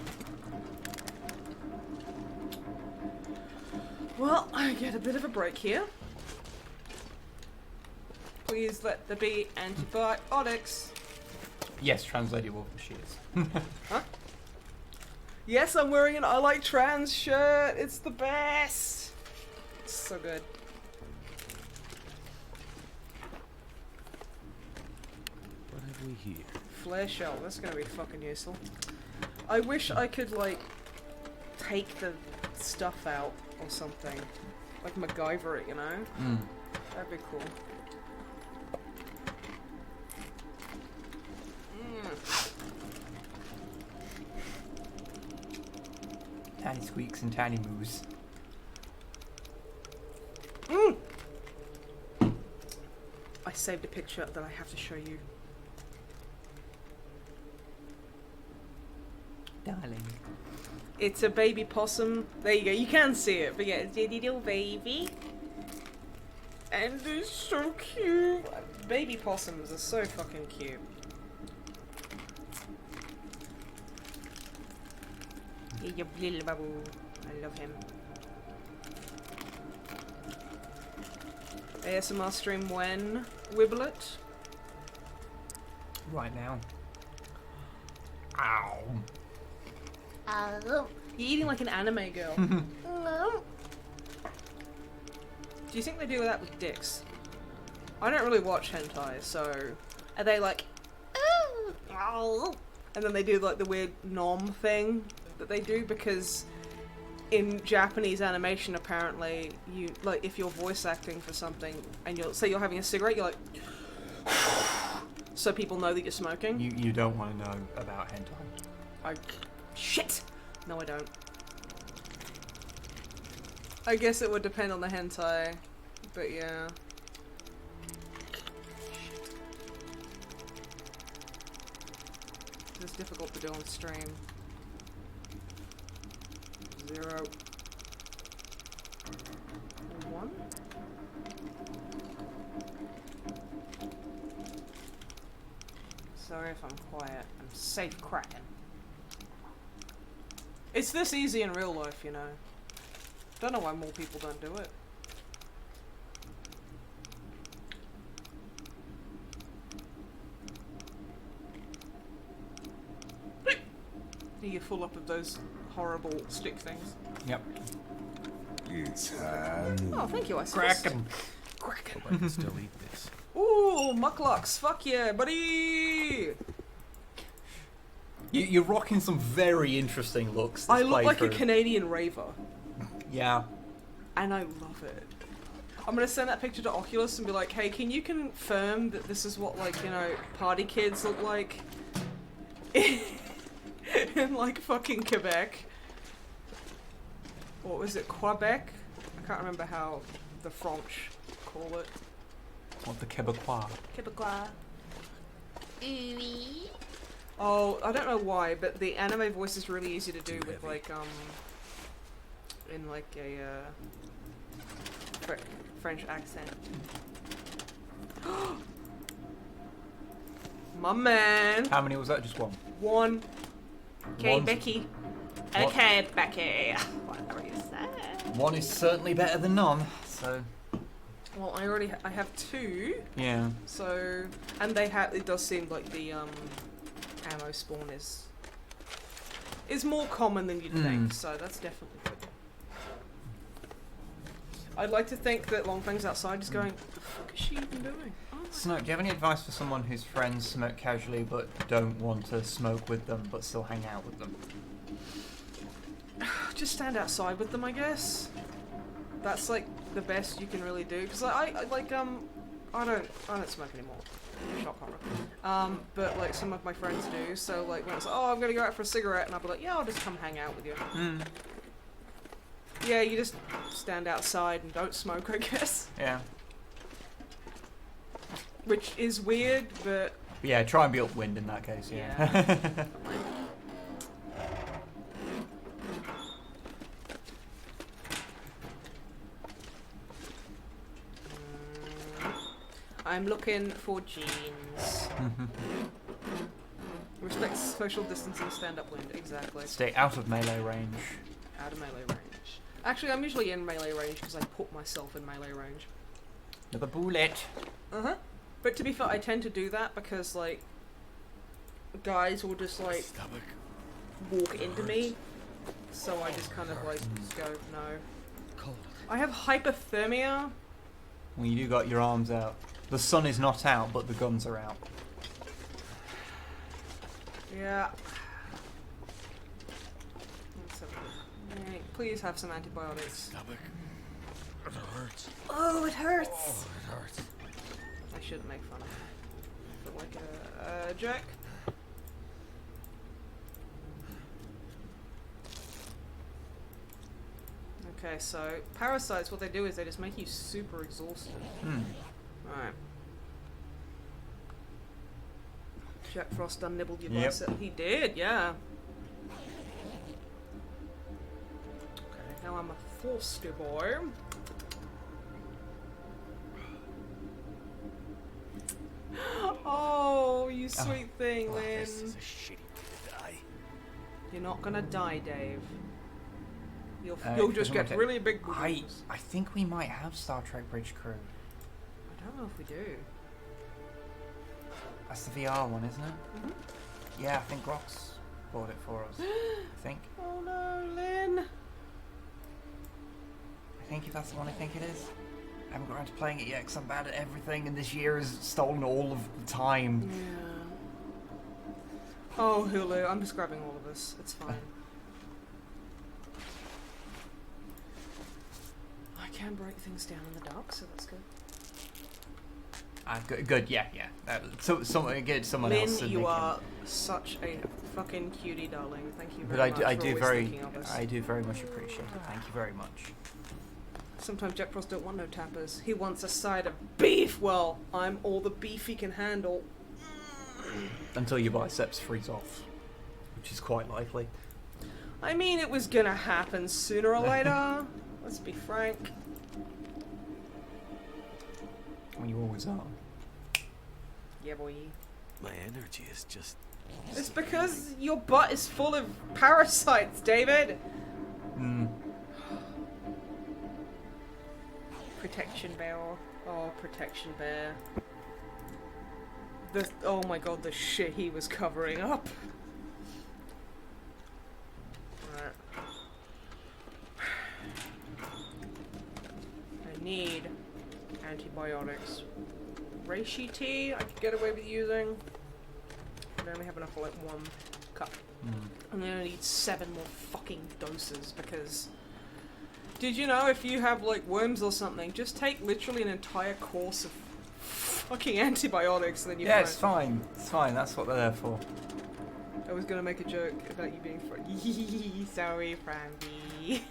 Speaker 1: Well, I get a bit of a break here. Please let there be antibiotics.
Speaker 8: Yes, translated wolf shears.
Speaker 1: Huh? Yes, I'm wearing an I Like Trans shirt. It's the best. It's so good.
Speaker 7: What have we here?
Speaker 1: Flare shell. That's gonna be fucking useful. I wish I could, like, take the stuff out or something. Like MacGyver it, you know?
Speaker 8: Mm.
Speaker 1: That'd be cool.
Speaker 8: Tiny squeaks and tiny moos.
Speaker 1: I saved a picture that I have to show you.
Speaker 8: Darling.
Speaker 1: It's a baby possum. There you go. You can see it, but yeah, it's a little baby. And it's so cute. Baby possums are so fucking cute. Your little babu. I love him. ASMR stream when? Wiblet?
Speaker 8: right now. Ow.
Speaker 6: Oh.
Speaker 1: You're eating like an anime girl.
Speaker 6: No.
Speaker 1: Do you think they do that with dicks? I don't really watch hentai, so are they like,
Speaker 6: Oh.
Speaker 1: and then they do like the weird nom thing that they do? Because in Japanese animation, apparently, you like if you're voice acting for something and you're say you're having a cigarette, you're like, so people know that you're smoking.
Speaker 8: You don't want to know about hentai.
Speaker 1: Shit. No, I don't. I guess it would depend on the hentai, but yeah. It's difficult to do on stream. 0. 1. Sorry if I'm quiet. I'm safe cracking. It's this easy in real life, you know. Don't know why more people don't do it. You're full up of those horrible stick things.
Speaker 8: Yep.
Speaker 5: It's Hanu.
Speaker 1: Oh, thank you, I
Speaker 8: Kraken.
Speaker 1: Kraken.
Speaker 7: Hope I can still eat this.
Speaker 1: Ooh, mucklucks. Fuck yeah, buddy.
Speaker 8: You're rocking some very interesting looks. This
Speaker 1: I look like a
Speaker 8: playthrough.
Speaker 1: Canadian raver.
Speaker 8: Yeah.
Speaker 1: And I love it. I'm gonna send that picture to Oculus and be like, hey, can you confirm that this is what, like, you know, party kids look like? In, like, fucking Quebec. What was it, Quebec? I can't remember how the French call it.
Speaker 8: What the Quebecois?
Speaker 1: Quebecois.
Speaker 6: Ooey.
Speaker 1: Oh, I don't know why, but the anime voice is really easy to do
Speaker 7: Too
Speaker 1: with,
Speaker 7: heavy.
Speaker 1: like, in, like, a, French accent. My man!
Speaker 8: How many was that? Just one?
Speaker 1: One. Okay,
Speaker 8: One's-
Speaker 1: Becky.
Speaker 8: What?
Speaker 1: Okay, Becky. Whatever you say.
Speaker 8: One is certainly better than none, so...
Speaker 1: Well, I have 2,
Speaker 8: Yeah.
Speaker 1: so... And it does seem like the, ammo spawn is more common than you'd think, so that's definitely good. I'd like to think that Longfang's outside is going, what the fuck is she even doing? Oh my
Speaker 8: Snow, do you have any advice for someone whose friends smoke casually but don't want to smoke with them but still hang out with them?
Speaker 1: Just stand outside with them, I guess. That's like the best you can really do. Because I don't smoke anymore. Shock horror. But like some of my friends do. So like when it's like, oh, I'm gonna go out for a cigarette, and I'll be like, yeah, I'll just come hang out with you. Yeah, you just stand outside and don't smoke, I guess.
Speaker 8: Yeah.
Speaker 1: Which is weird, but
Speaker 8: Yeah, try and be upwind in that case, yeah.
Speaker 1: I'm looking for jeans. Respect social distancing, stand upwind. Exactly.
Speaker 8: Stay out of melee range.
Speaker 1: Out of melee range. Actually, I'm usually in melee range because I put myself in melee range.
Speaker 8: Another bullet.
Speaker 1: But to be fair, I tend to do that because, like, guys will just, like,
Speaker 7: Stomach.
Speaker 1: walk into me. So I just kind of, like, just go, no.
Speaker 7: Cold.
Speaker 1: I have hypothermia.
Speaker 8: Well, you got your arms out. The sun is not out, but the guns are out.
Speaker 1: Yeah. Let's have a look. Please have some antibiotics.
Speaker 7: Stomach. It hurts.
Speaker 1: Oh, it hurts!
Speaker 7: Oh, it hurts.
Speaker 1: I shouldn't make fun of it. But like a Jack. Okay, so parasites, what they do is they just make you super exhausted. Alright. Jack Frost done nibbled your
Speaker 8: Yep.
Speaker 1: bicep. He did, yeah. Okay, now I'm a thirsty boy. Oh, you sweet thing,
Speaker 7: Well,
Speaker 1: Lynn.
Speaker 7: this is a shitty way to die.
Speaker 1: You're not gonna die, Dave. You'll
Speaker 8: If
Speaker 1: just
Speaker 8: someone
Speaker 1: get
Speaker 8: take-
Speaker 1: really big
Speaker 8: I
Speaker 1: boobs.
Speaker 8: think we might have Star Trek Bridge Crew.
Speaker 1: I don't know if we do.
Speaker 2: That's the VR one, isn't it?
Speaker 1: Mhm.
Speaker 2: Yeah, I think Rox bought it for us. I think.
Speaker 1: Oh no, Lynn.
Speaker 2: I think if that's the one I think it is. I haven't got around to playing it yet because I'm bad at everything, and this year has stolen all of the time.
Speaker 1: Yeah. Oh, Hulu, I'm just grabbing all of this. It's fine. I can break things down in the dark, so that's good.
Speaker 2: Good, yeah. Get someone
Speaker 1: Lynn,
Speaker 2: else.
Speaker 1: you are such a fucking cutie, darling. Thank you
Speaker 2: But
Speaker 1: very much for
Speaker 2: I do very much appreciate it. Thank you very much.
Speaker 1: Sometimes Jack Frost don't want no tappers. He wants a side of beef. Well, I'm all the beef he can handle.
Speaker 8: Until your biceps freeze off, which is quite likely.
Speaker 1: I mean, it was gonna happen sooner or later. Let's be frank.
Speaker 8: When you always are.
Speaker 1: Yeah, boy.
Speaker 7: My energy is just...
Speaker 1: It's because your butt is full of parasites, David.
Speaker 8: Mm.
Speaker 1: Protection bear. Oh, protection bear. Oh my god, the shit he was covering up. Alright. I need antibiotics. Reishi tea I could get away with using. I only have enough for like 1 cup. And then I need 7 more fucking doses because... Did you know if you have like worms or something, just take literally an entire course of fucking antibiotics and then you
Speaker 8: Yeah, it's fine. It's fine. That's what they're there for.
Speaker 1: I was gonna make a joke about you being funny. Sorry, Franby.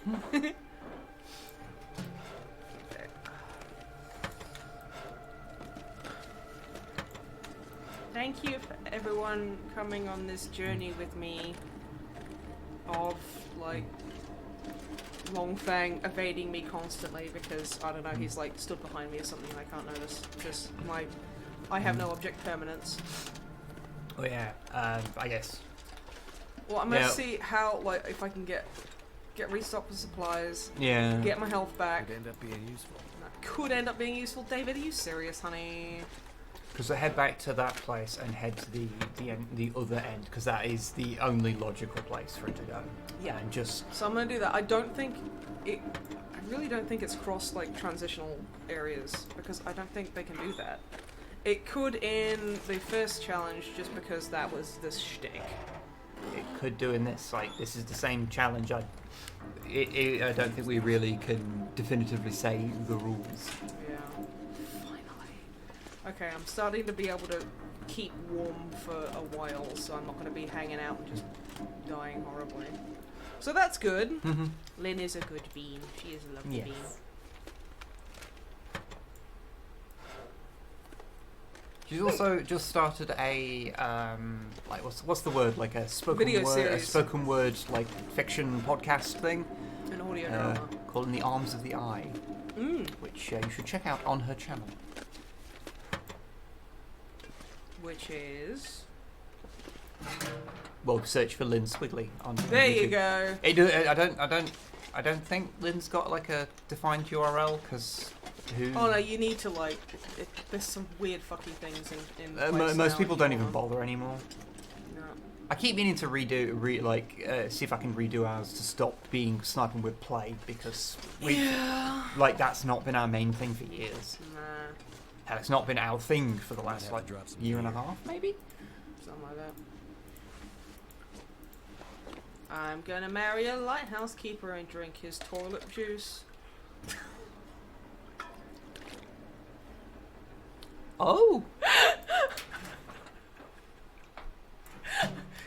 Speaker 1: Thank you for everyone coming on this journey with me of like Longfang evading me constantly because I don't know, he's like stood behind me or something and I can't notice. Just I have no object permanence.
Speaker 8: Oh yeah, I guess.
Speaker 1: Well, I'm gonna see how like if I can get restocked with supplies.
Speaker 8: Yeah.
Speaker 1: Get my health back.
Speaker 7: Could end up being useful.
Speaker 1: That could end up being useful. David, are you serious, honey?
Speaker 8: Because I head back to that place and head to the other end because that is the only logical place for it to go.
Speaker 1: Yeah.
Speaker 8: And just
Speaker 1: So I'm gonna do that. I really don't think it's cross like transitional areas because I don't think they can do that. It could in the first challenge just because that was the shtick.
Speaker 8: it could do in this. Like this is the same challenge. I don't think we really can definitively say the rules.
Speaker 1: Yeah. Finally. Okay, I'm starting to be able to keep warm for a while, so I'm not going to be hanging out and just dying horribly. So that's good.
Speaker 8: Mm-hmm.
Speaker 1: Lynn is a good bean. She is a lovely
Speaker 8: Yes.
Speaker 1: bean.
Speaker 8: She's also just started a like what's the word, like a spoken
Speaker 1: Video
Speaker 8: word,
Speaker 1: series.
Speaker 8: a spoken word like fiction podcast thing
Speaker 1: An audio drama.
Speaker 8: called In the Arms of the Eye, which you should check out on her channel.
Speaker 1: Which is...
Speaker 8: Well, search for Lynn Squiggly on
Speaker 1: There
Speaker 8: YouTube.
Speaker 1: you go.
Speaker 8: I don't think Lynn's got like a defined URL because who?
Speaker 1: Oh no, you need to like... there's some weird fucking things in place
Speaker 8: most
Speaker 1: now
Speaker 8: people
Speaker 1: if
Speaker 8: don't
Speaker 1: you
Speaker 8: even
Speaker 1: wanna-
Speaker 8: bother anymore.
Speaker 1: No.
Speaker 8: I keep meaning to see if I can redo ours to stop being Snipe And Wib play because
Speaker 1: Yeah.
Speaker 8: like that's not been our main thing for years.
Speaker 1: Nah.
Speaker 8: Hell, it's not been our thing for the
Speaker 7: Might
Speaker 8: last
Speaker 7: have
Speaker 8: like
Speaker 7: to drop some
Speaker 8: year and a
Speaker 7: gear.
Speaker 8: half, maybe.
Speaker 1: Something like that. I'm gonna marry a lighthouse keeper and drink his toilet juice.
Speaker 8: Oh,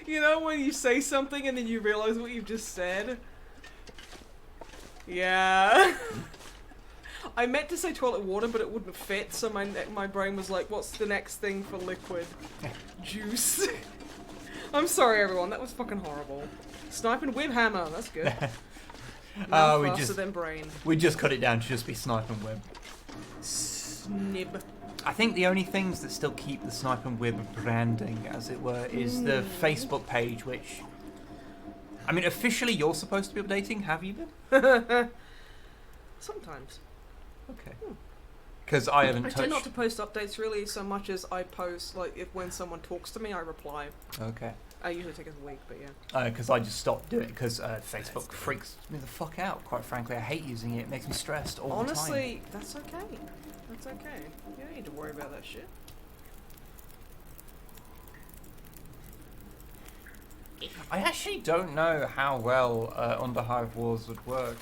Speaker 1: You know when you say something and then you realize what you've just said? Yeah. I meant to say toilet water, but it wouldn't fit, so my brain was like, what's the next thing for liquid? Juice. I'm sorry, everyone. That was fucking horrible. Snipe and Wib hammer. That's good. Now
Speaker 8: we
Speaker 1: faster
Speaker 8: just
Speaker 1: than brain.
Speaker 8: we just cut it down to just be Snipe And Wib.
Speaker 1: Snib.
Speaker 8: I think the only things that still keep the Snipe And Wib branding, as it were, is the Facebook page, which... I mean, officially you're supposed to be updating, have you been?
Speaker 1: Sometimes.
Speaker 8: Okay. Because I haven't
Speaker 1: I
Speaker 8: touched.
Speaker 1: tend not to post updates really so much as I post, like, if when someone talks to me, I reply.
Speaker 8: Okay.
Speaker 1: I usually take a week, but yeah.
Speaker 8: Because I just stopped doing it because Facebook freaks me the fuck out. Quite frankly, I hate using it. It makes me stressed all the time.
Speaker 1: Honestly, that's okay. That's okay. You don't need to worry about that shit.
Speaker 8: I actually don't know how well Underhive Wars would work.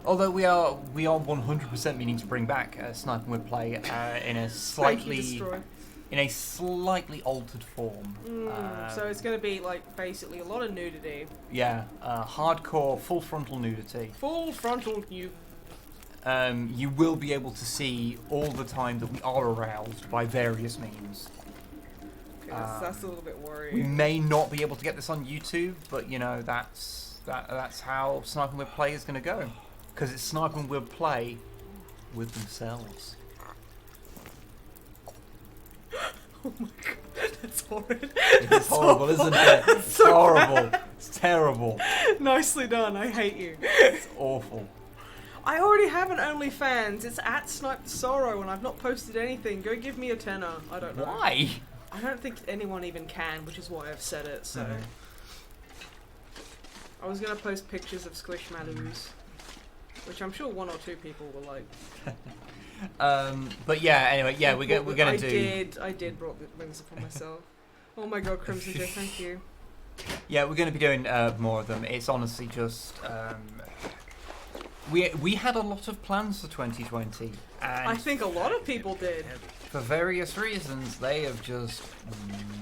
Speaker 8: Although we are 100% meaning to bring back Snipe And Wib play in a slightly altered form.
Speaker 1: So it's going to be like basically a lot of nudity.
Speaker 8: Yeah, hardcore, full frontal nudity.
Speaker 1: Full frontal you.
Speaker 8: You will be able to see all the time that we are aroused by various means.
Speaker 1: Okay, that's a little bit
Speaker 8: We
Speaker 1: worrying.
Speaker 8: may not be able to get this on YouTube, but you know that's how Snipe And Wib play is going to go, because it's Snipe And Wib play with themselves.
Speaker 1: Oh my god, that's horrid.
Speaker 8: It's horrible, isn't it? It's
Speaker 1: so
Speaker 8: horrible. It's terrible.
Speaker 1: Nicely done. I hate you.
Speaker 8: It's awful.
Speaker 1: I already have an OnlyFans. It's at Snipe Sorrow, and I've not posted anything. Go give me a tenner. I don't know.
Speaker 8: Why?
Speaker 1: I don't think anyone even can, which is why I've said it. So I was gonna post pictures of Squishmallows, which I'm sure one or two people will like.
Speaker 8: But yeah. Anyway, yeah, we're gonna do.
Speaker 1: I did bring this upon myself. Oh my god, Crimson J, thank you.
Speaker 8: Yeah, we're going to be doing more of them. It's honestly just we had a lot of plans for 2020, and
Speaker 1: I think a lot of people did.
Speaker 8: for various reasons they have just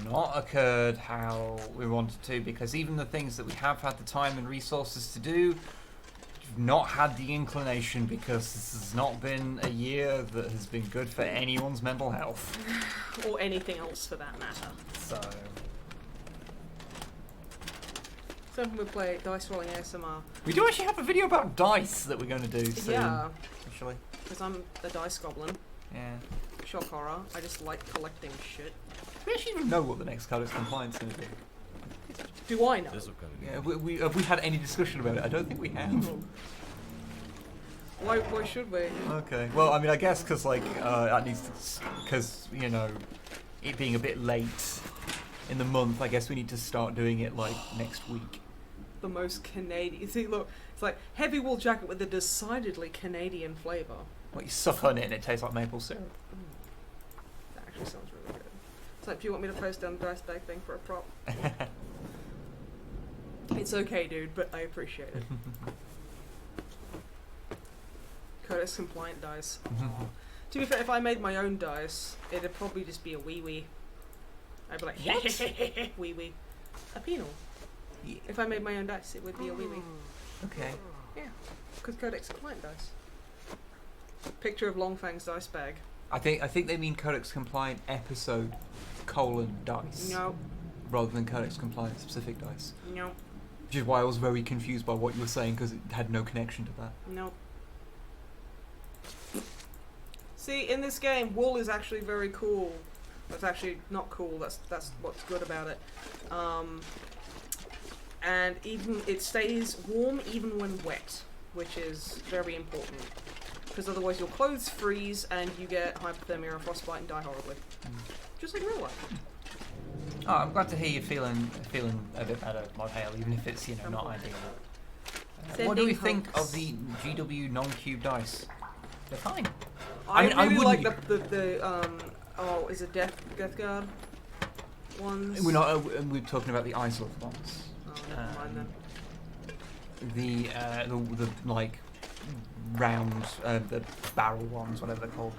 Speaker 8: not occurred how we wanted to. Because even the things that we have had the time and resources to do, we've not had the inclination, because this has not been a year that has been good for anyone's mental health.
Speaker 1: Or anything else for that matter.
Speaker 8: So.
Speaker 1: Something we play dice rolling ASMR.
Speaker 8: We do actually have a video about dice that we're going to do soon.
Speaker 1: Yeah,
Speaker 8: Actually.
Speaker 1: because I'm a dice goblin.
Speaker 8: Yeah.
Speaker 1: Shock horror. I just like collecting shit.
Speaker 8: We actually even know what the next Codex Compliance is going to be.
Speaker 1: Do I know?
Speaker 8: Yeah, have we had any discussion about it? I don't think we have.
Speaker 1: Why should we?
Speaker 8: Okay. Well, I mean, I guess because that needs to, because you know, it being a bit late in the month, I guess we need to start doing it like next week.
Speaker 1: The most Canadian. See, look, it's like heavy wool jacket with a decidedly Canadian flavour.
Speaker 8: Like you suck on it and it tastes like maple syrup.
Speaker 1: That actually sounds really good. It's like, do you want me to post down the dice bag thing for a prop? It's okay, dude, but I appreciate it. Codex compliant dice. Aw. To be fair, if I made my own dice, it'd probably just be a wee-wee. I'd be like, what? Wee-wee. A penal.
Speaker 8: Yeah.
Speaker 1: If I made my own dice, it would be a wee-wee.
Speaker 8: Okay.
Speaker 1: Yeah, because Codex compliant dice. Picture of Longfang's dice bag.
Speaker 8: I think they mean Codex Compliant episode : dice.
Speaker 1: No,
Speaker 8: Rather than Codex Compliant specific dice.
Speaker 1: no,
Speaker 8: Which is why I was very confused by what you were saying, because it had no connection to that.
Speaker 1: no. See, in this game, wool is actually very cool. That's actually not cool. That's what's good about it. And even it stays warm even when wet, which is very important. Because otherwise your clothes freeze and you get hypothermia or frostbite and die horribly. Just like real life.
Speaker 8: Oh, I'm glad to hear you're feeling a bit better, Mod Hale, even if it's not ideal. What do we think of the GW non-cube dice? They're fine.
Speaker 1: I
Speaker 8: mean, I
Speaker 1: really like
Speaker 8: wouldn't-
Speaker 1: the is it Death Guard ones?
Speaker 8: We're not. We're talking about the Isolith ones.
Speaker 1: Oh, never mind then.
Speaker 8: The like round, the barrel ones, whatever they're called.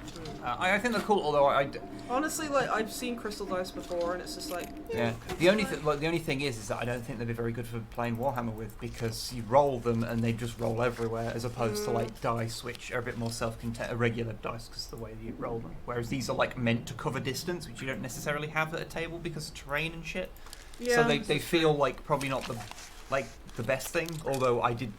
Speaker 8: I think they're cool. Although
Speaker 1: Honestly, like I've seen crystal dice before, and it's just like
Speaker 8: yeah. The only thing is that I don't think they'd be very good for playing Warhammer with, because you roll them and they just roll everywhere, as opposed to like dice, which are a bit more self-contained, regular dice, because the way that you roll them. Whereas these are like meant to cover distance, which you don't necessarily have at a table because of terrain and shit.
Speaker 1: yeah.
Speaker 8: So they feel like probably not the best thing. Although I did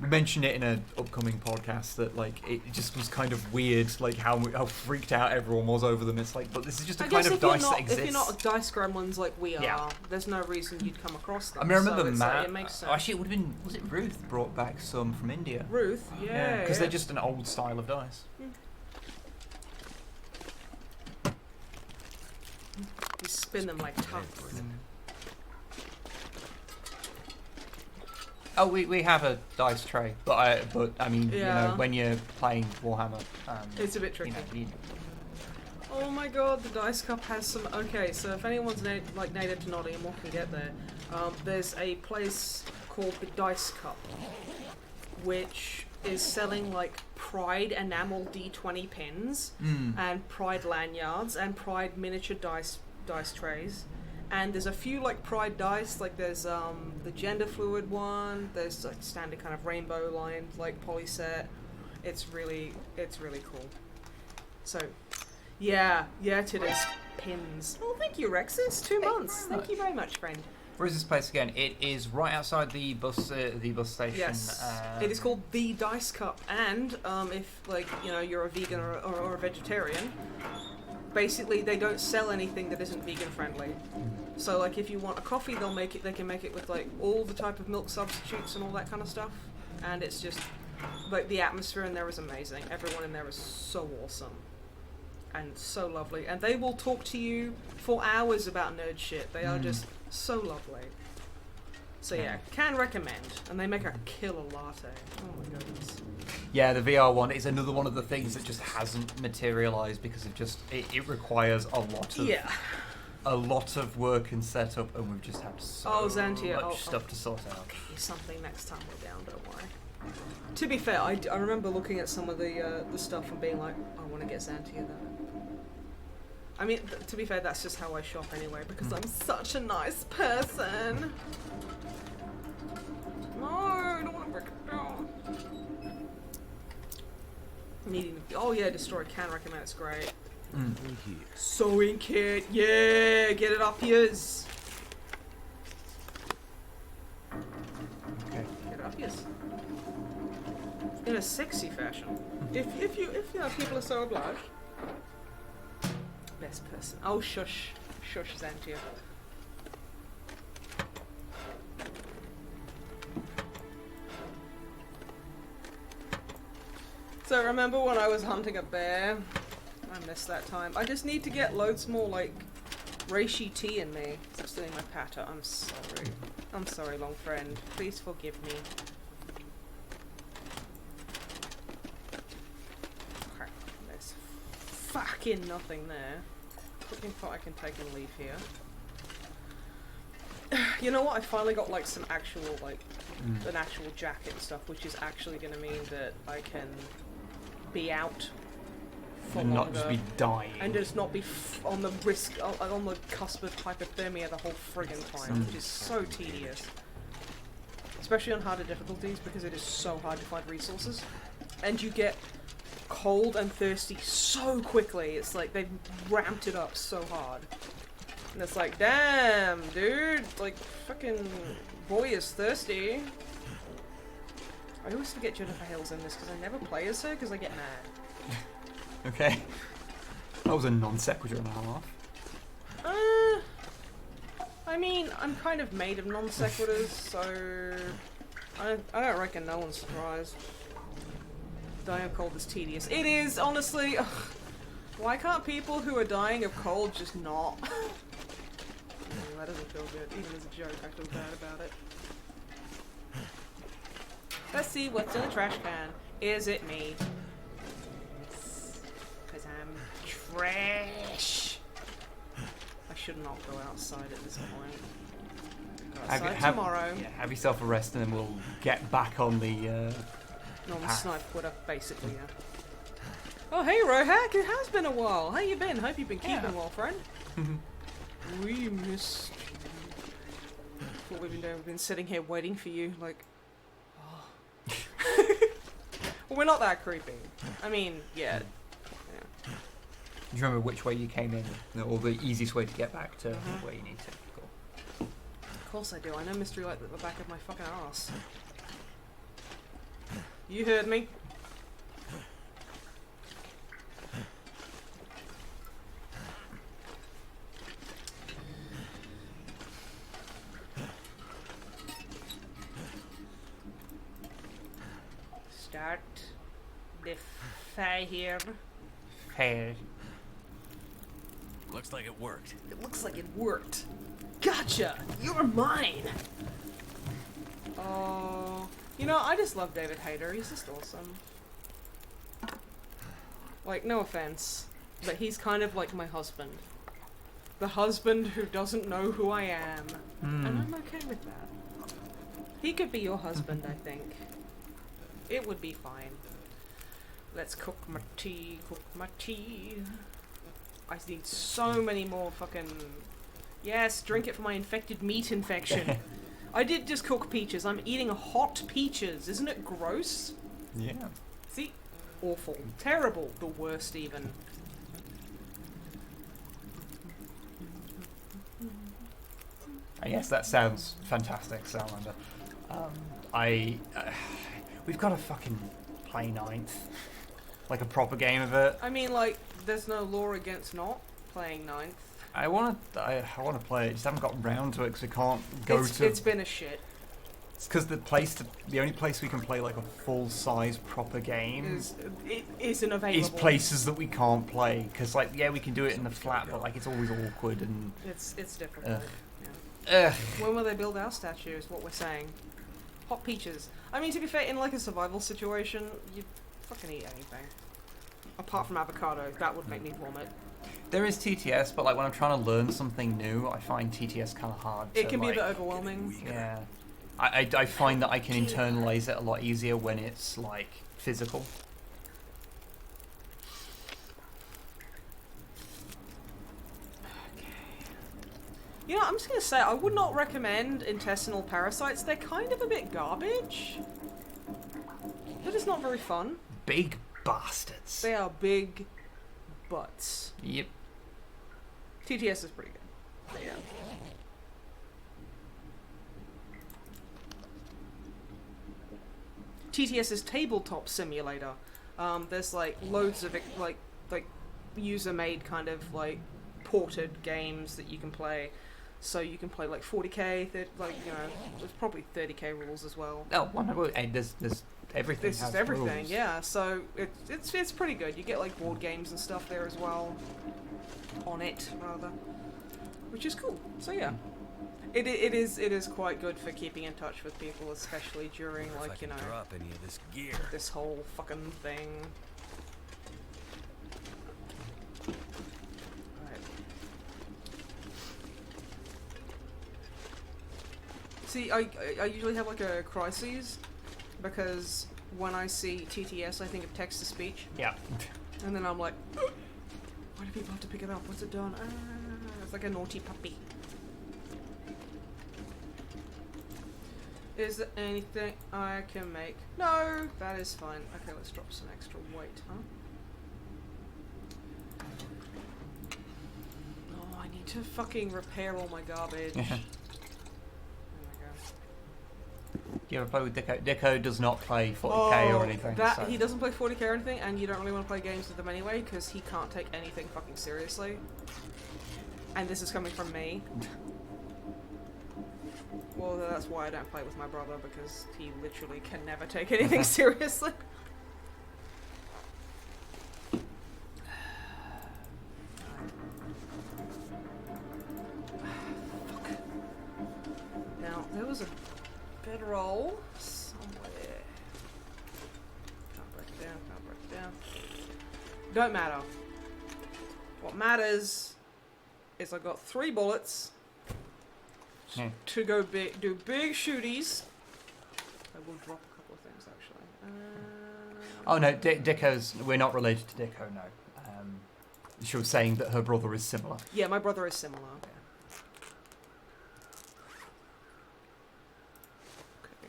Speaker 8: We mentioned it in an upcoming podcast that like it just was kind of weird, like how freaked out everyone was over them. It's like, but this is just a kind of dice that exists.
Speaker 1: If you're not dice gremlins like we are,
Speaker 8: Yeah.
Speaker 1: there's no reason you'd come across them.
Speaker 8: I mean, I remember
Speaker 1: so it's
Speaker 8: Matt.
Speaker 1: like, it makes sense.
Speaker 8: Actually, it would have been. Was it Ruth brought back some from India?
Speaker 1: Ruth, yeah.
Speaker 8: Because they're just an old style of dice.
Speaker 1: You spin them like tops.
Speaker 8: Oh, we have a dice tray, but I mean, you
Speaker 1: Yeah.
Speaker 8: know, when you're playing Warhammer,
Speaker 1: It's a bit tricky.
Speaker 8: you know,
Speaker 1: Oh my god, the dice cup has some. Okay, so if anyone's native to Nottingham or can get there, there's a place called the Dice Cup, which is selling like Pride enamel D20 pins and Pride lanyards and Pride miniature dice trays. And there's a few like Pride dice, like there's the gender fluid one, there's like standard kind of rainbow lined like poly set. It's really cool. So yeah, it is pins. Oh, thank you, Rexus. 2 months. Thank you very much, friend.
Speaker 8: Where is this place again? It is right outside the bus station.
Speaker 1: Yes, it is called the Dice Cup, and if like you're a vegan or a vegetarian, basically they don't sell anything that isn't vegan friendly. So like if you want a coffee, they can make it with like all the type of milk substitutes and all that kind of stuff, and it's just like the atmosphere in there is amazing. Everyone in there is so awesome and so lovely, and they will talk to you for hours about nerd shit. They are just so lovely. So yeah, can recommend, and they make a killer latte. Oh my goodness.
Speaker 8: Yeah, the VR one is another one of the things that just hasn't materialized because of just it requires a lot of work and setup, and we've just had so much stuff to sort out.
Speaker 1: Okay, something next time we're down. Don't worry. To be fair, I remember looking at some of the stuff and being like, I want to get Xantia though. I mean, to be fair, that's just how I shop anyway, because I'm such a nice person. No, I don't want to break it down. Oh yeah, Destroy can recommend, it's great. Sewing kit, yeah, get it up yours.
Speaker 8: Okay.
Speaker 1: Get it up yours. In a sexy fashion. If you know, people are so obliged. Best person. Oh, shush, Xantia. So remember when I was hunting a bear? I missed that time. I just need to get loads more like reishi tea in me. Stop stealing my patter. I'm sorry. I'm sorry, long friend. Please forgive me. Okay, there's fucking nothing there. Cooking pot I can take and leave here. You know what? I finally got like some actual like an actual jacket and stuff, which is actually going to mean that I can be out for
Speaker 8: And
Speaker 1: longer,
Speaker 8: not just be dying.
Speaker 1: and just not be on the risk on the cusp of hypothermia the whole friggin' time, which is so tedious. Especially on harder difficulties, because it is so hard to find resources, and you get cold and thirsty so quickly. It's like they've ramped it up so hard. And it's like, damn, dude, like, fucking boy is thirsty. I always forget Jennifer Hale's in this because I never play as her because I get mad.
Speaker 8: Okay. That was a non sequitur and a half.
Speaker 1: I mean, I'm kind of made of non sequiturs, so I don't reckon no one's surprised. Dying of cold is tedious. It is, honestly. Ugh. Why can't people who are dying of cold just not? That doesn't feel good. Even as a joke, I feel bad about it. Let's see what's in the trash can. Is it me? Because I'm trash. I should not go outside at this point. Go outside tomorrow.
Speaker 8: Yeah, have yourself a rest and then we'll get back on the
Speaker 1: Normal
Speaker 8: path.
Speaker 1: Snipe Wib, basically, yeah. Oh, hey, Rohack, it has been a while. How you been? Hope you've been keeping well, friend. We missed you. What we've been doing, we've been sitting here waiting for you, like... Oh. Well, we're not that creepy. I mean, yeah.
Speaker 8: Do you remember which way you came in? Or the easiest way to get back to where you need to go?
Speaker 1: Of course I do. I know mystery like the back of my fucking ass. You heard me.
Speaker 4: Start the fire.
Speaker 2: Hey.
Speaker 7: Looks like it worked.
Speaker 1: It looks like it worked.
Speaker 4: Gotcha! You're mine!
Speaker 1: Oh, you know, I just love David Hayter. He's just awesome. Like, no offense, but he's kind of like my husband. The husband who doesn't know who I am. And I'm okay with that. He could be your husband, I think. It would be fine. Let's cook my tea, cook my tea. I need so many more fucking... Yes, drink it for my infected meat infection. I did just cook peaches. I'm eating hot peaches. Isn't it gross?
Speaker 2: Yeah.
Speaker 1: See? Awful. Terrible. The worst even.
Speaker 2: Yes, that sounds fantastic, Salamander. We've got to fucking play 9th. Like a proper game of it.
Speaker 1: I mean, like, there's no law against not playing 9th.
Speaker 2: I want to play it, just haven't got round to it because we can't go to...
Speaker 1: It's been a shit.
Speaker 2: It's because the only place we can play like a full-size proper game
Speaker 1: It isn't available.
Speaker 2: is places that we can't play. Because, like, yeah, we can do it in the flat, but, like, it's always awkward and...
Speaker 1: It's difficult.
Speaker 2: Ugh.
Speaker 1: Yeah.
Speaker 2: Ugh.
Speaker 1: When will they build our statue is what we're saying. Hot peaches. I mean, to be fair, in like a survival situation, you fucking eat anything. Apart from avocado, that would make me vomit.
Speaker 2: There is TTS, but, like, when I'm trying to learn something new, I find TTS kind of hard
Speaker 1: It
Speaker 2: to,
Speaker 1: can be a
Speaker 2: like,
Speaker 1: bit overwhelming.
Speaker 2: Yeah. I find that I can internalize it a lot easier when it's, like, physical.
Speaker 1: You know, I'm just gonna say, I would not recommend intestinal parasites. They're kind of a bit garbage. They're just not very fun.
Speaker 2: Big bastards.
Speaker 1: They are big butts.
Speaker 2: Yep.
Speaker 1: TTS is pretty good. Yeah. TTS is tabletop simulator. There's like loads of like user-made kind of like ported games that you can play. So you can play like 40k, like, you know, there's probably 30k rules as well.
Speaker 2: Oh, well, there's everything.
Speaker 1: This
Speaker 2: has
Speaker 1: is everything,
Speaker 2: rules.
Speaker 1: yeah. So it's pretty good. You get like board games and stuff there as well. On it, rather, which is cool. So yeah, it is quite good for keeping in touch with people, especially during like, you know,
Speaker 7: drop any of this gear.
Speaker 1: this whole fucking thing. Right. See, I usually have like a crises because when I see TTS, I think of text to speech,
Speaker 2: Yeah.
Speaker 1: and then I'm like, why do people have to pick it up? What's it done? It's like a naughty puppy. Is there anything I can make? No, that is fine. Okay, let's drop some extra weight, huh? Oh, I need to fucking repair all my garbage. There we go.
Speaker 2: Do you ever play with Dicko? Dicko does not play 40k or anything. So.
Speaker 1: He doesn't play 40k or anything, and you don't really want to play games with him anyway, because he can't take anything fucking seriously. And this is coming from me. Well, that's why I don't play with my brother, because he literally can never take anything seriously. Fuck. Now, there was a bedroll somewhere. Can't break it down, can't break it down. Don't matter. What matters is I got 3 bullets to go do big shooties. I will drop a couple of things actually.
Speaker 2: Oh no, Dicko's. We're not related to Dicko. No. She was saying that her brother is similar.
Speaker 1: Yeah, my brother is similar. Okay.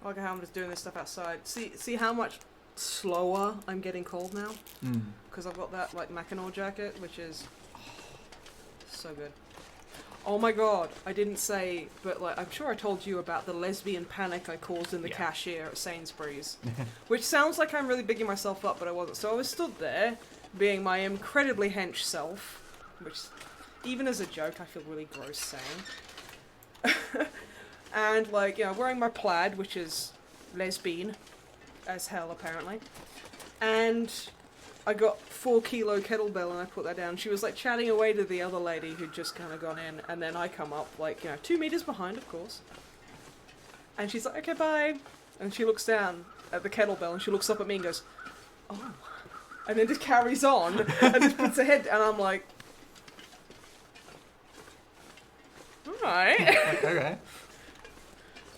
Speaker 1: I like how I'm just doing this stuff outside. See how much slower I'm getting cold now? Because I've got that like Mackinac jacket, which is so good. Oh my god, I didn't say, but like I'm sure I told you about the lesbian panic I caused in the cashier at Sainsbury's. Which sounds like I'm really bigging myself up, but I wasn't. So I was stood there, being my incredibly hench self, which, even as a joke, I feel really gross saying. And like, you know, wearing my plaid, which is lesbian as hell apparently. And I got 4 kilo kettlebell and I put that down. She was like chatting away to the other lady who'd just kind of gone in, and then I come up like, you know, 2 meters behind, of course. And she's like, okay, bye. And she looks down at the kettlebell and she looks up at me and goes, oh. And then just carries on and just puts her head down, and I'm like, alright.
Speaker 8: Okay.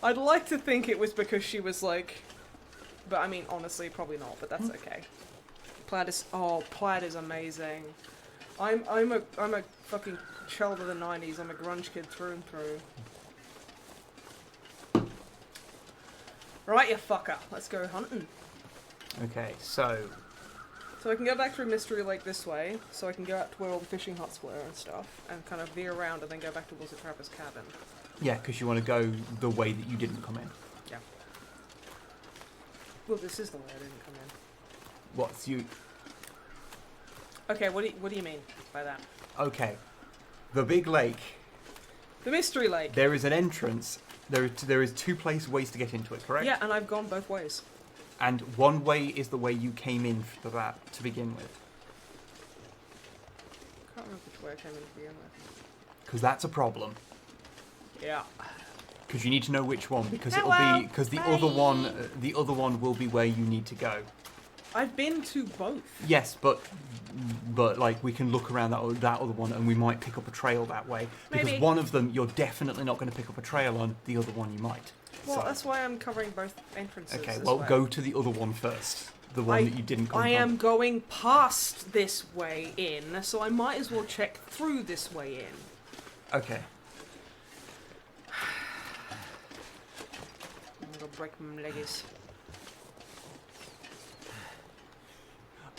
Speaker 1: I'd like to think it was because she was like, but I mean, honestly, probably not, but that's okay. Plaid is amazing. I'm a fucking child of the 90s. I'm a grunge kid through and through. Right, you fucker. Let's go hunting.
Speaker 8: Okay, so
Speaker 1: So I can go back through Mystery Lake this way, so I can go out to where all the fishing huts were and stuff, and kind of veer around and then go back towards the Trapper's Cabin.
Speaker 8: yeah, because you want to go the way that you didn't come in.
Speaker 1: Yeah. Well, this is the way I didn't come in.
Speaker 8: What's you?
Speaker 1: Okay, what do you mean by that?
Speaker 8: Okay, the big lake.
Speaker 1: The Mystery Lake.
Speaker 8: There is an entrance. There is 2 ways to get into it, correct?
Speaker 1: Yeah, and I've gone both ways.
Speaker 8: And one way is the way you came in for that to begin with.
Speaker 1: Can't remember which way I came in to begin with.
Speaker 8: Because that's a problem.
Speaker 1: Yeah.
Speaker 8: Because you need to know which one, because
Speaker 6: Hello.
Speaker 8: it'll be because the other one will be where you need to go.
Speaker 1: I've been to both.
Speaker 8: Yes, but like we can look around that other one and we might pick up a trail that way. Because
Speaker 6: Maybe.
Speaker 8: one of them you're definitely not going to pick up a trail on. The other one you might.
Speaker 1: Well,
Speaker 8: So-
Speaker 1: that's why I'm covering both entrances.
Speaker 8: okay.
Speaker 1: this
Speaker 8: Well,
Speaker 1: way.
Speaker 8: go to the other one first. The one that you didn't come
Speaker 1: I
Speaker 8: from.
Speaker 1: am going past this way in, so I might as well check through this way in.
Speaker 8: Okay.
Speaker 1: I'm gonna break my leggies.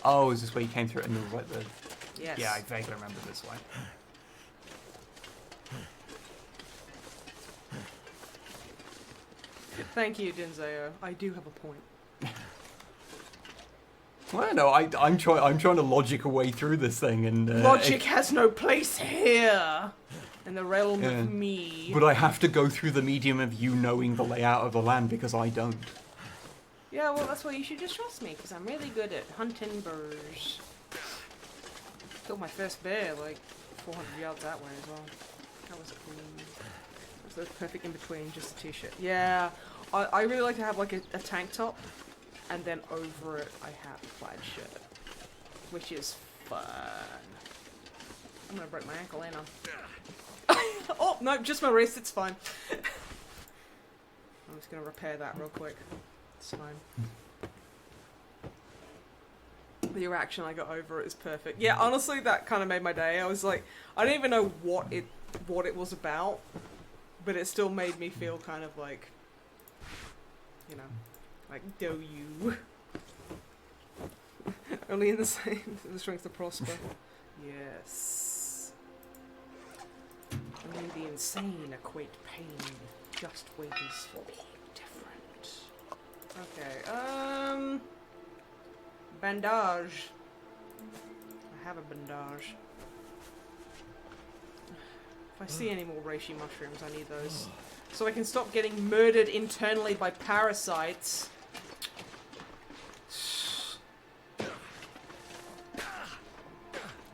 Speaker 8: Oh, is this where you came through and there was like the?
Speaker 1: Yes.
Speaker 8: Yeah, I vaguely remember this way.
Speaker 1: Thank you, Dinzeo. I do have a point.
Speaker 8: Well, no, I'm trying to logic a way through this thing, and
Speaker 1: Logic has no place here in the realm
Speaker 8: Yeah.
Speaker 1: of me.
Speaker 8: But I have to go through the medium of you knowing the layout of the land because I don't.
Speaker 1: Yeah, well, that's why you should just trust me, because I'm really good at hunting birds. Killed my first bear, like, 400 yards that way as well. That was cool. That was the perfect in between, just a t-shirt. Yeah, I really like to have, like, a tank top, and then over it I have a plaid shirt, which is fun. I'm gonna break my ankle, ain't I? Oh, no, just my wrist, it's fine. I'm just gonna repair that real quick. It's fine. The reaction I got over it is perfect. Yeah, honestly, that kind of made my day. I was like, I don't even know what it was about, but it still made me feel kind of like, you know, like, do you? Only in the strength to prosper. Yes. Only the insane equate pain with just ways for being different. Okay, bandage. I have a bandage. If I see any more reishi mushrooms, I need those. So I can stop getting murdered internally by parasites.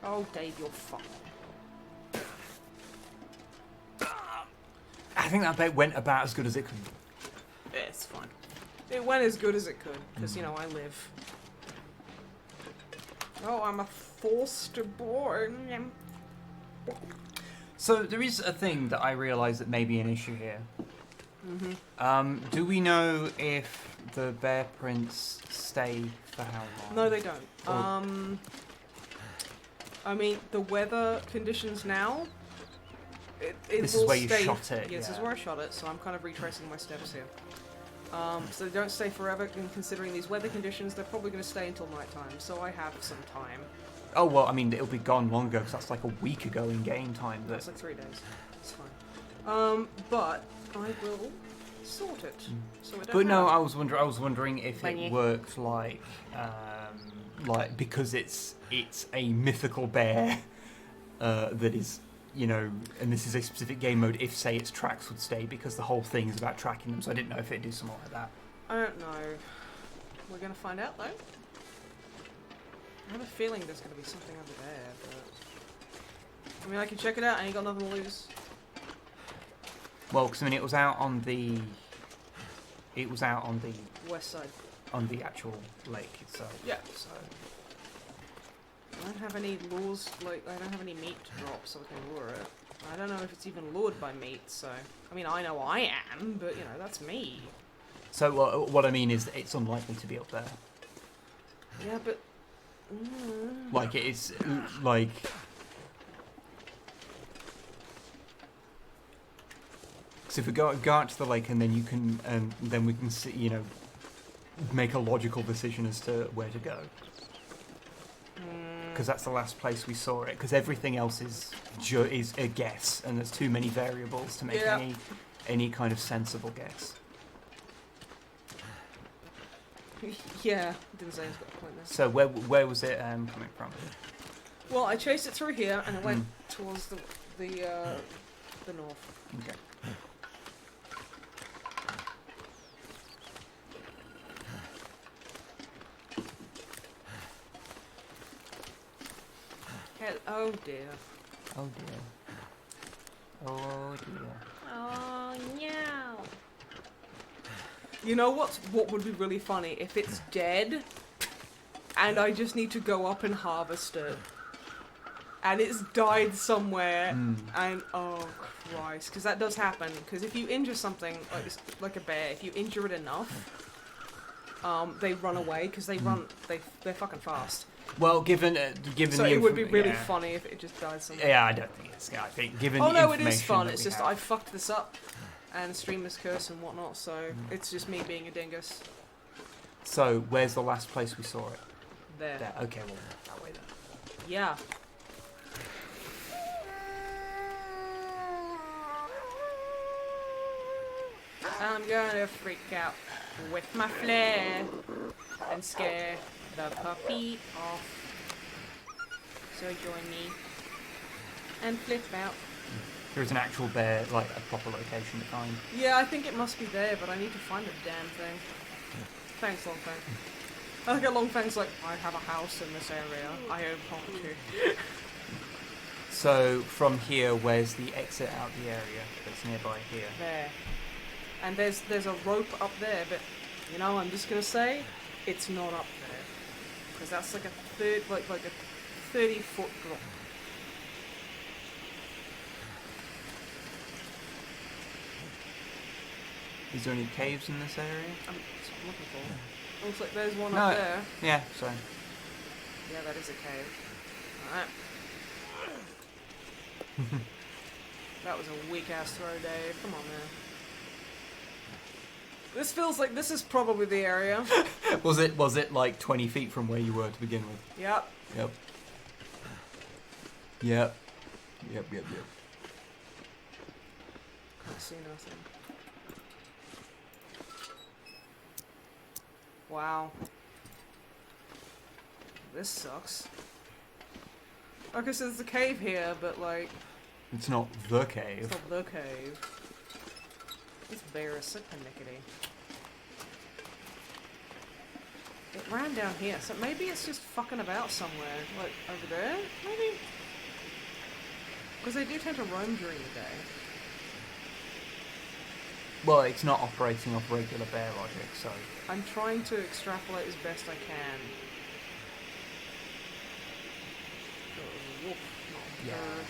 Speaker 1: Oh, Dave, you're fine.
Speaker 8: I think that bit went about as good as it could.
Speaker 1: Yeah, it's fine. It went as good as it could, because, you know, I live. Oh, I'm a foster boy.
Speaker 8: So there is a thing that I realise that may be an issue here.
Speaker 1: Mm-hmm.
Speaker 8: Do we know if the bear prints stay for how long?
Speaker 1: No, they don't.
Speaker 8: Or-
Speaker 1: I mean, the weather conditions now. It
Speaker 8: This is
Speaker 1: will
Speaker 8: where you
Speaker 1: stay,
Speaker 8: shot it,
Speaker 1: Yeah, this is
Speaker 8: yeah.
Speaker 1: where I shot it, so I'm kind of retracing my steps here. So they don't stay forever, and considering these weather conditions, they're probably going to stay until nighttime, so I have some time.
Speaker 8: Oh well, I mean it'll be gone long ago because that's like a week ago in game time.
Speaker 1: That's
Speaker 8: That
Speaker 1: like 3 days. But I will sort it. So we don't
Speaker 8: But no,
Speaker 1: have-
Speaker 8: I was wondering if
Speaker 4: When
Speaker 8: it
Speaker 4: you-
Speaker 8: worked like because it's a mythical bear that is, you know, and this is a specific game mode. If say its tracks would stay because the whole thing is about tracking them. So I didn't know if it'd do something like that.
Speaker 1: I don't know. We're gonna find out though. I have a feeling there's gonna be something over there, but I mean I can check it out. I ain't got nothing to lose.
Speaker 8: Well, because I mean it was out on the
Speaker 1: West side.
Speaker 8: on the actual lake itself.
Speaker 1: Yeah.
Speaker 8: So
Speaker 1: I don't have any lures, like, I don't have any meat to drop so I can lure it. I don't know if it's even lured by meat, so... I mean, I know I am, but, you know, that's me.
Speaker 8: so what I mean is that it's unlikely to be up there.
Speaker 1: Yeah, but...
Speaker 8: Like it is like. So if we go out to the lake and then you can, and then we can see, you know, make a logical decision as to where to go. Because that's the last place we saw it. Because everything else is a guess, and there's too many variables to make
Speaker 1: Yeah.
Speaker 8: any kind of sensible guess.
Speaker 1: Yeah, didn't say it's got a point there.
Speaker 8: So where was it coming from?
Speaker 1: Well, I chased it through here, and it went towards the north.
Speaker 8: Okay.
Speaker 1: Oh dear.
Speaker 8: Oh dear. Oh dear.
Speaker 4: Oh no.
Speaker 1: You know what would be really funny? If it's dead, and I just need to go up and harvest it. And it's died somewhere, and oh Christ, because that does happen. Because if you injure something, like a bear, if you injure it enough, they run away, because they're fucking fast.
Speaker 8: Well, given
Speaker 1: So
Speaker 8: the
Speaker 1: it would be really
Speaker 8: yeah.
Speaker 1: funny if it just died somewhere.
Speaker 8: Yeah, I don't think it's. I think given
Speaker 1: Oh
Speaker 8: the
Speaker 1: no, it
Speaker 8: information
Speaker 1: is fun.
Speaker 8: that
Speaker 1: It's
Speaker 8: we
Speaker 1: just
Speaker 8: have.
Speaker 1: I fucked this up, and streamer's curse and whatnot. So it's just me being a dingus.
Speaker 8: So where's the last place we saw it?
Speaker 1: There.
Speaker 8: There. Okay, well that way then.
Speaker 1: Yeah. I'm gonna freak out with my flare and scare the puppy off. So join me and flip out.
Speaker 8: There's an actual bear, like a proper location to find.
Speaker 1: Yeah, I think it must be there, but I need to find the damn thing. Thanks, Longfang. I think Longfang's like, I have a house in this area. I own property.
Speaker 8: So from here, where's the exit out the area that's nearby here?
Speaker 1: There. And there's a rope up there, but you know, I'm just gonna say it's not up there because that's like a 30-foot drop.
Speaker 8: Is there any caves in this area?
Speaker 1: That's what I'm looking for. Looks like there's one
Speaker 8: No.
Speaker 1: up there.
Speaker 8: Yeah. So
Speaker 1: Yeah, that is a cave. Alright. That was a weak ass throw, Dave. Come on, man. This feels like this is probably the area.
Speaker 8: was it like 20 feet from where you were to begin with?
Speaker 1: Yep.
Speaker 8: Yep. Yep. Yep.
Speaker 1: I see nothing. Wow. This sucks. Okay, so there's a cave here, but like,
Speaker 8: It's not the cave.
Speaker 1: it's not the cave. This bear is so pernickety. It ran down here, so maybe it's just fucking about somewhere. Like, over there? Maybe? Because they do tend to roam during the day.
Speaker 8: Well, it's not operating off regular bear logic, so.
Speaker 1: I'm trying to extrapolate as best I can. Oh, it was a wolf, not a
Speaker 8: Yeah.
Speaker 1: bird.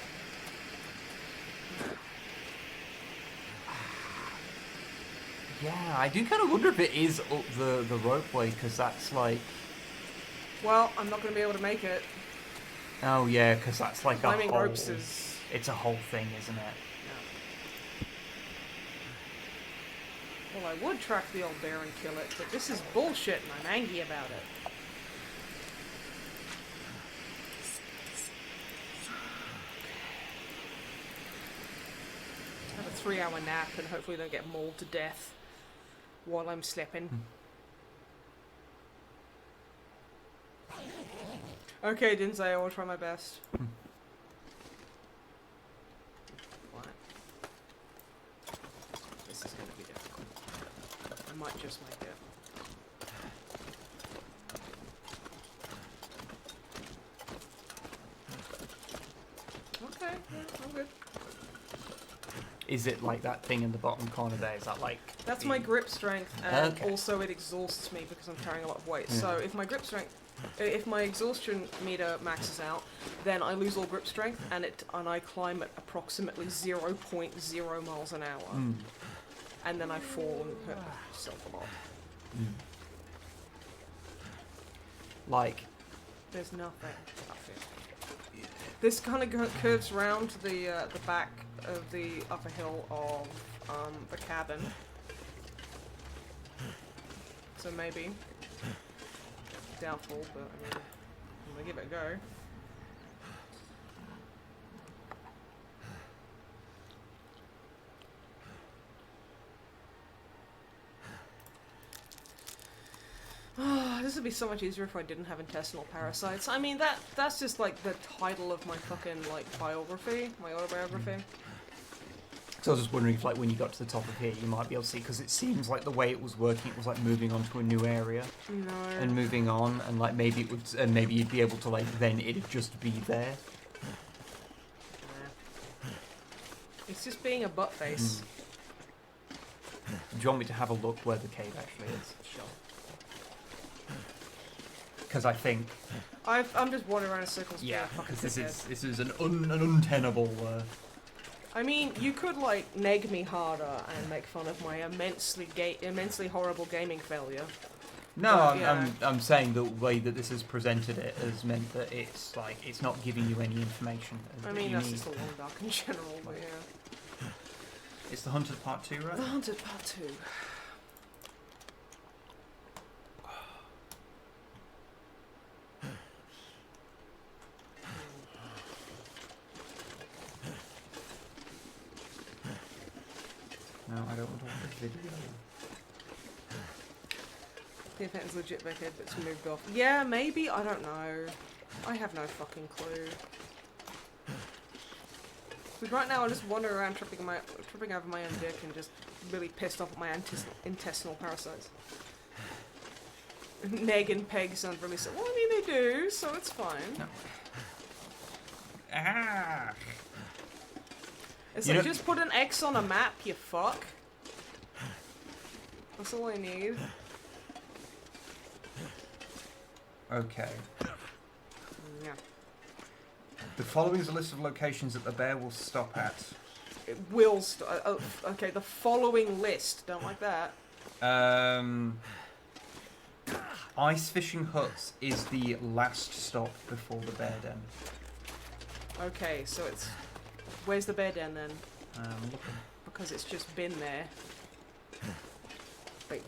Speaker 8: Yeah, I do kind of wonder if it is up the ropeway, because that's like.
Speaker 1: Well, I'm not going to be able to make it.
Speaker 8: Oh yeah, because that's like a
Speaker 1: Climbing
Speaker 8: whole.
Speaker 1: ropes is...
Speaker 8: It's a whole thing, isn't it?
Speaker 1: Yeah. Well, I would track the old bear and kill it, but this is bullshit and I'm angry about it. I have a 3-hour nap and hopefully don't get mauled to death while I'm sleeping. Okay, Dinsei, I will try my best. Right. This is going to be difficult. I might just make it. Okay, yeah, I'm good.
Speaker 8: Is it like that thing in the bottom corner there? Is that like...
Speaker 1: That's
Speaker 8: the-
Speaker 1: my grip strength, and
Speaker 8: Okay.
Speaker 1: also it exhausts me because I'm carrying a lot of weight.
Speaker 8: Yeah.
Speaker 1: So if my grip strength, if my exhaustion meter maxes out, then I lose all grip strength, and I climb at approximately 0.0 miles an hour,
Speaker 8: Mm.
Speaker 1: and then I fall and hurt myself a lot.
Speaker 8: Mm. Like,
Speaker 1: There's nothing up here. This kind of curves round to the back of the upper hill of the cabin. So maybe. Doubtful, but I mean, I'm gonna give it a go. This would be so much easier if I didn't have intestinal parasites. I mean, that's just like the title of my fucking like biography, my autobiography.
Speaker 8: so I was just wondering if, like, when you got to the top of here, you might be able to see, because it seems like the way it was working, it was like moving on to a new area
Speaker 1: No.
Speaker 8: and moving on, and like maybe it would, and maybe you'd be able to, like, then it'd just be there.
Speaker 1: Nah. It's just being a butt face.
Speaker 8: Do you want me to have a look where the cave actually is?
Speaker 1: Sure.
Speaker 8: Because I think,
Speaker 1: I'm just wandering around in circles. being
Speaker 8: yeah,
Speaker 1: a fucking
Speaker 8: because
Speaker 1: dickhead.
Speaker 8: this is an untenable.
Speaker 1: I mean, you could like neg me harder and make fun of my immensely horrible gaming failure.
Speaker 8: No,
Speaker 1: But, yeah.
Speaker 8: I'm saying the way that this has presented it has meant that it's like it's not giving you any information.
Speaker 1: I
Speaker 8: that
Speaker 1: mean,
Speaker 8: you
Speaker 1: that's
Speaker 8: need.
Speaker 1: just a long dark in general, but yeah.
Speaker 8: It's the Hunted Part 2, right?
Speaker 1: The Haunted Part 2.
Speaker 8: No, I don't want to watch this video.
Speaker 1: The event is legit backhead, but it's moved off. Yeah, maybe? I don't know. I have no fucking clue. Because right now I just wander around tripping over my own dick and just really pissed off at my intestinal parasites. Neg and Peg sound really so. Well, I mean they do, so it's fine.
Speaker 8: No. Ah!
Speaker 1: It's
Speaker 8: You
Speaker 1: like
Speaker 8: know-
Speaker 1: just put an X on a map, you fuck. That's all I need.
Speaker 8: Okay.
Speaker 1: Yeah.
Speaker 8: The following is a list of locations that the bear will stop at.
Speaker 1: It will okay, the following list. Don't like that.
Speaker 8: Ice fishing huts is the last stop before the bear den.
Speaker 1: Okay, so it's... Where's the bear den then?
Speaker 8: Looking.
Speaker 1: Because it's just been there. Wait,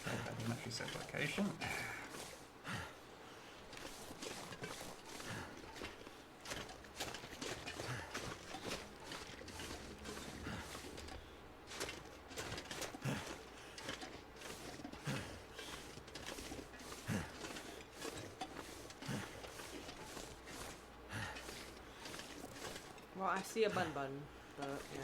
Speaker 8: That doesn't actually say location.
Speaker 1: well, I see a bun, but yeah.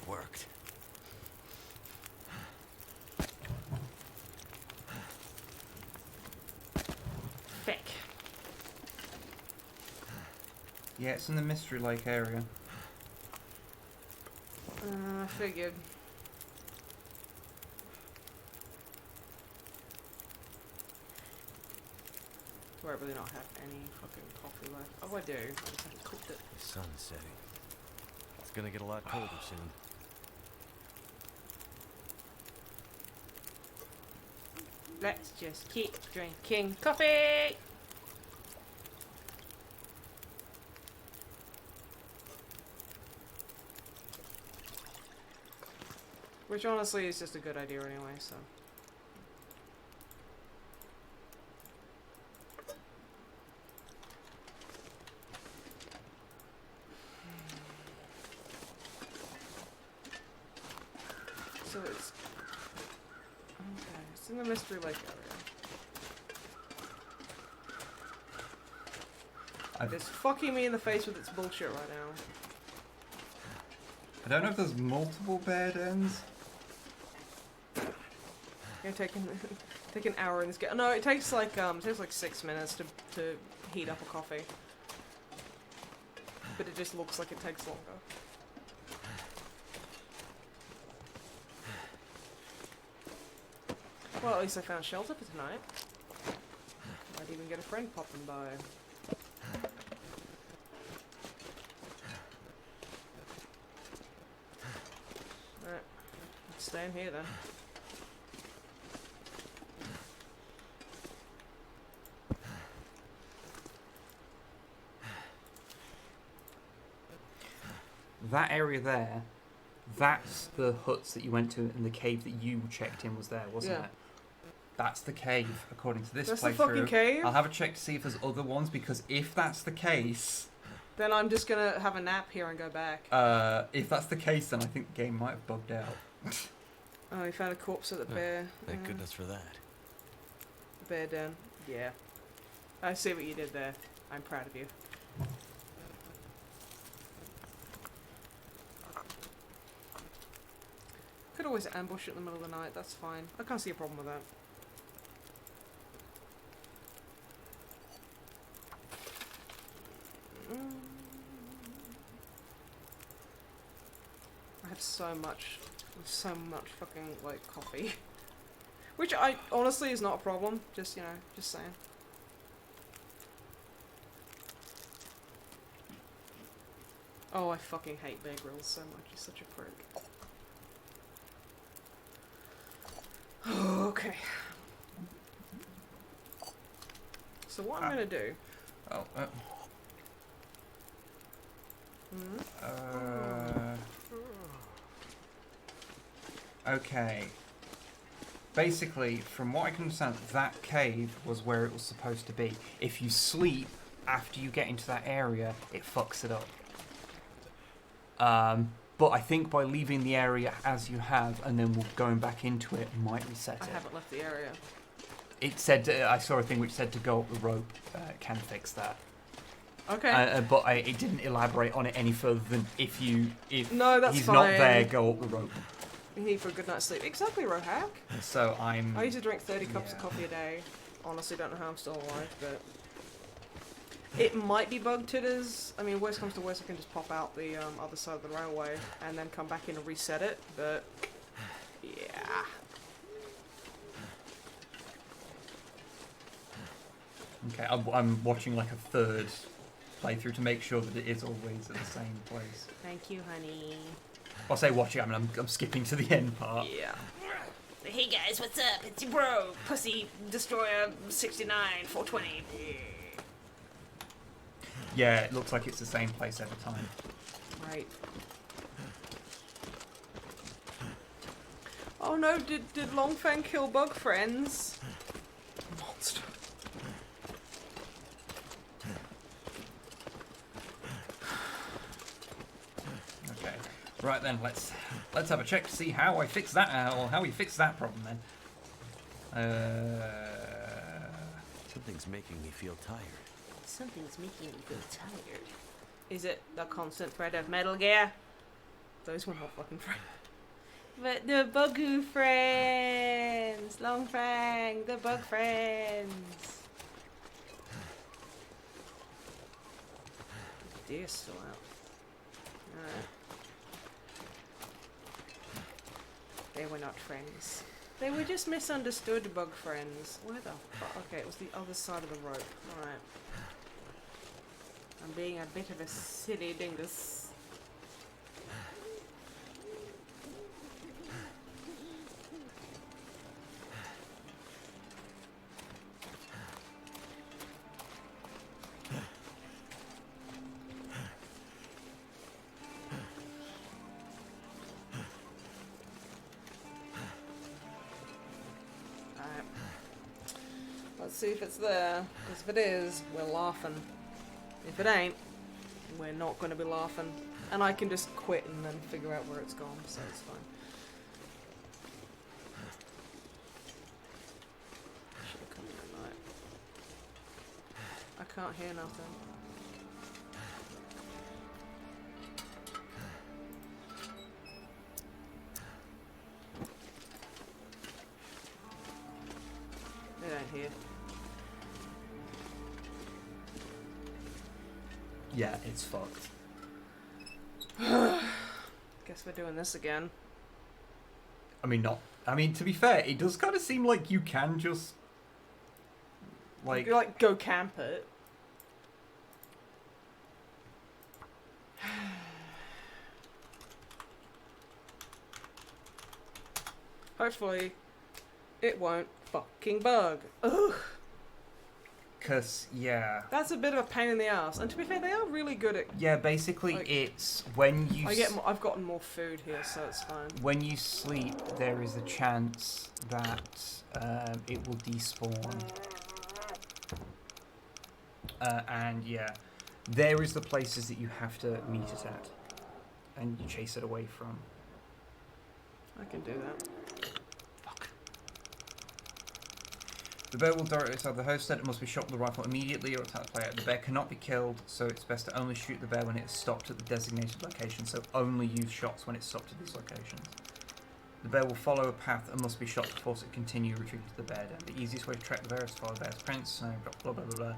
Speaker 7: Worked.
Speaker 1: Fick.
Speaker 8: Yeah, it's in the Mystery Lake area.
Speaker 1: I figured. Do I really not have any fucking coffee left? Oh, I do. I just haven't cooked it.
Speaker 7: The sun's setting. It's gonna get a lot colder soon.
Speaker 1: Let's just keep drinking coffee. Which honestly is just a good idea anyway, so. So it's okay. It's in the Mystery Lake area. It's fucking me in the face with its bullshit right now.
Speaker 8: I don't know if there's multiple bear dens.
Speaker 1: Gonna take an hour in this game. No, it takes like 6 minutes to heat up a coffee. But it just looks like it takes longer. Well, at least I found shelter for tonight. Might even get a friend popping by. Alright, let's stay in here then.
Speaker 8: That area there, that's the huts that you went to and the cave that you checked in was there, wasn't
Speaker 1: Yeah.
Speaker 8: it? That's the cave, according to this
Speaker 1: That's
Speaker 8: playthrough.
Speaker 1: the fucking cave?
Speaker 8: I'll have a check to see if there's other ones, because if that's the case...
Speaker 1: Then I'm just gonna have a nap here and go back.
Speaker 8: If that's the case, then I think the game might have bugged out.
Speaker 1: Oh, we found a corpse of the bear.
Speaker 7: Thank goodness for that.
Speaker 1: The bear den. Yeah. I see what you did there. I'm proud of you. Could always ambush it in the middle of the night, that's fine. I can't see a problem with that. I have so much fucking, like, coffee. Which I, honestly, is not a problem. Just, you know, just saying. Oh, I fucking hate Bear Grylls so much. He's such a prick. Okay. So what I'm gonna do...
Speaker 8: Oh, okay. Basically, from what I can understand, that cave was where it was supposed to be. If you sleep after you get into that area, it fucks it up. But I think by leaving the area as you have and then going back into it might reset
Speaker 1: I
Speaker 8: it.
Speaker 1: haven't left the area.
Speaker 8: It said, I saw a thing which said to go up the rope can fix that.
Speaker 1: Okay.
Speaker 8: But it didn't elaborate on it any further than if
Speaker 1: No, that's
Speaker 8: he's
Speaker 1: fine.
Speaker 8: not there, go up the rope.
Speaker 1: You need for a good night's sleep. Exactly, Rohack.
Speaker 8: So I
Speaker 1: used to drink 30 cups of coffee a day. Honestly, don't know how I'm still alive, but... It might be bug titters. I mean, worst comes to worst, I can just pop out the other side of the railway and then come back in and reset it, but... Yeah.
Speaker 8: Okay, I'm watching like a third playthrough to make sure that it is always at the same place.
Speaker 1: Thank you, honey.
Speaker 8: I'll say watching, I mean, I'm skipping to the end part.
Speaker 1: Yeah.
Speaker 4: Hey guys, what's up? It's your bro, Pussy Destroyer 69 420.
Speaker 8: Yeah, it looks like it's the same place every time.
Speaker 1: Right. Oh no, did Longfang kill bug friends? Monster.
Speaker 8: Okay. Right then, let's have a check to see how I fix that, or how we fix that problem then.
Speaker 7: Something's making me feel tired.
Speaker 4: Something's making me feel tired.
Speaker 1: Is it the constant threat of Metal Gear? Those were not fucking friends. But the Bugu friends! Longfang, the bug friends! The deer's still out. Alright. They were not friends. They were just misunderstood bug friends. Where the fuck? Okay, it was the other side of the rope. Alright. I'm being a bit of a silly dingus. Let's see if it's there. Because if it is, we're laughing. If it ain't, we're not going to be laughing. And I can just quit and then figure out where it's gone, so it's fine. Should've come in at night. I can't hear nothing. It ain't here.
Speaker 8: Yeah, it's fucked.
Speaker 1: Guess we're doing this again.
Speaker 8: I mean, not. I mean, to be fair, it does kind of seem like you can just like.
Speaker 1: You like go camp it. Hopefully, it won't fucking bug. Ugh.
Speaker 8: Cause yeah.
Speaker 1: That's a bit of a pain in the ass. And to be fair, they are really good at.
Speaker 8: Yeah, basically,
Speaker 1: Like,
Speaker 8: it's when you.
Speaker 1: I've gotten more food here, so it's fine.
Speaker 8: When you sleep, there is a chance that it will despawn. And yeah, there is the places that you have to meet it at, and you chase it away from.
Speaker 1: I can do that.
Speaker 8: The bear will direct itself. The host said it must be shot with the rifle immediately or attack the player. The bear cannot be killed, so it's best to only shoot the bear when it is stopped at the designated location, so only use shots when it's stopped at these locations. The bear will follow a path and must be shot to force it to continue retreating to the bear den. The easiest way to track the bear is to follow the bear's prints, so blah blah blah blah.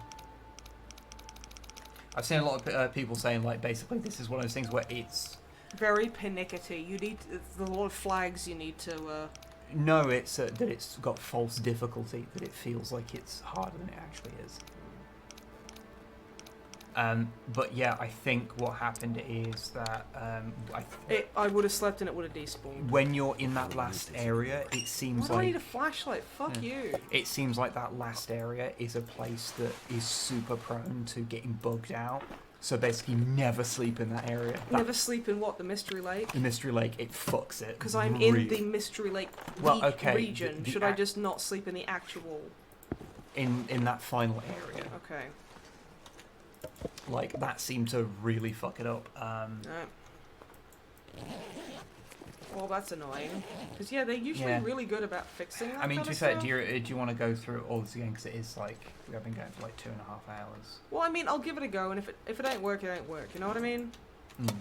Speaker 8: I've seen a lot of people saying, like, basically this is one of those things where it's...
Speaker 1: Very pernickety. You need... There's a lot of flags you need to...
Speaker 8: No, it's that it's got false difficulty, that it feels like it's harder than it actually is. But yeah, I think what happened is that
Speaker 1: I would have slept and it would have despawned.
Speaker 8: when you're in that last area, it seems
Speaker 1: Why do I
Speaker 8: like
Speaker 1: need a flashlight? Fuck you.
Speaker 8: it seems like that last area is a place that is super prone to getting bugged out. So basically, never sleep in that area.
Speaker 1: Never sleep in what? The Mystery Lake?
Speaker 8: The Mystery Lake, it fucks it.
Speaker 1: Because I'm in the Mystery Lake region.
Speaker 8: the
Speaker 1: Should I just not sleep in the actual...
Speaker 8: in that final area?
Speaker 1: Okay.
Speaker 8: Like, that seemed to really fuck it up.
Speaker 1: Alright. Well, that's annoying. Because, yeah, they're usually
Speaker 8: Yeah.
Speaker 1: really good about fixing that
Speaker 8: I mean,
Speaker 1: kind
Speaker 8: to be
Speaker 1: of
Speaker 8: fair,
Speaker 1: stuff.
Speaker 8: do you want to go through all this again? Because it is like, we've been going for like 2.5 hours.
Speaker 1: Well, I mean, I'll give it a go, and if it ain't work, it ain't work. You know what I mean?
Speaker 8: Mm.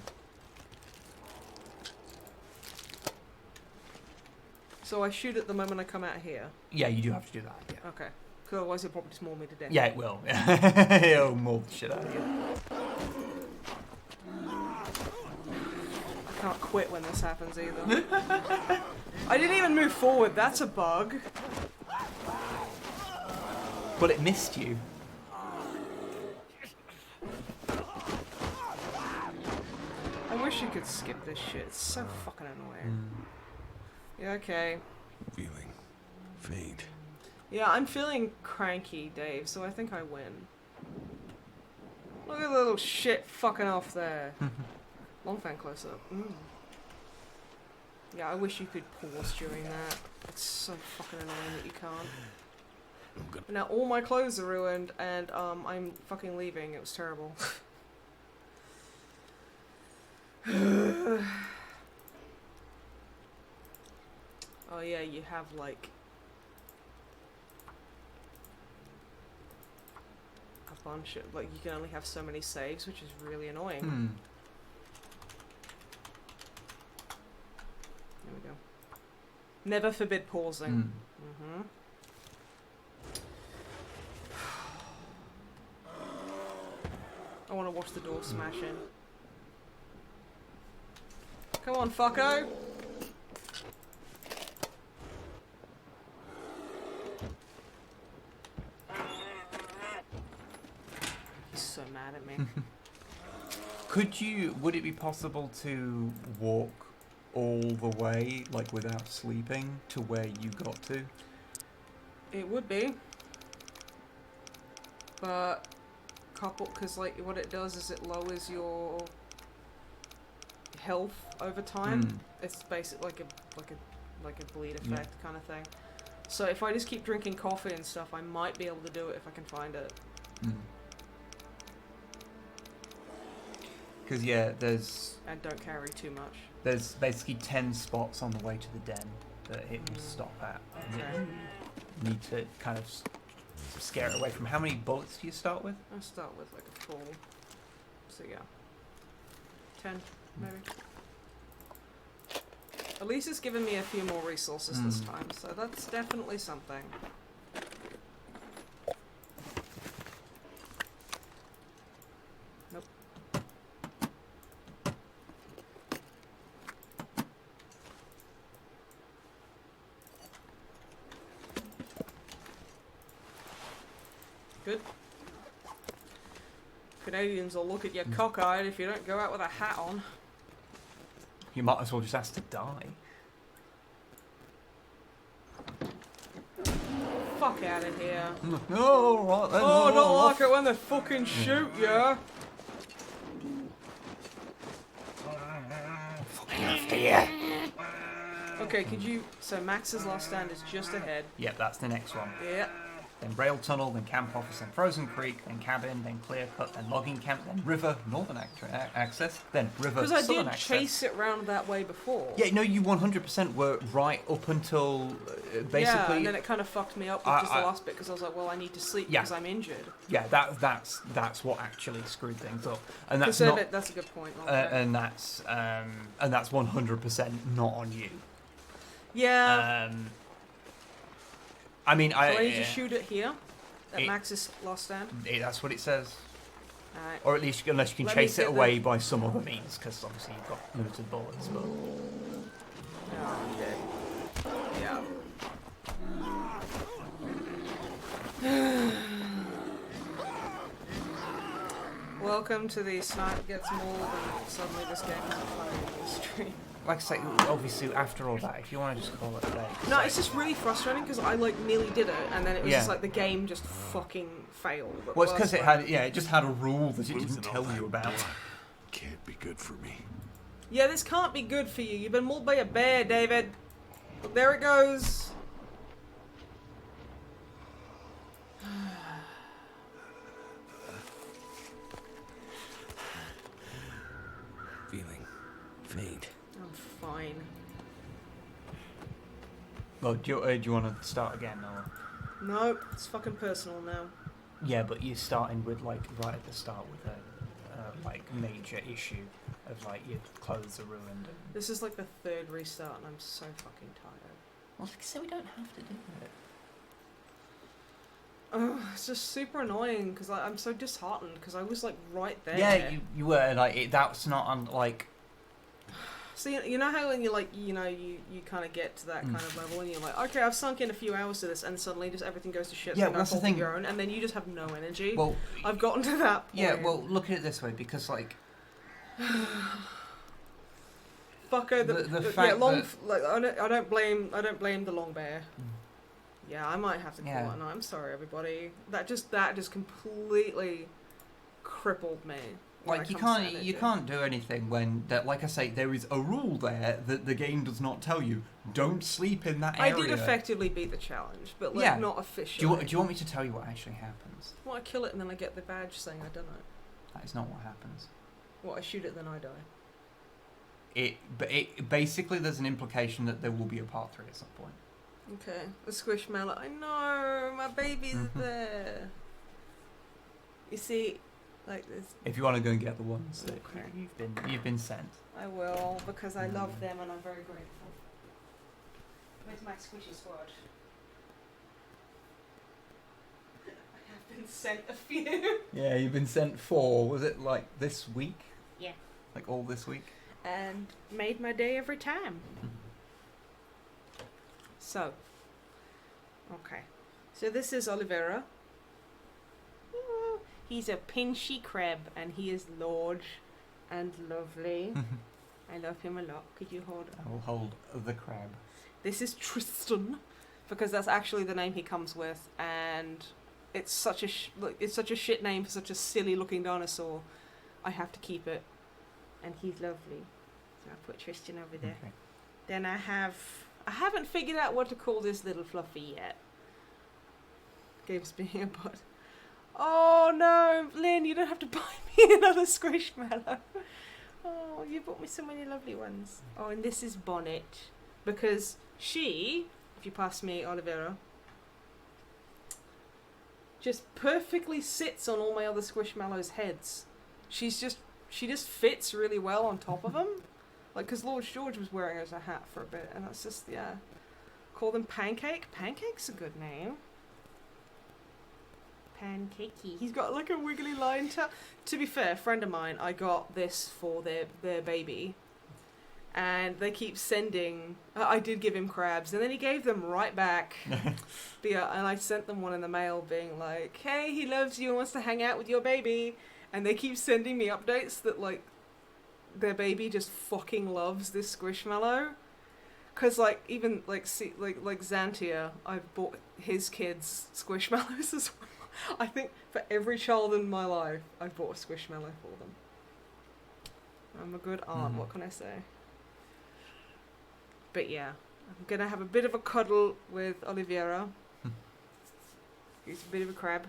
Speaker 1: So I shoot at the moment I come out here.
Speaker 8: Yeah, you do have to do that, yeah.
Speaker 1: Okay. Because otherwise it'll probably just maul me to death.
Speaker 8: Yeah, it will. It'll maul the shit out of you.
Speaker 1: I can't quit when this happens either. I didn't even move forward. That's a bug.
Speaker 8: But it missed you.
Speaker 1: I wish you could skip this shit. It's so fucking annoying. Yeah, okay.
Speaker 5: Feeling faint.
Speaker 1: Yeah, I'm feeling cranky, Dave, so I think I win. Look at the little shit fucking off there. Long fan close up. Yeah, I wish you could pause during that. It's so fucking annoying that you can't. Now all my clothes are ruined, and I'm fucking leaving. It was terrible. Oh yeah, you have like a bunch of, like, you can only have so many saves, which is really annoying. There we go. Never forbid pausing. I want to watch the door smash in. Come on, fucko! He's so mad at me.
Speaker 8: Would it be possible to walk all the way, like without sleeping, to where you got to?
Speaker 1: It would be. But, because like what it does is it lowers your health over time. It's basically like a bleed effect kind of thing. So if I just keep drinking coffee and stuff, I might be able to do it if I can find it.
Speaker 8: Because yeah, there's
Speaker 1: And don't carry too much.
Speaker 8: basically 10 spots on the way to the den that it will stop at. And
Speaker 1: Okay.
Speaker 8: you need to kind of scare it away from. How many bullets do you start with?
Speaker 1: I'll start with like a full. So yeah. 10, maybe. At least it's given me a few more resources this time, so that's definitely something. Nope. Good. Canadians will look at you cockeyed if you don't go out with a hat on.
Speaker 8: You might as well just ask to die.
Speaker 1: Fuck out of here.
Speaker 8: No, right then.
Speaker 1: Oh, I don't like it when they fucking shoot you. Okay, could you... So Max's last stand is just ahead.
Speaker 8: Yep, that's the next one.
Speaker 1: Yeah.
Speaker 8: Then rail tunnel, then camp office, then frozen creek, then cabin, then clear cut, then logging camp, then river, northern access, then river,
Speaker 1: Because I
Speaker 8: southern
Speaker 1: did
Speaker 8: access.
Speaker 1: chase it round that way before.
Speaker 8: Yeah, no, you 100% were right up until basically.
Speaker 1: Yeah, and then it kind of fucked me up with just the last bit because I was like, well, I need to sleep
Speaker 8: Yeah.
Speaker 1: because I'm injured.
Speaker 8: Yeah, that's what actually screwed things up, and that's
Speaker 1: Conserve
Speaker 8: not.
Speaker 1: it, that's a good point.
Speaker 8: And that's 100% not on you.
Speaker 1: Yeah.
Speaker 8: I mean,
Speaker 1: So I need to shoot it here at
Speaker 8: it-
Speaker 1: Max's last stand.
Speaker 8: That's what it says.
Speaker 1: Alright.
Speaker 8: Or at least unless you can
Speaker 1: Let me
Speaker 8: chase it
Speaker 1: get the-
Speaker 8: away by some other means, because obviously you've got limited bullets. But
Speaker 1: Oh, I'm dead. Yeah. Welcome to the Snipe Gets Mauled and suddenly this game isn't funny in the stream.
Speaker 8: like I say, obviously after all that, if you want to just call it a day.
Speaker 1: No, it's just really frustrating because I like nearly did it and then it was
Speaker 8: Yeah.
Speaker 1: just like the game just fucking failed.
Speaker 8: Well, it's because it had, it just had a rule that it didn't tell you about.
Speaker 5: Can't be good for me.
Speaker 1: Yeah, this can't be good for you. You've been mauled by a bear, David. But there it goes.
Speaker 5: Feeling faint.
Speaker 1: I'm fine.
Speaker 8: Well, do you want to start again, or?
Speaker 1: No, it's fucking personal now.
Speaker 8: Yeah, but you're starting with like right at the start with a like major issue of like your clothes are ruined. And...
Speaker 1: This is like the third restart and I'm so fucking tired.
Speaker 8: Well, like I say, we don't have to do it.
Speaker 1: Oh, it's just super annoying because I'm so disheartened because I was like right there.
Speaker 8: Yeah, you were like that's not like.
Speaker 1: So you know how when you like you kind of get to that kind of level and you're like, okay, I've sunk in a few hours to this, and suddenly just everything goes to shit.
Speaker 8: Yeah,
Speaker 1: so
Speaker 8: well, that's the thing.
Speaker 1: Your own, and then you just have no energy.
Speaker 8: Well,
Speaker 1: I've gotten to that point.
Speaker 8: yeah. Well, look at it this way, because like.
Speaker 1: Fucker,
Speaker 8: The
Speaker 1: yeah,
Speaker 8: fact
Speaker 1: long.
Speaker 8: that-
Speaker 1: Like I don't blame the long bear. Yeah, I might have to call
Speaker 8: Yeah.
Speaker 1: it. No, I'm sorry, everybody. That just completely crippled me. when
Speaker 8: Like
Speaker 1: it
Speaker 8: you
Speaker 1: comes to
Speaker 8: can't
Speaker 1: energy.
Speaker 8: do anything when that, like I say, there is a rule there that the game does not tell you. Don't sleep in that
Speaker 1: I
Speaker 8: area.
Speaker 1: did effectively beat the challenge, but like
Speaker 8: Yeah.
Speaker 1: not officially.
Speaker 8: Do you want me to tell you what actually happens?
Speaker 1: Well, I kill it and then I get the badge saying I done it.
Speaker 8: That is not what happens.
Speaker 1: What, I shoot it then I die.
Speaker 8: But basically there's an implication that there will be a part 3 at some point.
Speaker 1: Okay, the squishmallow. I know my baby's
Speaker 8: Mm-hmm.
Speaker 1: there. You see, like this.
Speaker 8: If you want to go and get the ones that
Speaker 1: Okay.
Speaker 8: you've been sent.
Speaker 1: I will because I love them and I'm very grateful. Where's my squishy squad? I have been sent a few.
Speaker 8: Yeah, you've been sent 4. Was it like this week?
Speaker 6: Yeah.
Speaker 8: Like all this week?
Speaker 1: And made my day every time. So, okay. So this is Oliveira. Ooh, he's a pinchy crab and he is large and lovely. I love him a lot. Could you hold?
Speaker 8: I will hold the crab.
Speaker 1: This is Tristan, because that's actually the name he comes with, and it's such a it's such a shit name for such a silly looking dinosaur. I have to keep it, and he's lovely. So I put Tristan over there.
Speaker 8: Okay.
Speaker 1: Then I have I haven't figured out what to call this little fluffy yet. Gives me a butt. Oh no, Lynn, you don't have to buy me another squishmallow. Oh, you bought me so many lovely ones. Oh, and this is Bonnet. Because she, if you pass me Olivera, just perfectly sits on all my other squishmallows' heads. She just fits really well on top of them. Like, because Lord George was wearing her as a hat for a bit, and that's just, yeah. Call them Pancake. Pancake's a good name. Pancakey. He's got like a wiggly line tail. To be fair, a friend of mine, I got this for their baby. And they keep sending... I did give him crabs, and then he gave them right back. But yeah, and I sent them one in the mail being like, hey, he loves you and wants to hang out with your baby. And they keep sending me updates that, like, their baby just fucking loves this squishmallow. Because, like, even, like Xantia, I've bought his kids squishmallows as well. I think for every child in my life, I've bought a squishmallow for them. I'm a good aunt, what can I say? But yeah, I'm going to have a bit of a cuddle with Oliviera. He's a bit of a crab.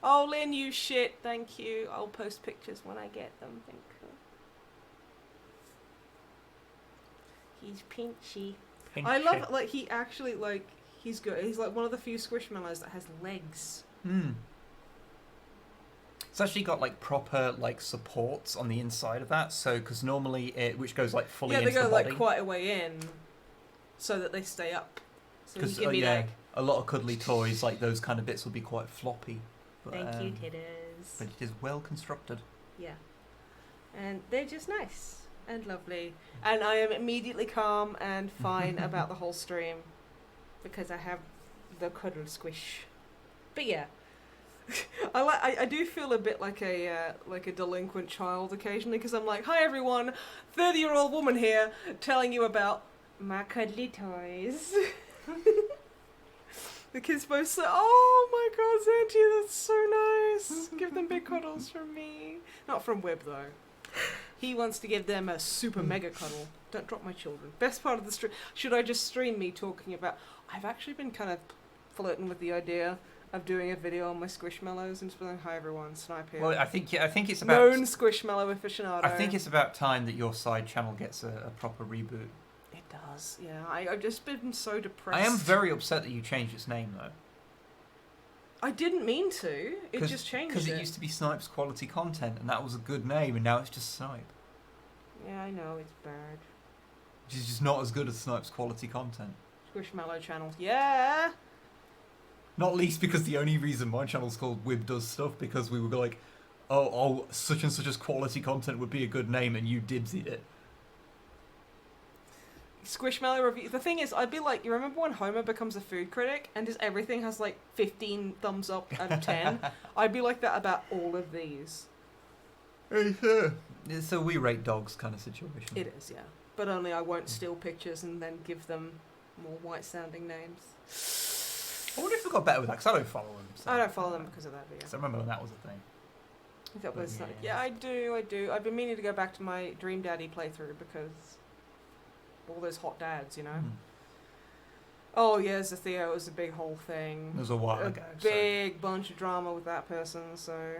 Speaker 1: Oh, Lynn, you shit. Thank you. I'll post pictures when I get them. Thank you. He's pinchy. I love it. Like, he actually, like, he's good. He's like one of the few squishmallows that has legs.
Speaker 8: It's actually got like proper like supports on the inside of that. So, because normally which goes like fully into the body.
Speaker 1: Yeah, they go like quite a way in, so that they stay up. So you give me like
Speaker 8: a lot of cuddly toys like those kind of bits will be quite floppy. But,
Speaker 1: thank you, titters.
Speaker 8: But it is well constructed.
Speaker 1: Yeah, and they're just nice and lovely, and I am immediately calm and fine about the whole stream because I have the cuddle squish. But yeah. I do feel a bit like a delinquent child occasionally because I'm like, hi everyone, 30-year-old woman here telling you about my cuddly toys. The kids both say, oh my god, Zanti, that's so nice. Give them big cuddles from me. Not from Wib though. He wants to give them a super mega cuddle. Don't drop my children. Best part of the stream. Should I just stream me talking about... I've actually been kind of flirting with the idea of doing a video on my squishmallows and just being like, hi everyone, Snipe here.
Speaker 8: Well, I think it's about...
Speaker 1: Known squishmallow aficionado.
Speaker 8: I think it's about time that your side channel gets a proper reboot.
Speaker 1: It does, yeah. I've just been so depressed.
Speaker 8: I am very upset that you changed its name, though.
Speaker 1: I didn't mean to. It just changed
Speaker 8: Because it used to be Snipe's Quality Content, and that was a good name, and now it's just Snipe.
Speaker 1: Yeah, I know, it's bad.
Speaker 8: Which is just not as good as Snipe's Quality Content.
Speaker 1: Squishmallow channel, yeah!
Speaker 8: Not least because the only reason my channel's called Wib Does Stuff, because we were like, oh, such and such as quality content would be a good name, and you dibsied it.
Speaker 1: Squishmallow review. The thing is, I'd be like, you remember when Homer becomes a food critic and just everything has like 15 thumbs up out of 10? I'd be like that about all of these.
Speaker 8: It's a we rate dogs kind of situation.
Speaker 1: It is, yeah. But only I won't steal pictures and then give them more white-sounding names.
Speaker 8: I wonder if we got better with that, because I don't follow them. So.
Speaker 1: I don't follow them because of that, but yeah.
Speaker 8: Because I remember when that was a thing.
Speaker 1: That was like, yeah, I do. I've been meaning to go back to my Dream Daddy playthrough because all those hot dads, you know. Oh yeah, Zatheo was a big whole thing.
Speaker 8: It was a while ago.
Speaker 1: Big bunch of drama with that person, so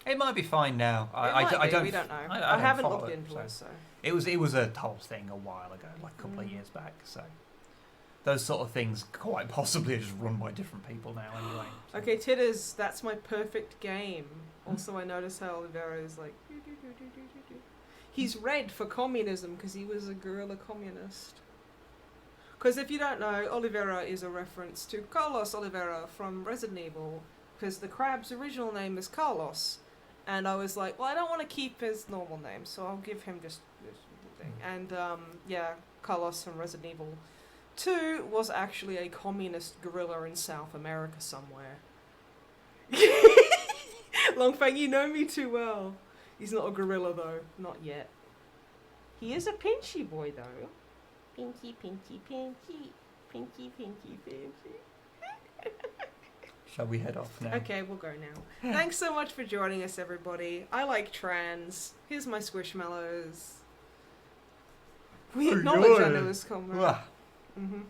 Speaker 8: it might be fine now. I don't.
Speaker 1: We don't know.
Speaker 8: I
Speaker 1: haven't
Speaker 8: follow
Speaker 1: looked into it, so
Speaker 8: it was a whole thing a while ago, like a couple of years back. So those sort of things quite possibly are just run by different people now, anyway. So.
Speaker 1: Okay, Titters, that's my perfect game. Also, I notice how Oliveira is like. He's red for communism because he was a guerrilla communist. Because if you don't know, Oliveira is a reference to Carlos Oliveira from Resident Evil, because the crab's original name is Carlos. And I was like, well, I don't want to keep his normal name, so I'll give him just this thing. And yeah, Carlos from Resident Evil 2 was actually a communist guerrilla in South America somewhere. Longfang, you know me too well. He's not a gorilla though, not yet. He is a pinchy boy though. Pinky, pinky, pinky, pinky, pinky, pinky.
Speaker 8: Shall we head off now?
Speaker 1: Okay, we'll go now. Thanks so much for joining us, everybody. I like trans. Here's my squishmallows. We acknowledge
Speaker 8: yeah.
Speaker 1: our newest convert.
Speaker 8: Ah.
Speaker 1: Mm-hmm.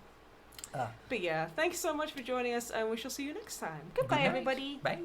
Speaker 8: Ah.
Speaker 1: But yeah, thanks so much for joining us, and we shall see you next time. Goodbye,
Speaker 8: night.
Speaker 1: everybody.
Speaker 8: Bye.